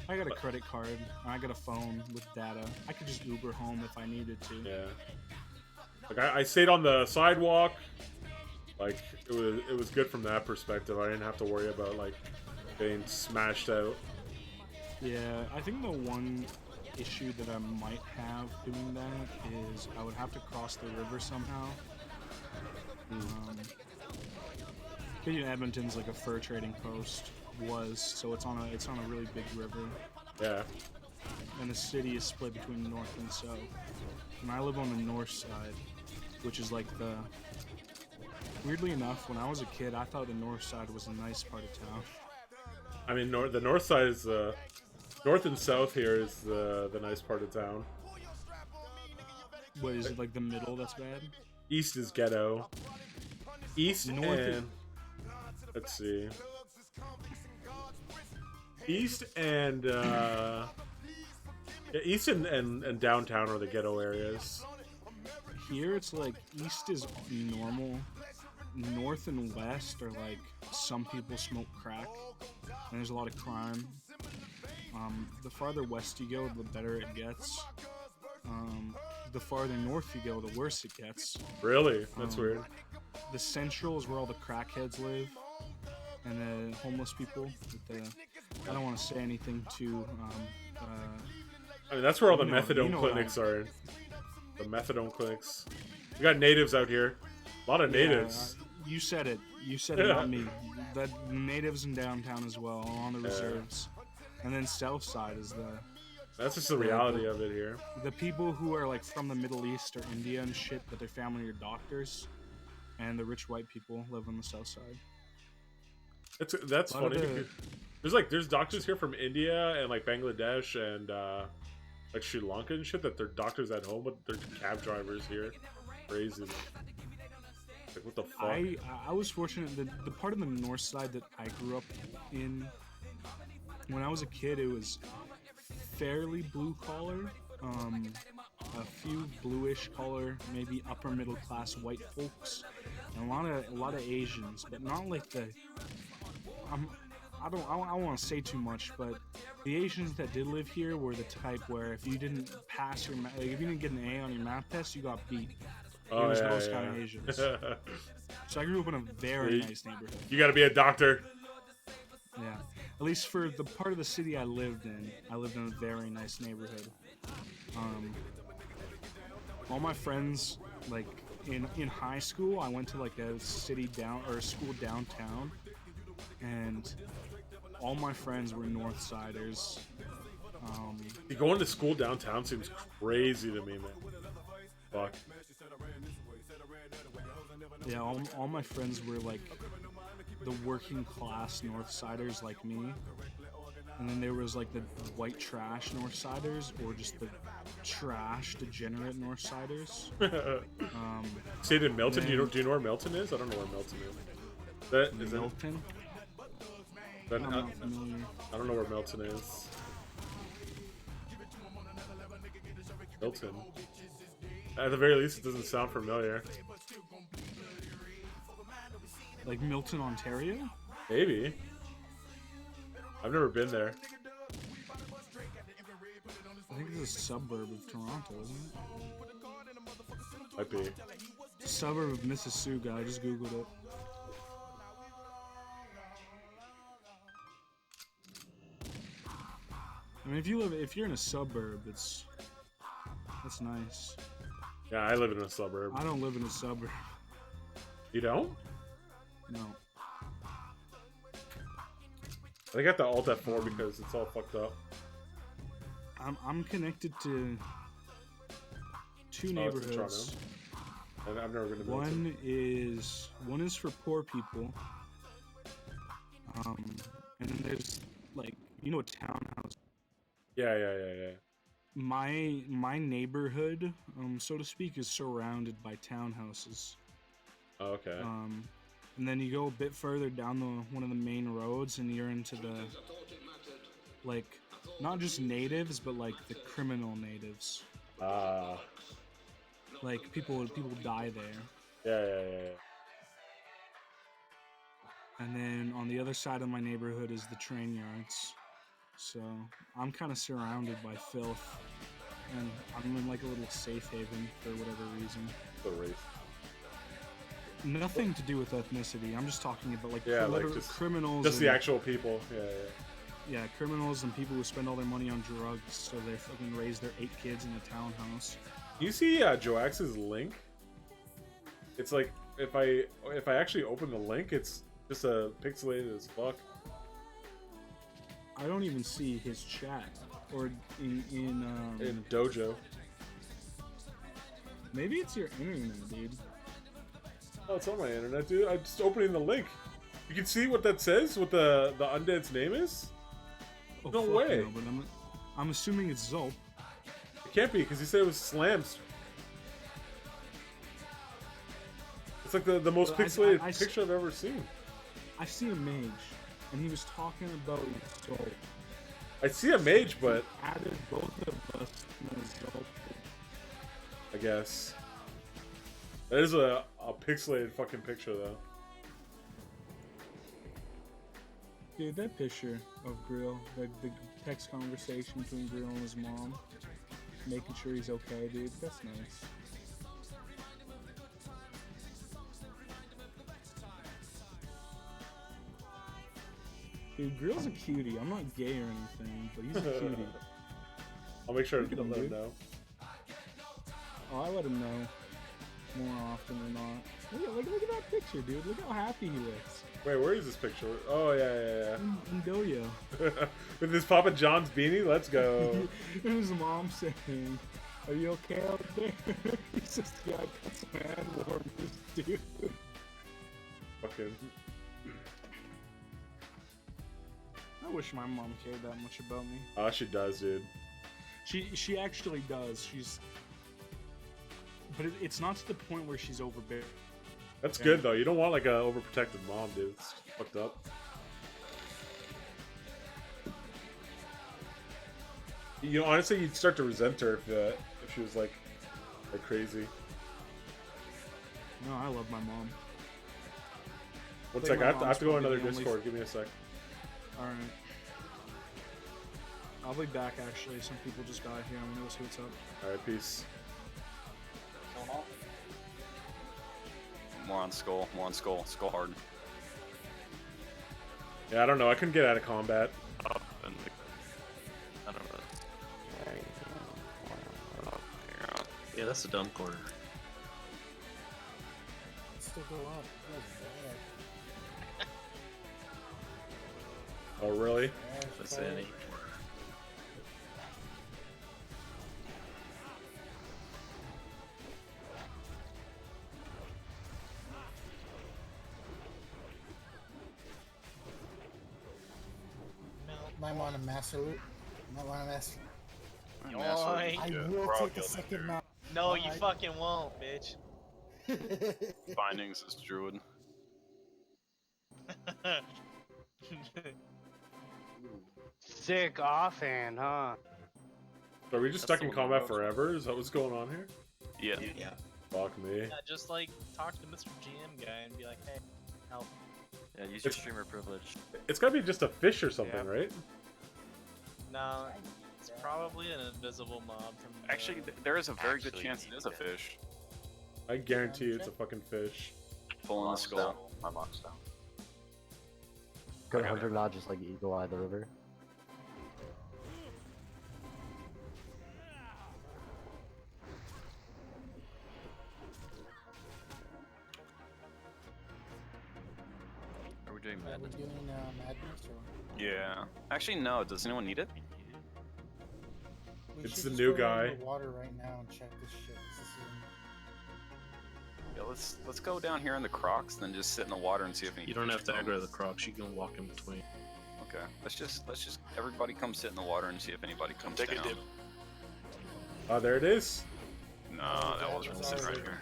I got a credit card, and I got a phone with data. I could just Uber home if I needed to. Yeah. Like I stayed on the sidewalk. Like it was good from that perspective. I didn't have to worry about like being smashed out. Yeah, I think the one issue that I might have doing that is I would have to cross the river somehow. Edmonton's like a fur trading post so it's on a really big river. Yeah. And the city is split between north and south. And I live on the north side, which is like the... Weirdly enough, when I was a kid, I thought the north side was a nice part of town. I mean, the north side is north and south here is the nice part of town. What is it, like the middle that's bad? East is ghetto. East north and... Let's see. East and East and downtown are the ghetto areas. Here it's like east is normal. North and west are like some people smoke crack, and there's a lot of crime. The farther west you go, the better it gets. The farther north you go, the worse it gets. Really? That's weird. The central is where all the crackheads live. And the homeless people. I don't want to say anything too. I mean, that's where all the methadone clinics are. The methadone clinics. We got natives out here. A lot of natives. You said it. You said it, not me. The natives in downtown as well, on the reserves. And then south side is the... That's just the reality of it here. The people who are like from the Middle East or India and shit, but their family are doctors. And the rich white people live on the south side. That's funny. There's doctors here from India and like Bangladesh and like Sri Lanka and shit that they're doctors at home, but they're cab drivers here. Crazy. Like what the fuck? I was fortunate that the part of the north side that I grew up in, when I was a kid, it was fairly blue collar. A few bluish collar, maybe upper middle class white folks, and a lot of Asians, but not like the. I don't want to say too much, but the Asians that did live here were the type where if you didn't pass if you didn't get an A on your math test, you got beat. It was those kind of Asians. So I grew up in a very nice neighborhood. You got to be a doctor. Yeah, at least for the part of the city I lived in a very nice neighborhood. all my friends, like in high school, I went to like a school downtown, and all my friends were Northsiders. Going to school downtown seems crazy to me, man. Fuck. Yeah, all my friends were like the working class Northsiders like me. And then there was like the white trash Northsiders, or just the trash degenerate Northsiders. Stayed in Milton. Do you know where Milton is? I don't know where Milton is. Is Milton? I'm not familiar. I don't know where Milton is. Milton. At the very least, it doesn't sound familiar. Like Milton, Ontario? Maybe. I've never been there. I think it's a suburb of Toronto, isn't it? Might be. Suburb of Mississauga. I just googled it. I mean, if you're in a suburb, that's nice. Yeah, I live in a suburb. I don't live in a suburb. You don't? No. I got the Alt F4 because it's all fucked up. I'm connected to two neighborhoods. I've never been to Milton. One is for poor people. And then there's like, you know, a townhouse. Yeah. My neighborhood, so to speak, is surrounded by townhouses. Oh, okay. And then you go a bit further down one of the main roads, and you're into the, like, not just natives, but like the criminal natives. Like people die there. Yeah. And then on the other side of my neighborhood is the train yards. So I'm kind of surrounded by filth, and I'm in like a little safe haven for whatever reason. The race. Nothing to do with ethnicity. I'm just talking about like, just criminals. Just the actual people. Yeah, criminals and people who spend all their money on drugs, so they fucking raise their 8 kids in a townhouse. You see Joax's link? It's like if I actually open the link, it's just a pixelated as fuck. I don't even see his chat or in Dojo. Maybe it's your internet, dude. Oh, it's on my internet, dude. I'm just opening the link. You can see what that says, what the undead's name is? Oh, no way. No, but I'm assuming it's Zolp. It can't be, because he said it was Slams. It's like the most pixelated picture I've ever seen. I've seen a mage, and he was talking about Zolp. I see a mage, but... He added both of us to Zolp. I guess. That is a pixelated fucking picture, though. Dude, that picture of Grill, the text conversation between Grill and his mom, making sure he's okay, dude, that's nice. Dude, Grill's a cutie. I'm not gay or anything, but he's a cutie. I'll make sure to let him know. Oh, I let him know more often than not. Look at that picture, dude. Look how happy he looks. Wait, where is this picture? Oh, yeah. In Doyo. With his Papa John's beanie? Let's go. And his mom saying, "Are you okay out there?" He says, "Yeah, I got some hand warmers, dude." Fucking... I wish my mom cared that much about me. Oh, she does, dude. She actually does. But it's not to the point where she's overbearing. That's good, though. You don't want, like, a overprotective mom, dude. It's fucked up. You know, honestly, you'd start to resent her if she was, like crazy. No, I love my mom. One sec, I have to go on another Discord. Give me a sec. Alright. I'll be back, actually. Some people just got here. I'm gonna go see what's up. Alright, peace. More on skull hard. Yeah, I don't know. I couldn't get out of combat. Up and I don't know. Yeah, that's a dumb corner. Still go up. Oh, really? That's any. Might want a master loot. Might want a master. Yoink. I will take a second mount. No, you fucking won't, bitch. Findings is druid. Sick offhand, huh? Are we just stuck in combat forever? Is that what's going on here? Yeah. Yeah. Fuck me. Yeah, just like talk to Mr. GM guy and be like, hey, help. Yeah, use your streamer privilege. It's gotta be just a fish or something, Yeah. right? No, it's probably an invisible mob from. Actually, there is a very good chance it is a fish. I guarantee you it's a fucking fish. Pulling the skull. My box down. Could Hunter not just like eagle eye the river? Are we doing We're madness? doing madness or? Yeah. Actually, no. Does anyone need it? We It's should the just new go down guy. to the water right now and check this shit. This is Yeah. Let's go down here in the Crocs, then just sit in the water and see if any. You don't fish have to come. aggro the Crocs. You can walk in between. Okay. Let's just everybody come sit in the water and see if anybody comes Take a down. dip. Oh, there it is. No, that wasn't sitting right here.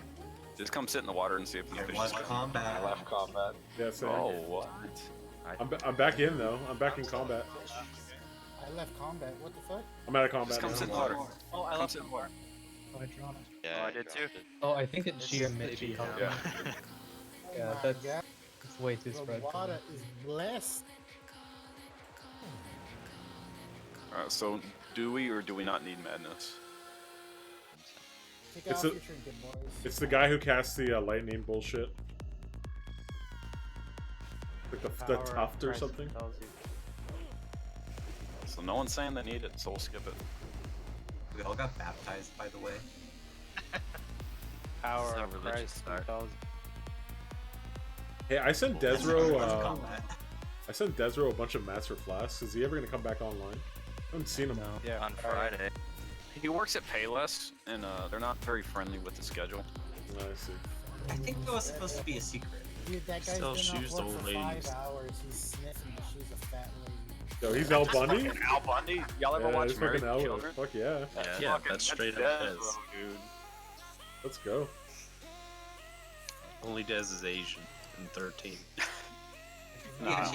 Just come sit in the water and see if the fish is combat. left combat. Yeah, so Oh, what? I'm back in though. I'm back in combat. I left combat. What the fuck? I'm out of combat Just come now. sit in the water. Oh, I Come left sit it. in the water. Oh, I dropped. Yeah, I did too. Oh, I think that GM maybe. Yeah. Yeah, Oh my that's God. it's way too The spread. for water me. is blessed. Alright, so do we or do we not need madness? Take It's off a- your trinket, boys. It's the guy who casts the lightning bullshit. Like the tuft or something. So no one's saying they need it, so we'll skip it. We all got baptized, by the way. Power It's not of religious Christ start. 2000. Hey, I sent Desro. I sent Desro a bunch of Master Flasks. Is he ever gonna come back online? I haven't seen him. Yeah. On Friday. He works at Payless, and they're not very friendly with the schedule. I see. I think that was supposed to be a secret. Dude, that guy's Still been shoes off the work old for 5 ladies. hours. He's sniffing the shoes of fat lady. Yo, he's Al Bundy? Al Bundy? Y'all ever Yeah, watch he's Married fucking with Al. Children? Fuck yeah. Yeah, that's straight up Dez, Dez. dude. Let's go. Only Dez is Asian and 13. Nah,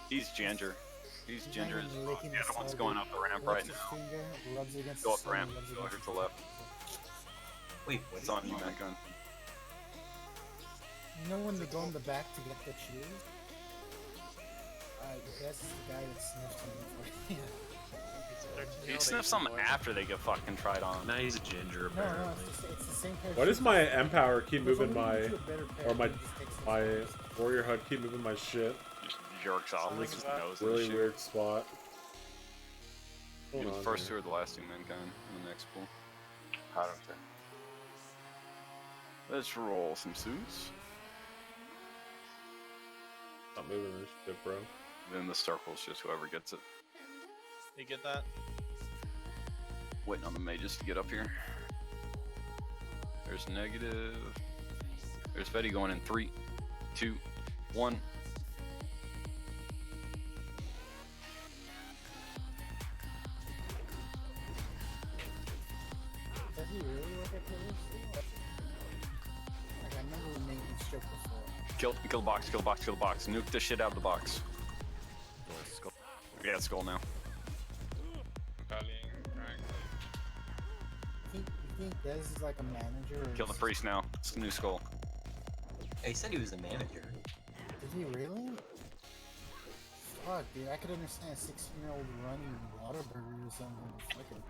he's ginger. He's ginger as fuck. The other one's going up the ramp right now. Go up the ramp. Go here to the left. Wait, It's on you, Mankind. You know when they go in the back to get the shoes? That's the guy that sniffed him. He sniffs them after they get fucking tried on. Now he's a ginger, No, apparently. no, it's the same pair of Why does shoes. my Empower keep There's moving only my, two better pair, or my, he just takes my it. Warrior HUD keep moving my shit? Just jerks off with his nose and Really shit. weird spot. He Hold was on first here. two or the last two Mankind in the next pool. I don't care. Let's roll some suits. Stop moving this shit, bro. Then the circle's just whoever gets it. You get that? Waiting on the mages to get up here. There's negative. There's Betty going in 3, 2, 1. Does he really work at Payless? Like, I remember we made him strip before. Kill the box, kill the box, kill the box. Nuke the shit out of the box. Skull. Yeah, skull now. You think Dez is like a manager? Or Kill the priest now. It's the new skull. He said he was a manager. Did he really? Fuck, dude, I could understand a 16-year-old running Whataburger or something. Fucking.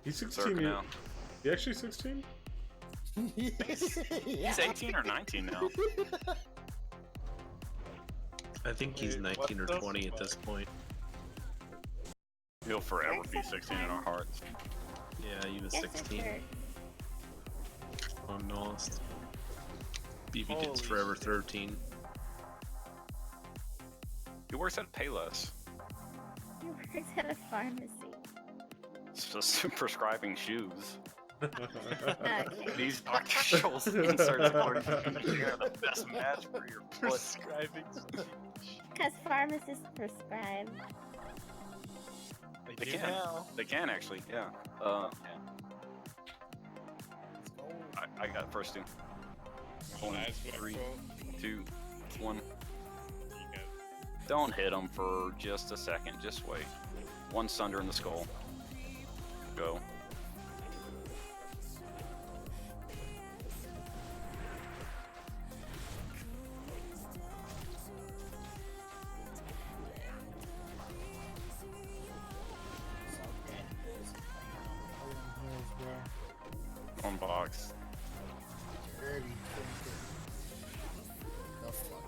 He's Circa 16 now. He actually 16? He's 18 or 19 now. I think he's 19 or 20 at this point. He'll forever be 16 in our hearts. Yeah, he was 16. on Nost. BB gets Holy forever shit. 13. He works at Payless. He works at a pharmacy. It's just prescribing shoes. Okay. These doctoral inserts according to me are the best match for your foot. Prescribing. Because pharmacists prescribe. They can. They can actually, yeah. I got first two. One, 3, 2, 1. Don't hit him for just a second. Just wait. One sunder in the skull. Go. One box. Dirty thinking. The fuck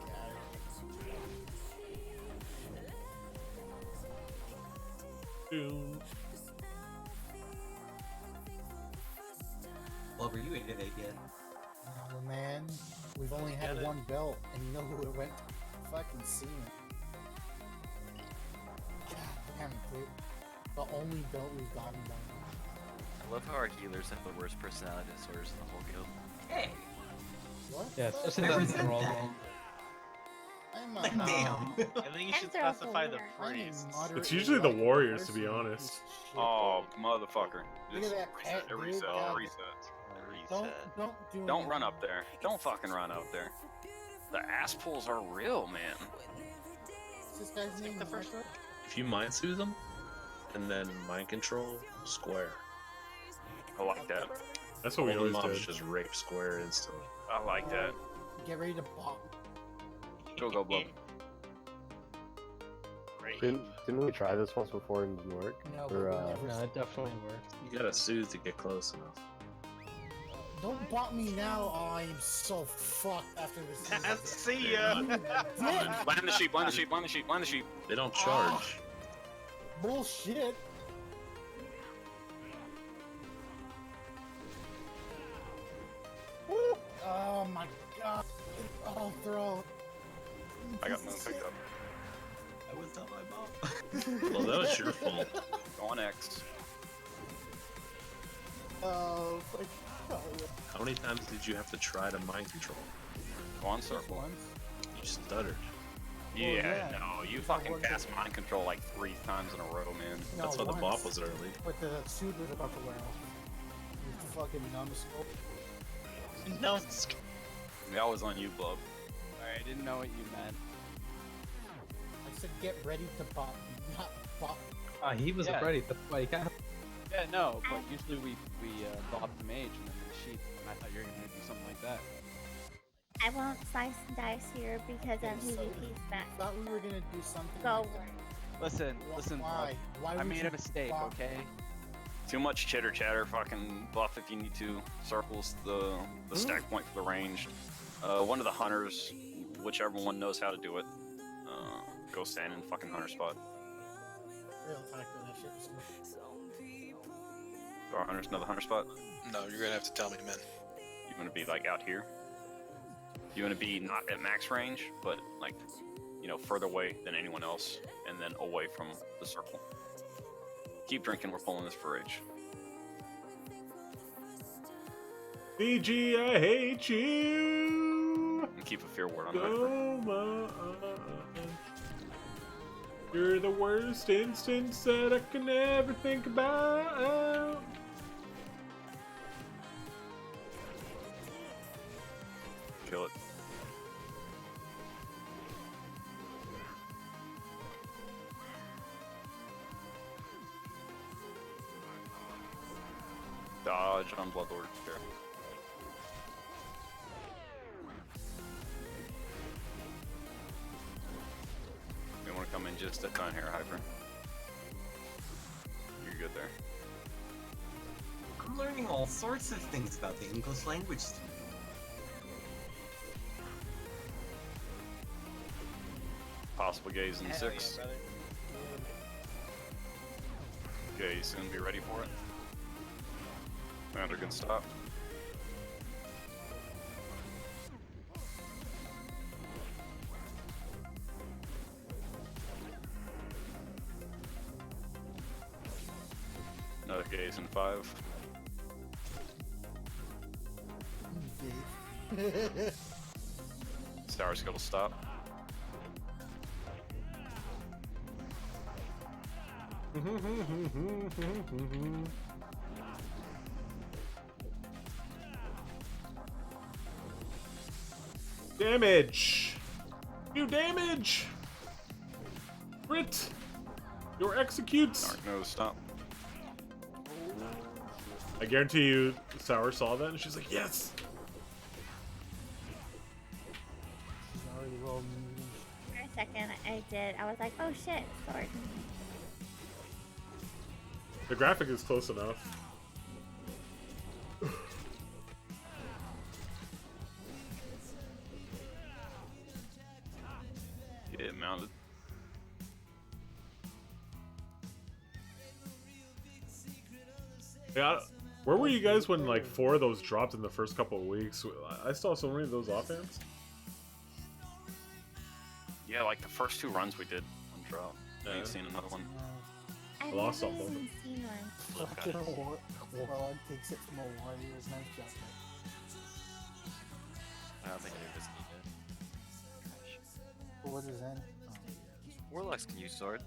out Well, were you into it yet? Oh man, we've only had one belt, and you know who it went to? Fucking Cena. God damn it, dude. The only belt we've gotten by now. I love how our healers have the worst personality disorders in the whole guild. Hey! What? Yeah, especially that brawl. I'm Like, a damn. I think you should specify the phrase. It's usually the Warriors, to be honest. Oh, motherfucker. Look Just at that pet, dude. reset. God. Reset. Don't Don't run up there. Don't fucking run up there. The ass pulls are real, man. What's this guy's name? Michael? If you mind soothe them, and then mind control, square. I like that. That's what we All the always mobs did. just rape square instantly. I like that. Get ready to pop. Go, Blub. Didn't we try this once before and it didn't work? No, Or, but we never. No, it definitely worked. You gotta soothe to get close enough. Don't bot me now. Oh, I am so fucked after this. See ya! You dick. Land the sheep, land the sheep, land the sheep, land the sheep. They don't charge. Bullshit. Woo. Oh my god. Oh, throw. I got none picked up. I was not my mom. Well, that was your fault. Go on X. Oh, fuck. Oh, How many times did you have to try to mind control? Go on circle. once. You stuttered. Yeah, yeah. no, you fucking cast mind control like 3 times in a row, man. No, That's why the once. bop was early. But the suit was about to wear off. You fucking numbskull. No. That was on you, Blub. Sorry, I didn't know what you meant. I said get ready to bop, not bop. He was Yeah. ready. That's why he got. Yeah, no, but usually we bop the mage and then the sheep, and I thought you were gonna do something like that. I won't slice and dice here because I'm PvP back. Thought we were gonna do something. Go. Listen, Why? Why I would made you a mistake, bop? okay? Too much chitter chatter, fucking buff if you need to. Circles the stack point for the range. One of the hunters, whichever one knows how to do it, go stand in fucking hunter spot. Real tactical, that shit was Our hunters know the hunter spot. No, you're gonna have to tell me, man. You want to be like out here. You want to be not at max range, but like, you know, further away than anyone else, and then away from the circle. Keep drinking. We're pulling this for age. BG, I hate you And keep a fear word on it. so much. You're the worst instance that I can ever think about. Kill it. Dodge on Bloodlord. Sure. You want to come in just a ton here, Hyper. You're good there. I'm learning all sorts of things about the English language. Possible gaze in Hell 6. yeah, brother. Gaze soon be ready for it. Commander can stop. 5. Sour skill to stop. Damage! Do damage! Crit! Your executes! Dark nose, stop. I guarantee you, Sour saw that and she's like, yes! She's already rolled medium. For a second, I did. I was like, oh shit, sword. The graphic is close enough. Get it mounted. Yeah, where were you guys when like 4 of those dropped in the first couple of weeks? I saw so many of those offhands. Yeah, like the first 2 runs we did on drop. I ain't seen another one. I've lost never something. even seen one. Fucking Warlord takes it from a warrior's nice job. I don't think any of us need it. What is that? Warlocks can use sword.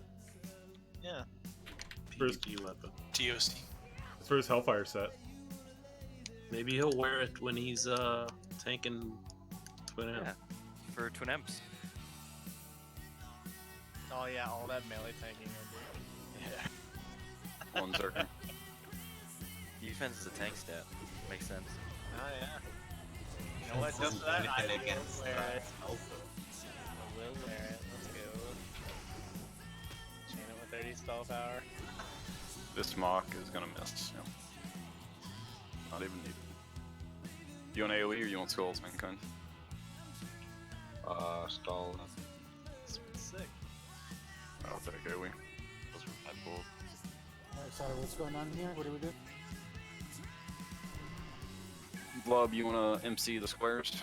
Yeah. PvP weapon. TOC. It's for his Hellfire set. Maybe he'll wear it when he's tanking Twin Amp. Yeah. For Twin Amps. Oh yeah, all that melee tanking. Yeah. One Zerker. Defense is a tank stat. Makes sense. Oh yeah. You know what? Just that I will against wear it. Alpha. I will wear it. Let's go. Chain it with 30 stall power. This mock is gonna miss. Yeah. Not even needed. You want AoE or you want skulls, mankind? Stall. This one's sick. I'll take AoE. Those were 5 gold. Alright, sorry, what's going on here? What do we do? Blob, you wanna MC the squares?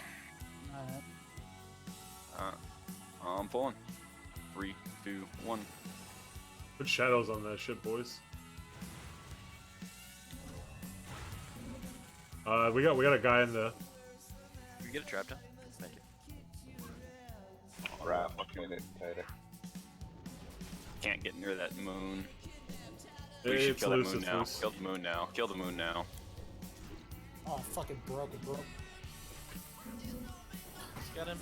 Alright. I'm pulling. 3, 2, 1. Put shadows on that shit, boys. We got a guy in the. Can we get a trap down? Thank you. Wrap, okay, tighter. Can't get near that moon. Hey, We should it's kill loose, that moon it's now. loose. Kill the moon now. Kill the moon now. Oh, fucking broke it, broke. Got him.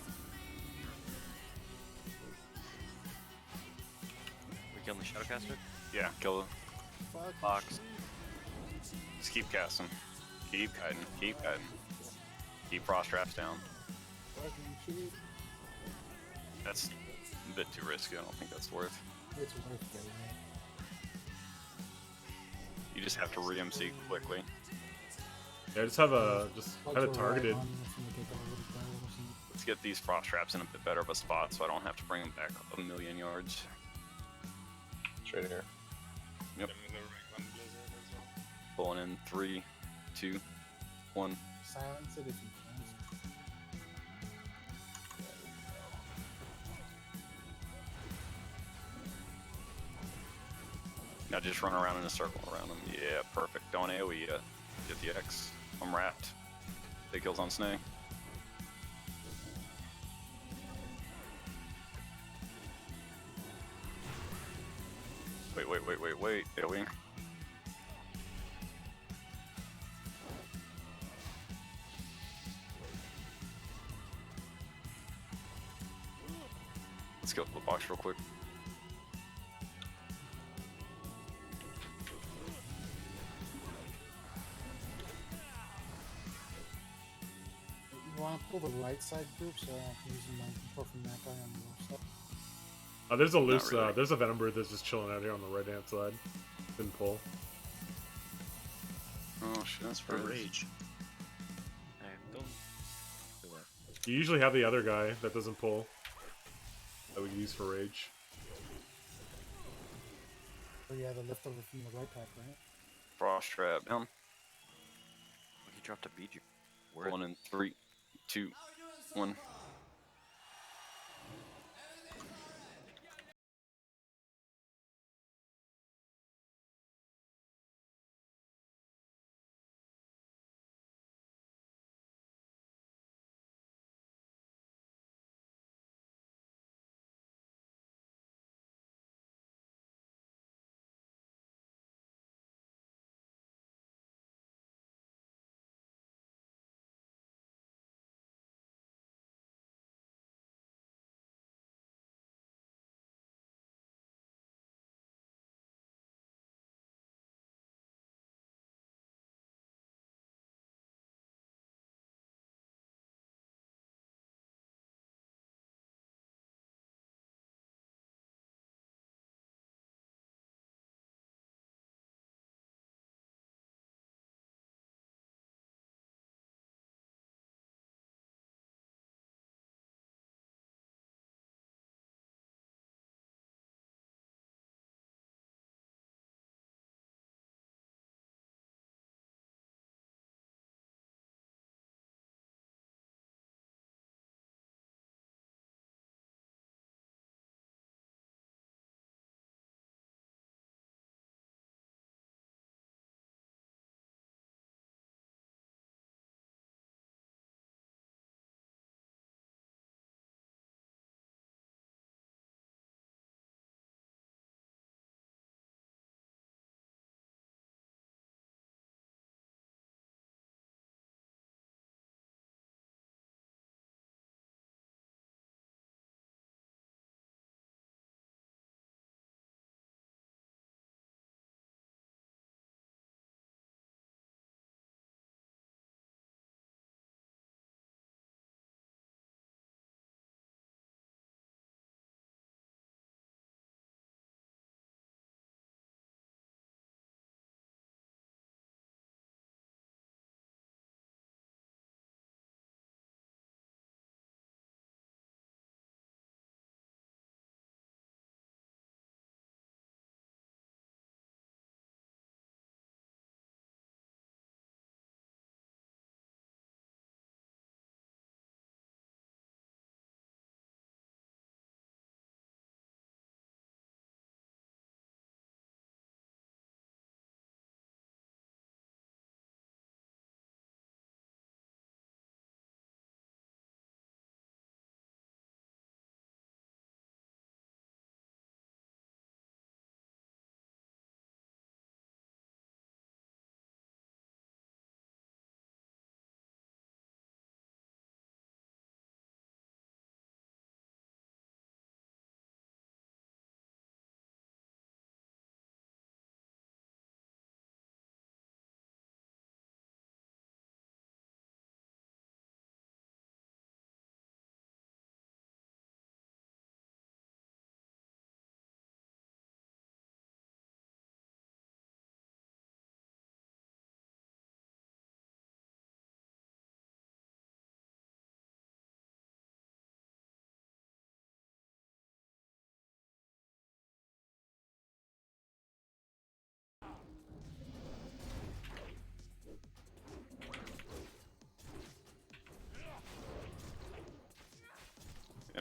We killing the Shadowcaster? Yeah, kill the Fuck. box. Just keep casting. Keep kiting. Keep kiting. Keep frost traps down. Fucking shit. That's a bit too risky. I don't think that's worth. It's worth getting it. You just have to re-MC quickly. Yeah, just have a targeted. Let's get these frost traps in a bit better of a spot so I don't have to bring them back a million yards. Straight here. Yep. Pulling in 3, 2, 1. Silence it if you can. Now just run around in a circle around them. Yeah, perfect. Don't AoE yet. Get the X. I'm wrapped. Big kills on Snake. Wait. AoE. Let's go to the box real quick. You want to pull the right side group so I'm using my control from that guy on the left side? There's a loose. really. There's a Venom Bird that's just chilling out here on the right hand side. Didn't pull. Oh shit, that's For rage. Don't do that. You usually have the other guy that doesn't pull. That we use for rage. Oh yeah, the leftover from the right pack, right? Frost trap down. He dropped a beat you. Pulling in 3, 2, 1.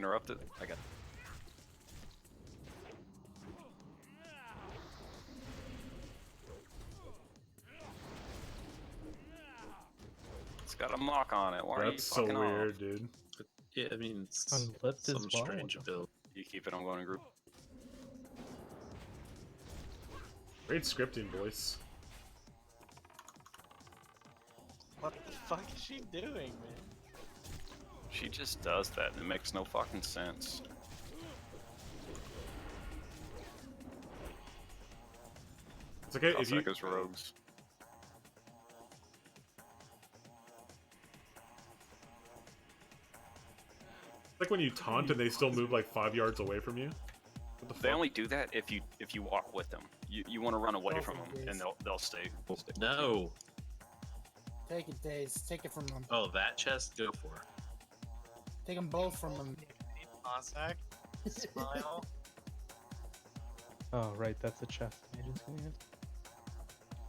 interrupt it. I got. It's got a mock on it. Why are you That's so fucking weird, off? dude. Yeah, I mean, it's Unlipped some as well. strange ability. You keep it. I'm going in group. Great scripting, boys. What the fuck is she doing, man? She just does that, and it makes no fucking sense. It's okay if you. Echoes rogues. It's like when you taunt and they still move like 5 yards away from you. What the fuck? They only do that if you walk with them. You want to run away from them, and they'll stay. No. Take it, Daze. Take it from them. Oh, that chest? Go for it. Take them both from them. Cossack, smile. Oh, right, that's a chest. I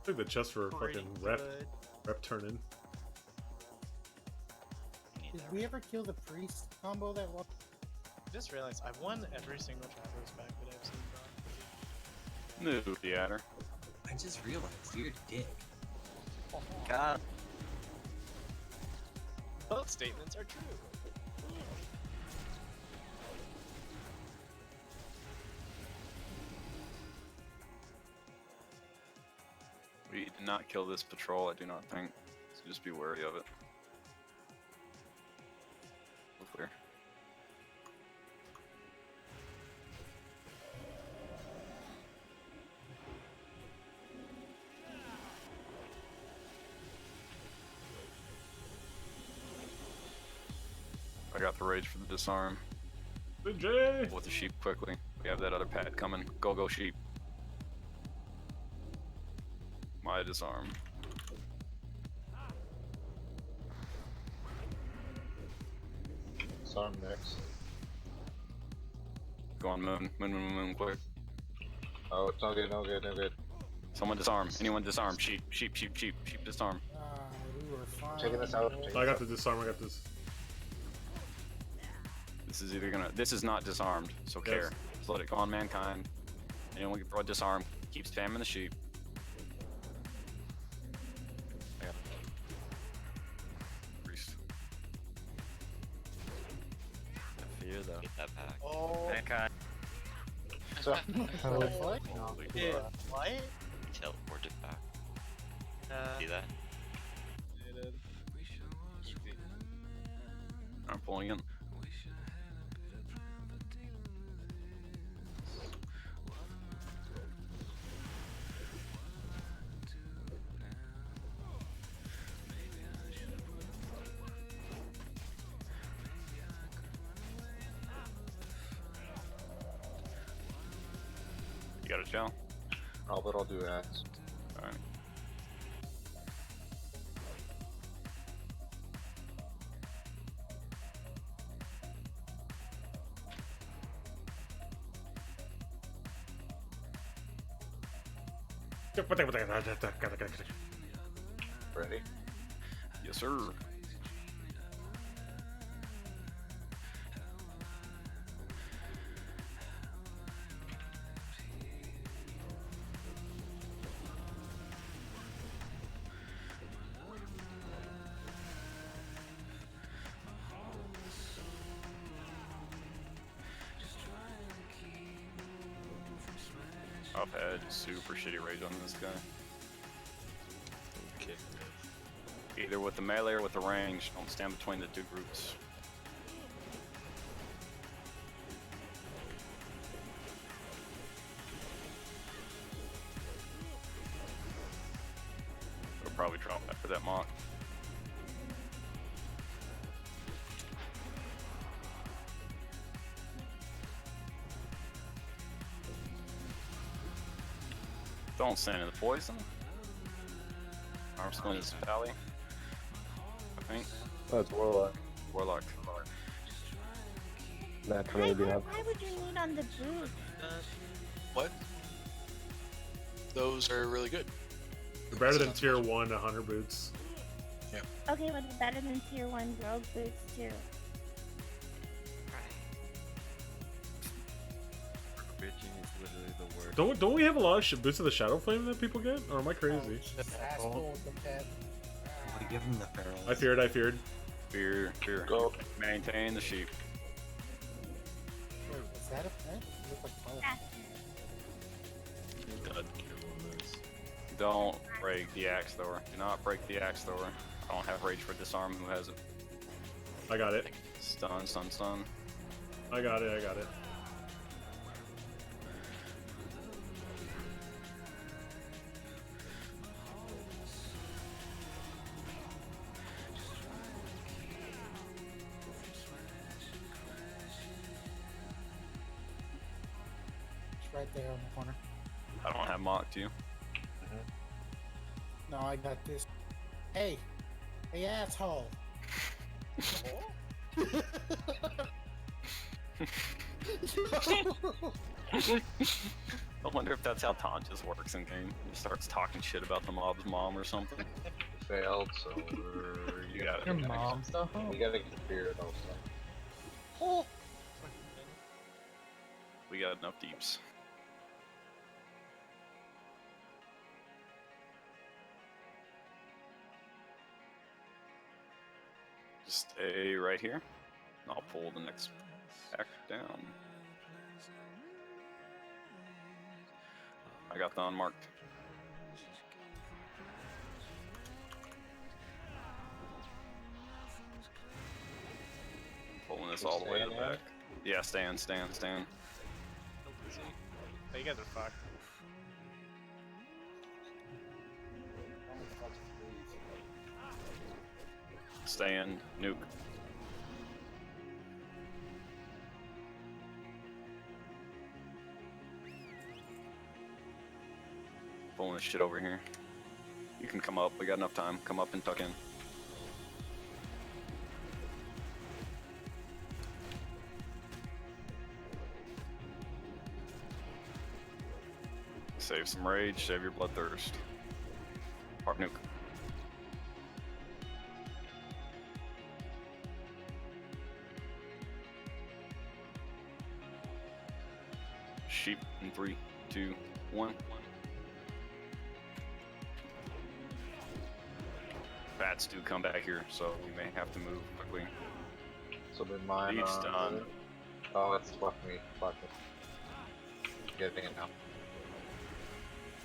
think the chest for fucking rep turning. Did we ever kill the priest combo that walked? I just realized I've won every single Traveler's pack that I've seen. Move the adder. I just realized you're a dick. God. Both statements are true. We did not kill this patrol, I do not think. So just be wary of it. Clear. I got the rage for the disarm. Good Jay! With the sheep quickly. We have that other pad coming. Go sheep. My disarm. Disarm next. Go on moon quick. Oh, it's no good, no good, no good. Someone disarm. Anyone disarm. Sheep disarm. We were fine. Taking this out. I got the disarm, I got this. This is either gonna. This is not disarmed, so care. Just let it go on mankind. Anyone can throw a disarm. Keep spamming the sheep. I got it. Priest. I fear though. Get that back. Oh. Mankind. So, What? Holy Yeah. fuck. What? Teleported back. See that? I'm pulling in. You got a shell? oh, but I'll do that. Alright. Ready? Yes, sir. I've had super shitty rage on this guy. Okay. Either with the melee or with the range. Don't stand between the two groups. I'll probably drop after that mock. Don't stand in the poison. Arm splint is Valley. I think. Oh, it's Warlock. Warlock. Naturally, do you have? Why would you need on the boot? What? Those are really good. They're better than tier 1 hunter boots. Okay, but it's better than tier 1 rogue boots too. bridging is literally the worst. Don't we have a lot of boots of the Shadow Flame that people get? Or am I crazy? Asshole with the pet. We give him the feral. I feared. Fear. Go. Maintain the sheep. Wait, was that a pet? It looked like God. Don't break the axe thrower. Do not break the axe thrower. I don't have rage for disarm. Who has it? I got it. Stun. I got it. It's right there on the corner. I don't have mock, do you? No, I got this. Hey, asshole. I wonder if that's how Tanjas works in game. He starts talking shit about the mob's mom or something. Failed, so you got Your mom's the hoe. We gotta get feared also. Oh. We got enough deeps. Just stay right here. And I'll pull the next pack down. I got the unmarked. Pulling this all the way to the back. Yeah, stand. Oh, you guys are fucked. Stand. Nuke. Pulling this shit over here. You can come up. We got enough time. Come up and tuck in. Save some rage, save your bloodthirst. Hard nuke. Sheep in 3, 2, 1. Bats do come back here, so we may have to move quickly. So then mine. Each done. Oh, that's fuck me. Getting it now.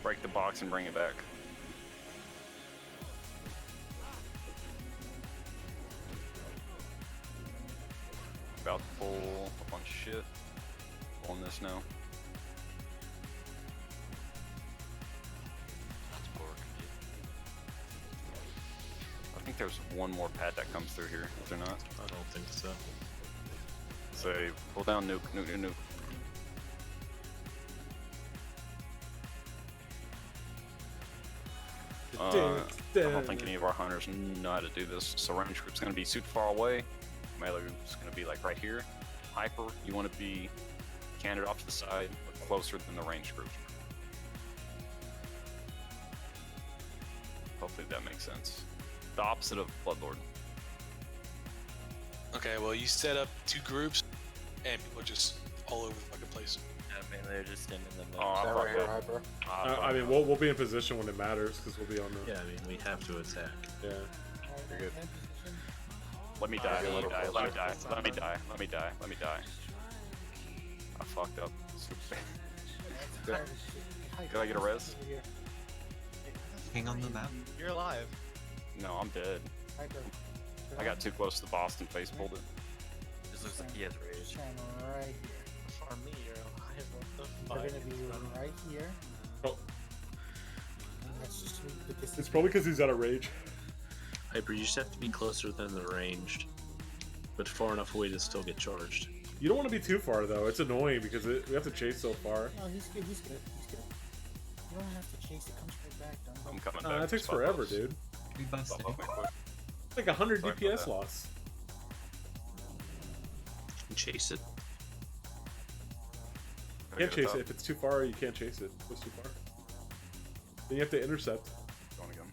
Break the box and bring it back. About to pull a bunch of shit. Pulling this now. I think there's one more pad that comes through here. Is there not? I don't think so. Say, pull down nuke. I don't think any of our hunters know how to do this. So range group's gonna be super far away. Melee group's gonna be like right here. Hyper, you want to be canted off to the side, but closer than the range group. Hopefully that makes sense. The opposite of Bloodlord. Okay, well you set up 2 groups, and people are just all over the fucking place. Yeah, mainly they're just standing in the middle. Oh, Right here, Hyper. I mean, we'll be in position when it matters because we'll be on the. Yeah, I mean we have to attack. Yeah. You're good. Let me die. I fucked up. Could I get a res? Hang on the map. You're alive. No, I'm dead. I got too close to the boss and face pulled it. This looks like he has rage. Right here. For me, you're alive. What the They're fuck? gonna be right here. Oh. And let's just sweep the distance. It's probably because he's out of rage. Hyper, you just have to be closer than the ranged, but far enough away to still get charged. You don't want to be too far though. It's annoying because we have to chase so far. No, he's good. You don't have to chase it. Comes right back. Don't I'm coming back. That takes forever, dude. We busted. It's like 100 Sorry about DPS that. loss. And chase it. You can't chase it. If it's too far, you can't chase it. It goes too far. Then you have to intercept. Going again.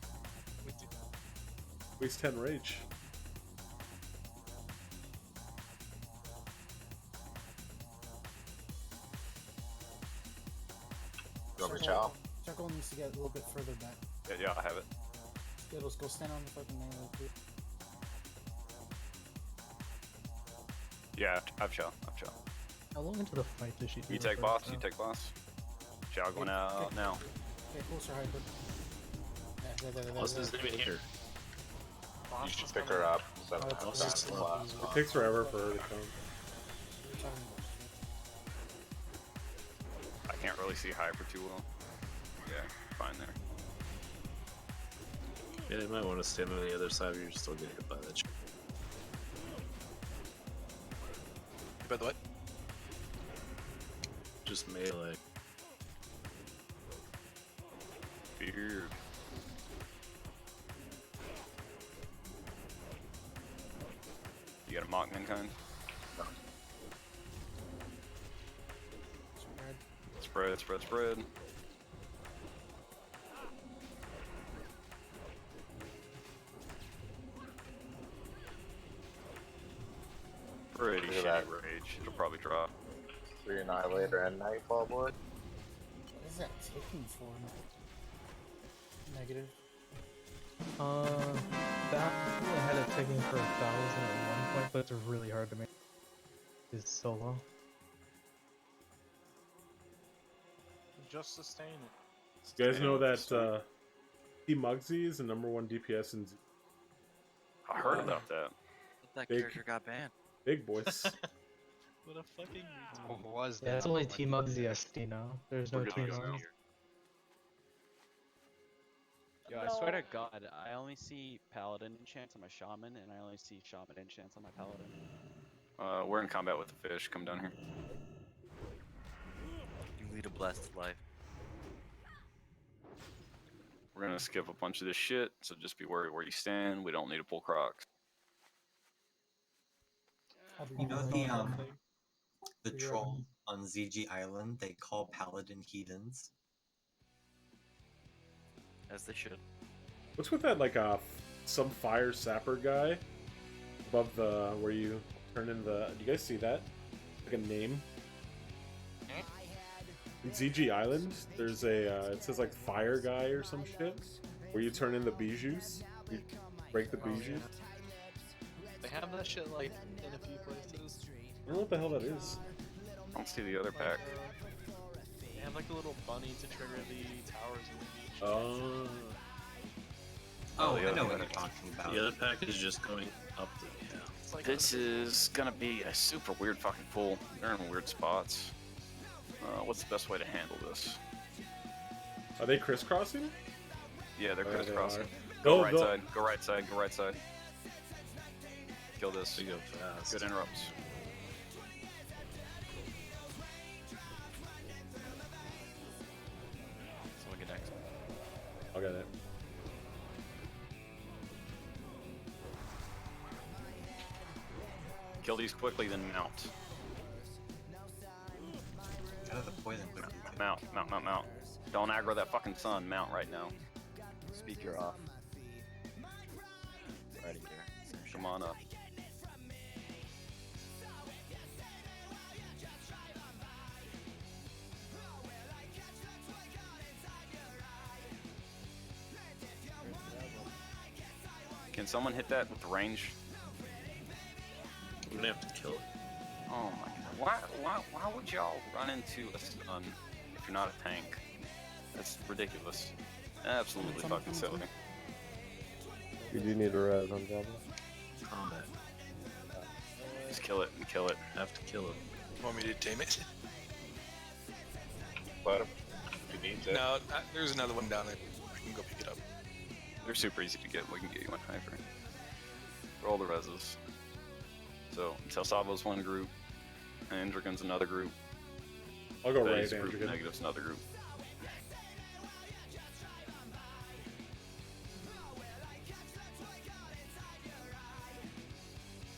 Waste 10 rage. to get a little bit further back. Yeah, I have it. Yeah, let's go stand on the fucking main real quick. Yeah, I've chow. How long into the fight does she do? You take boss. You take boss. Chow going out now. Okay, closer, Hyper. What's his name in here? You should pick her up. So It takes forever for her to come. I can't really see Hyper too well. Yeah, fine there. Yeah, you might want to stand on the other side if you're still getting hit by that shit. By the way, Just melee. Weird. You got a mock mankind? Spread. Pretty shitty rage. It'll probably drop. 3 Annihilator and Nightfall board. What is that taking for? Negative. That I had it taking for 1,000 at one point, but it's really hard to make. It's solo. Just sustain it. You guys know that T Muggsy is the #1 DPS in Z. I heard about that. That Big- character got banned. Big boys. What a fucking. Was Yeah, it's only Team Muggsy SD now. There's no Team Muggsy. Yo, I swear to God, I only see Paladin enchants on my Shaman, and I only see Shaman enchants on my Paladin. We're in combat with the fish. Come down here. You lead a blessed life. We're gonna skip a bunch of this shit, so just be worried where you stand. We don't need to pull crocs. You know the troll on ZG Island they call Paladin heathens? As they should. What's with that, like, some fire sapper guy above the, where you turn in the, do you guys see that? Like a name? In ZG Island, there's a, it says like fire guy or some shit, where you turn in the bijous, you break the bijous. They have that shit like in a few places. I don't know what the hell that is. I don't see the other pack. They have like a little bunny to trigger the towers in the beach. Oh. Oh, I know what you're talking about. The other pack is just going up the This is gonna be a super weird fucking pool. They're in weird spots. What's the best way to handle this? Are they crisscrossing? Yeah, they're Oh, they crisscrossing. are. Go Go, right go. side. Go right side. Go right side. Kill this. They go fast. Good interrupts. Someone get next. I'll get it. Kill these quickly, then mount. Out of the poison quickly. Mount. Don't aggro that fucking sun. Mount right now. Speaker off. Right here. Come on up. Can someone hit that with range? I'm gonna have to kill it. Oh my god. Why would y'all run into a stun if you're not a tank? That's ridiculous. Absolutely fucking silly. You do need a res on Java. Combat. Just kill it and kill it. Have to kill it. Want me to tame it? Let him. If he needs it. No, there's another one down there. I can go pick it up. They're super easy to get. We can get you one hyper. Roll the reses. So, Telsavo's one group, and Indragon's another group. I'll go Betty's right, group, Andrew. Negative's another group.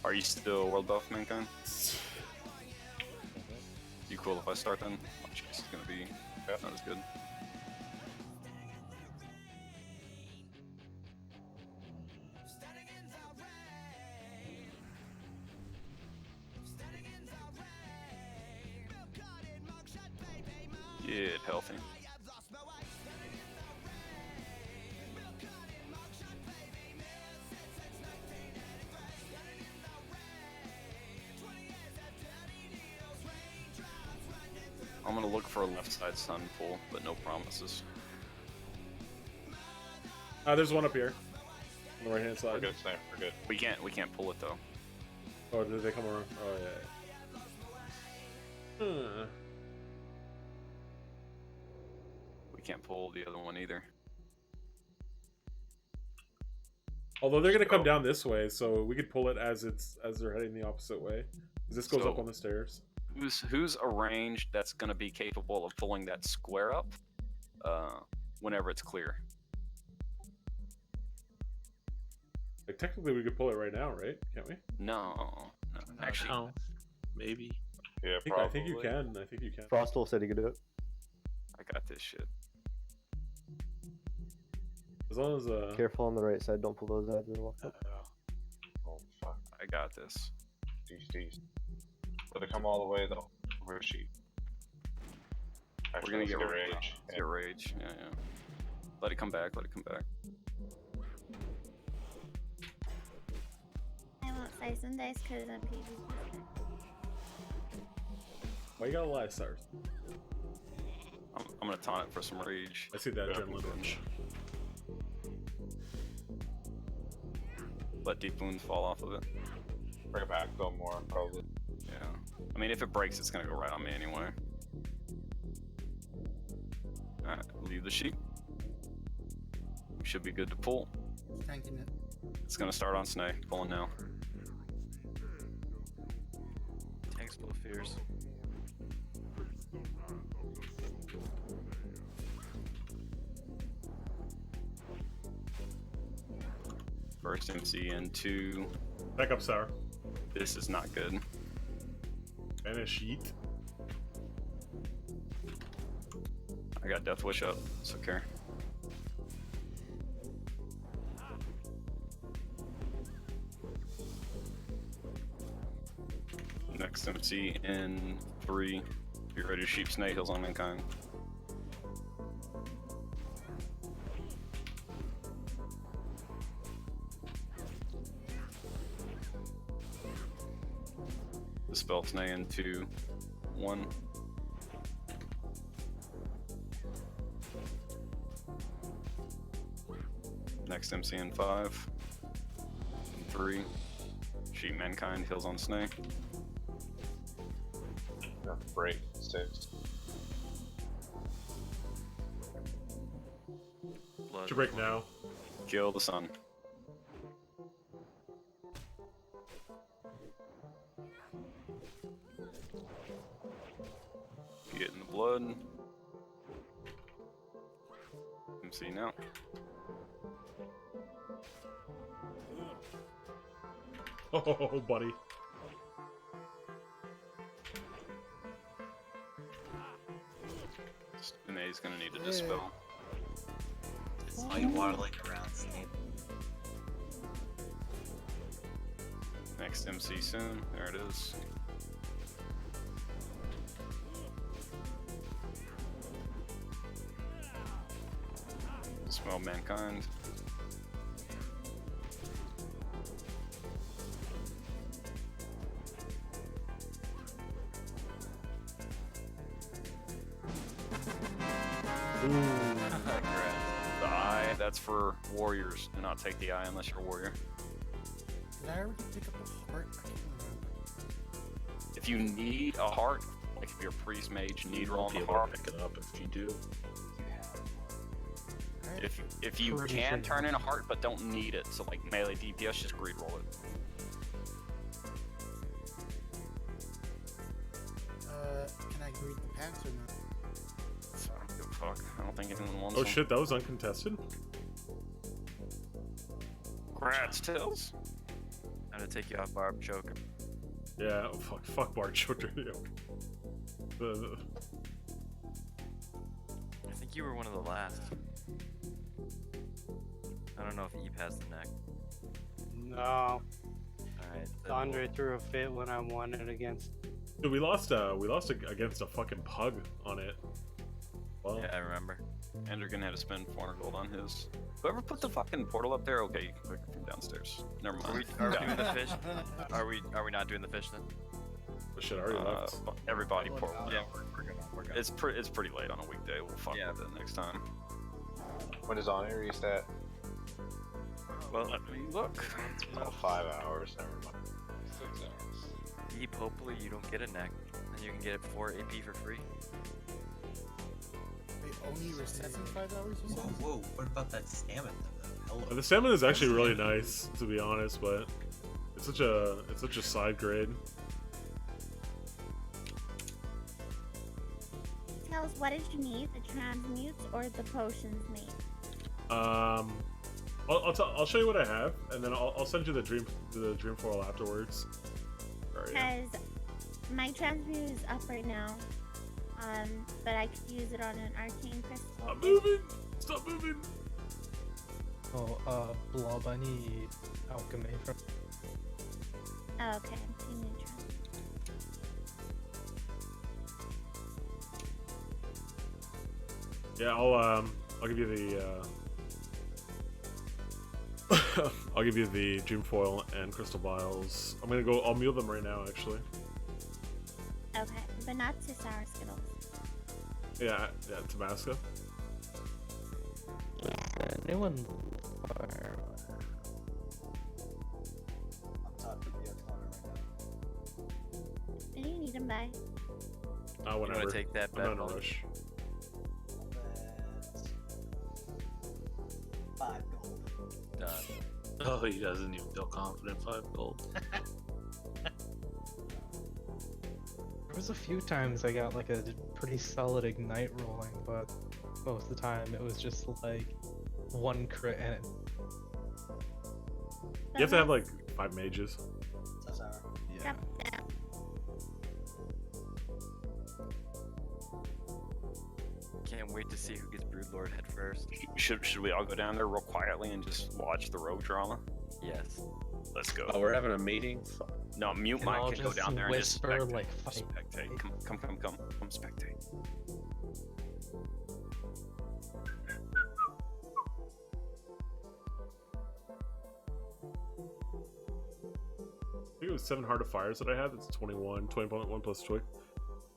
Are you still world buff, Mankind? You cool if I start then? Oh, jeez, it's gonna be not as good. Get healthy. I'm gonna look for a left side sun pool, but no promises. There's one up here. On the right hand side. We're good, Sam. We're good. We can't pull it though. Oh, did they come around? Oh yeah. We can't pull the other one either. Although they're gonna come down this way, so we could pull it as they're heading the opposite way. This goes up on the stairs. Who's arranged that's gonna be capable of pulling that square up whenever it's clear? Like technically, we could pull it right now, right? Can't we? No, actually, no. Maybe. Yeah, I think you can. I think you can. Frostal said he could do it. I got this shit. As long as Careful on the right side. Don't pull those out. Walk up. Oh fuck. I got this. Jeez. Let it come all the way though. Where is she? We're gonna get rage. rage. Get rage. Yeah. Let it come back. Let it come back. I won't slice and dice because I'm PvP. Why you got a lot of stars? I'm gonna taunt it for some rage. I see that adrenaline punch. Let deep wounds fall off of it. Bring it back though more probably. Yeah. I mean, if it breaks, it's gonna go right on me anyway. Alright, leave the sheep. We should be good to pull. Cranking it. It's gonna start on Snake. Pulling now. Tanks full of fears. First MC and 2. Back up, Sour. This is not good. And a sheet. I got Death Wish up. It's okay. Next MC in 3. Be ready to sheep Snake Hills on Mankind. Dispel Snake in 2, 1. Next MC in 5. 3. Sheep Mankind, Hills on Snake. Break 6. Blood. To break now. Kill the sun. Get in the blood. MC now. Oh, buddy. And he's gonna need to dispel. It's light water like around Snape. Next MC soon. There it is. Dispel Mankind. The eye, that's for warriors. Do not take the eye unless you're a warrior. Did I already pick up a heart? I can't remember. If you need a heart, like if you're a priest mage, you need roll on the Be able heart. to pick it up if you do. If you Pretty can sure. turn in a heart but don't need it, so like melee DPS, just greed roll it. Can I greet the pants or not? So I don't give a fuck. I don't think anyone wants Oh them. shit, that was uncontested. Grats, Tills. I'm gonna take you off Barb Choker. Yeah, oh, fuck Bart Choker. I think you were one of the last. I don't know if Eve has the neck. No. Alright. Andre threw a fit when I won it against. Dude, we lost against a fucking pug on it. Well, Yeah, I remember. Endergan had to spend 400 gold on his. Whoever put the fucking portal up there, okay, you can click it from downstairs. Never mind. Are we doing the fish? Are we not doing the fish then? shit, I already left. Everybody portal. Yeah, we're good on It's pretty late on a weekday. We'll fuck with it next time. When is on Aries at? Well, let me look. Oh, 5 hours. Never mind. 6 hours. Deep, hopefully you don't get a neck, and you can get it 4 AP for free. They only resets in 5 hours or something? Whoa, what about that stamina though? Hello. The stamina is actually really nice, to be honest, but it's such a side grade. Tell us, what did you need? The transmutes or the potions made? I'll show you what I have, and then I'll send you the dream foil afterwards. Because my transmute is up right now, but I could use it on an arcane crystal. Stop moving! Stop moving! Oh, Blob, I need alchemy from. Oh, okay, I'm seeing new transmute. Yeah, I'll give you the I'll give you the dream foil and crystal vials. I'll meal them right now, actually. Okay, but not to sour skittles. Yeah, Tabasco. Anyone? I'm top of the corner right now. What do you need them by? Whenever. You wanna take that I'm not in bet, a rush. 5 gold. Done. Oh, he doesn't even feel confident. 5 gold. There was a few times I got like a pretty solid ignite rolling, but most of the time it was just like 1 crit and it. You have to have like 5 mages. Yeah. Can't wait to see who gets Broodlord head first. Should we all go down there real quietly and just watch the rogue drama? Yes. Let's go. Oh, we're having a meeting? No, mute And I'll Mike and go just down there and just whisper, spectate. like, fight. Spectate. Come spectate. I think it was 7 Heart of Fires that I had. It's 21. 20.1 plus 20.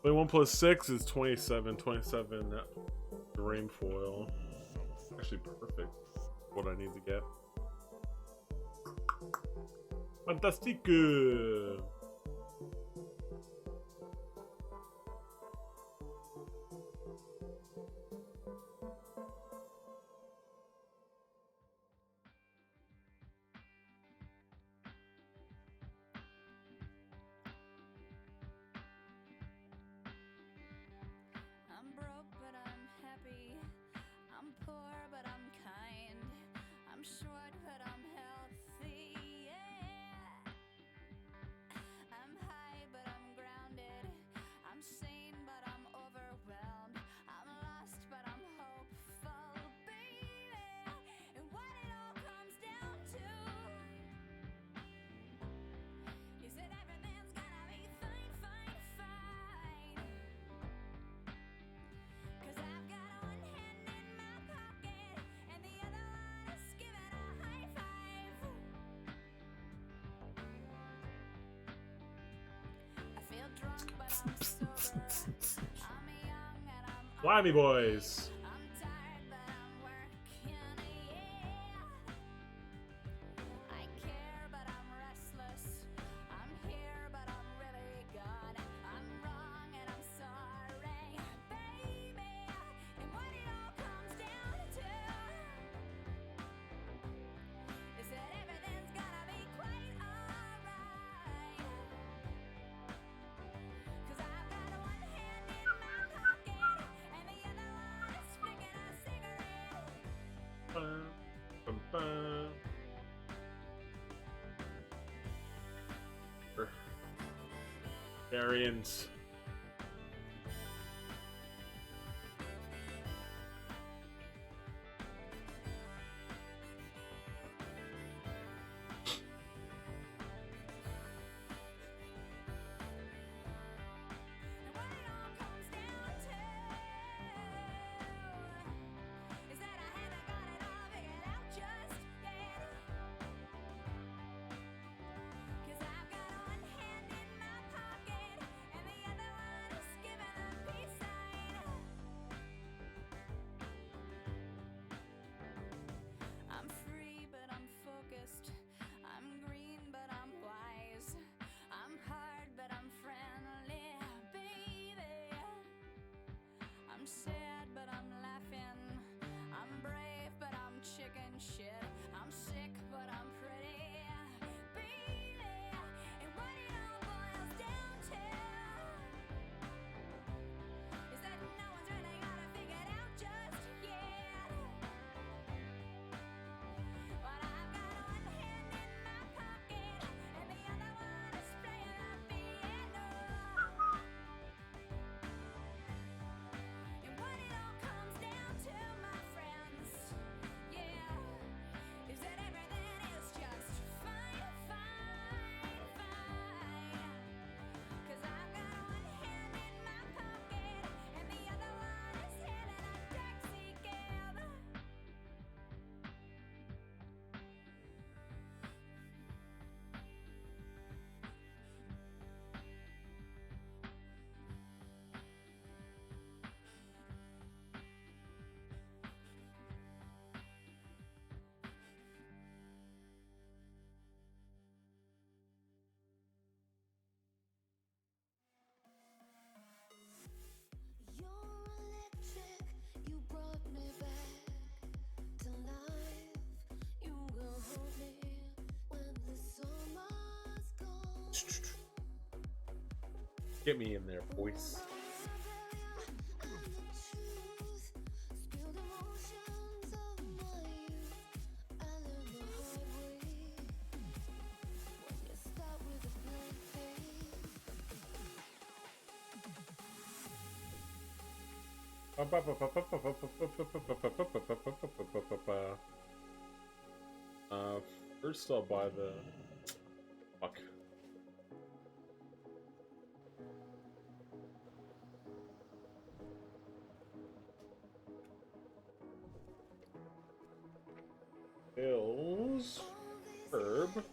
21 plus 6 is 27. 27 dream foil. Actually perfect. What I need to get. Fantastic. I'm broke, but I'm happy. I'm poor, but I'm kind. I'm short, but I'm healthy. Yeah. I'm high, but I'm grounded. I'm sane, but I'm overwhelmed. I'm lost, but I'm hopeful, baby. And what it all comes down to is that everything's gonna be fine, fine, fine. 'Cause I've got one hand in my pocket and the other one is giving a high five. I feel drunk but I'm sober. I'm young and I'm Blimey boys. I'm tired but I'm working, yeah. I care but I'm restless. I'm here but I'm really gone. I'm wrong and I'm sorry, baby. And what it all comes down to is that everything's gonna be quite alright. 'Cause I've got one hand in my pocket and the other one is flicking a cigarette. Bum, bum, bum. Variants. Cause I've got one hand in my pocket and the Get me in there, boys. First I'll buy the... Fuck. Hills. Herb.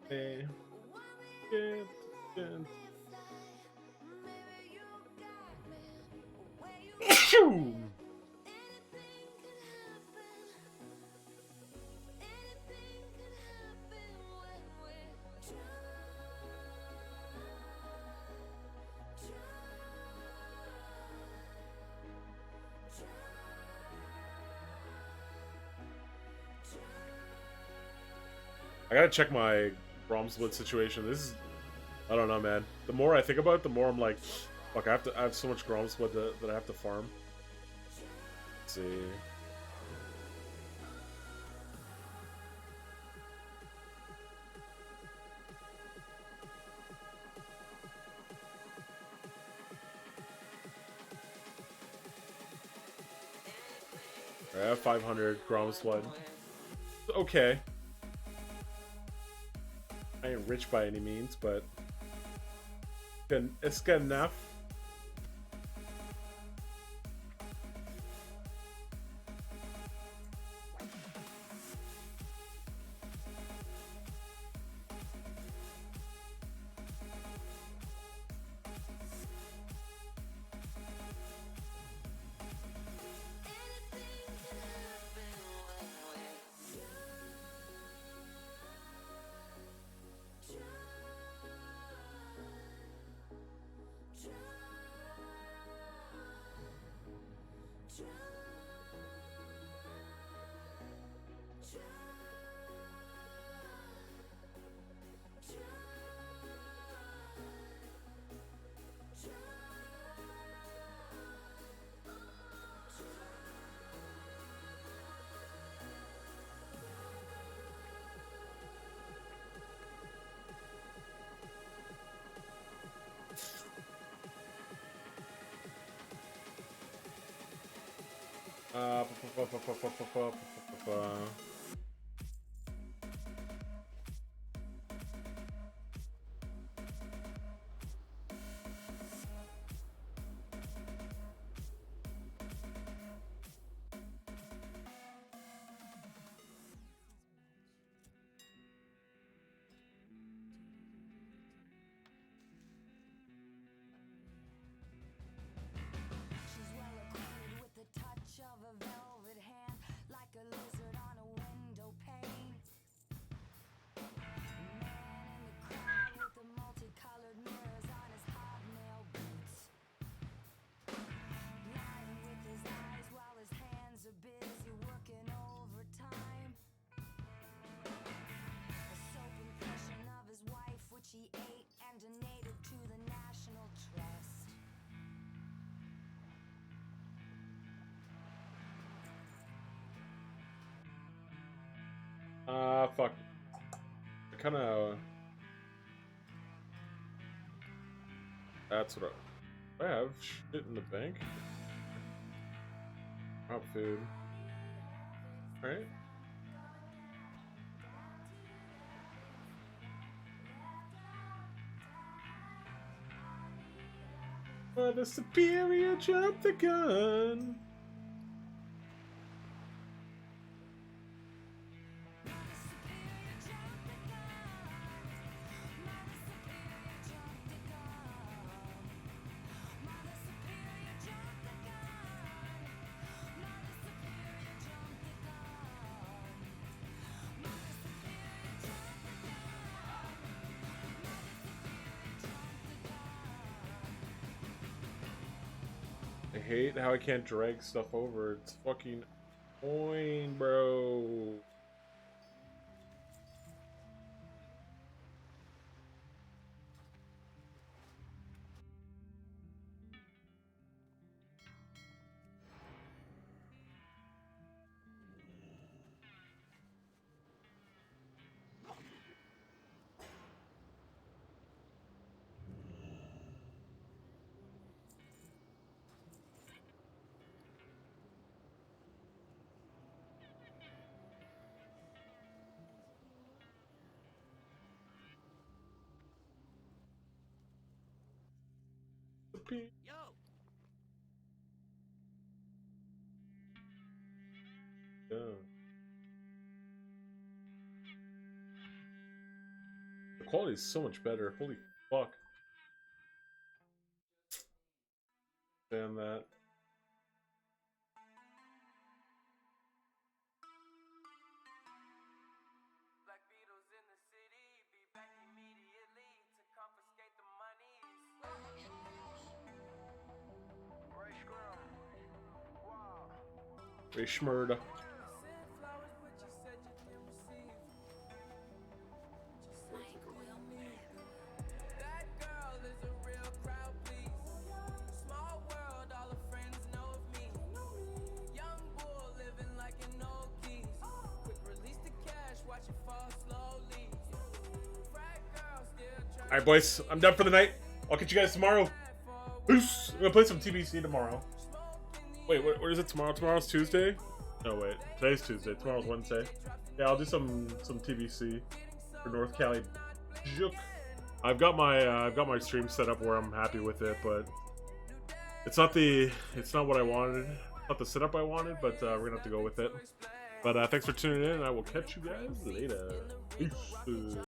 Hey. I gotta check my ROM split situation. This is, I don't know, man. The more I think about it, the more I'm like, fuck. I have so much ROM split that I have to farm. Let's see. I have 500 ROM split. Okay. I ain't rich by any means, but it's good enough. Fuck. I kinda... That's what I have. Shit in the bank. Oh, food. Alright. But the superior jumped the gun. I hate how I can't drag stuff over. It's fucking annoying, bro. Yeah. The quality is so much better. Holy fuck. Damn that. Ray Schmurda. Alright, boys. I'm done for the night. I'll catch you guys tomorrow. Peace. I'm gonna play some TBC tomorrow. Wait, what is it tomorrow? Tomorrow's Tuesday? No, wait. Today's Tuesday. Tomorrow's Wednesday. Yeah, I'll do some TBC for North Cali. Jook. I've got my stream set up where I'm happy with it, but it's not what I wanted. Not the setup I wanted, but we're gonna have to go with it. But thanks for tuning in, and I will catch you guys later. Peace.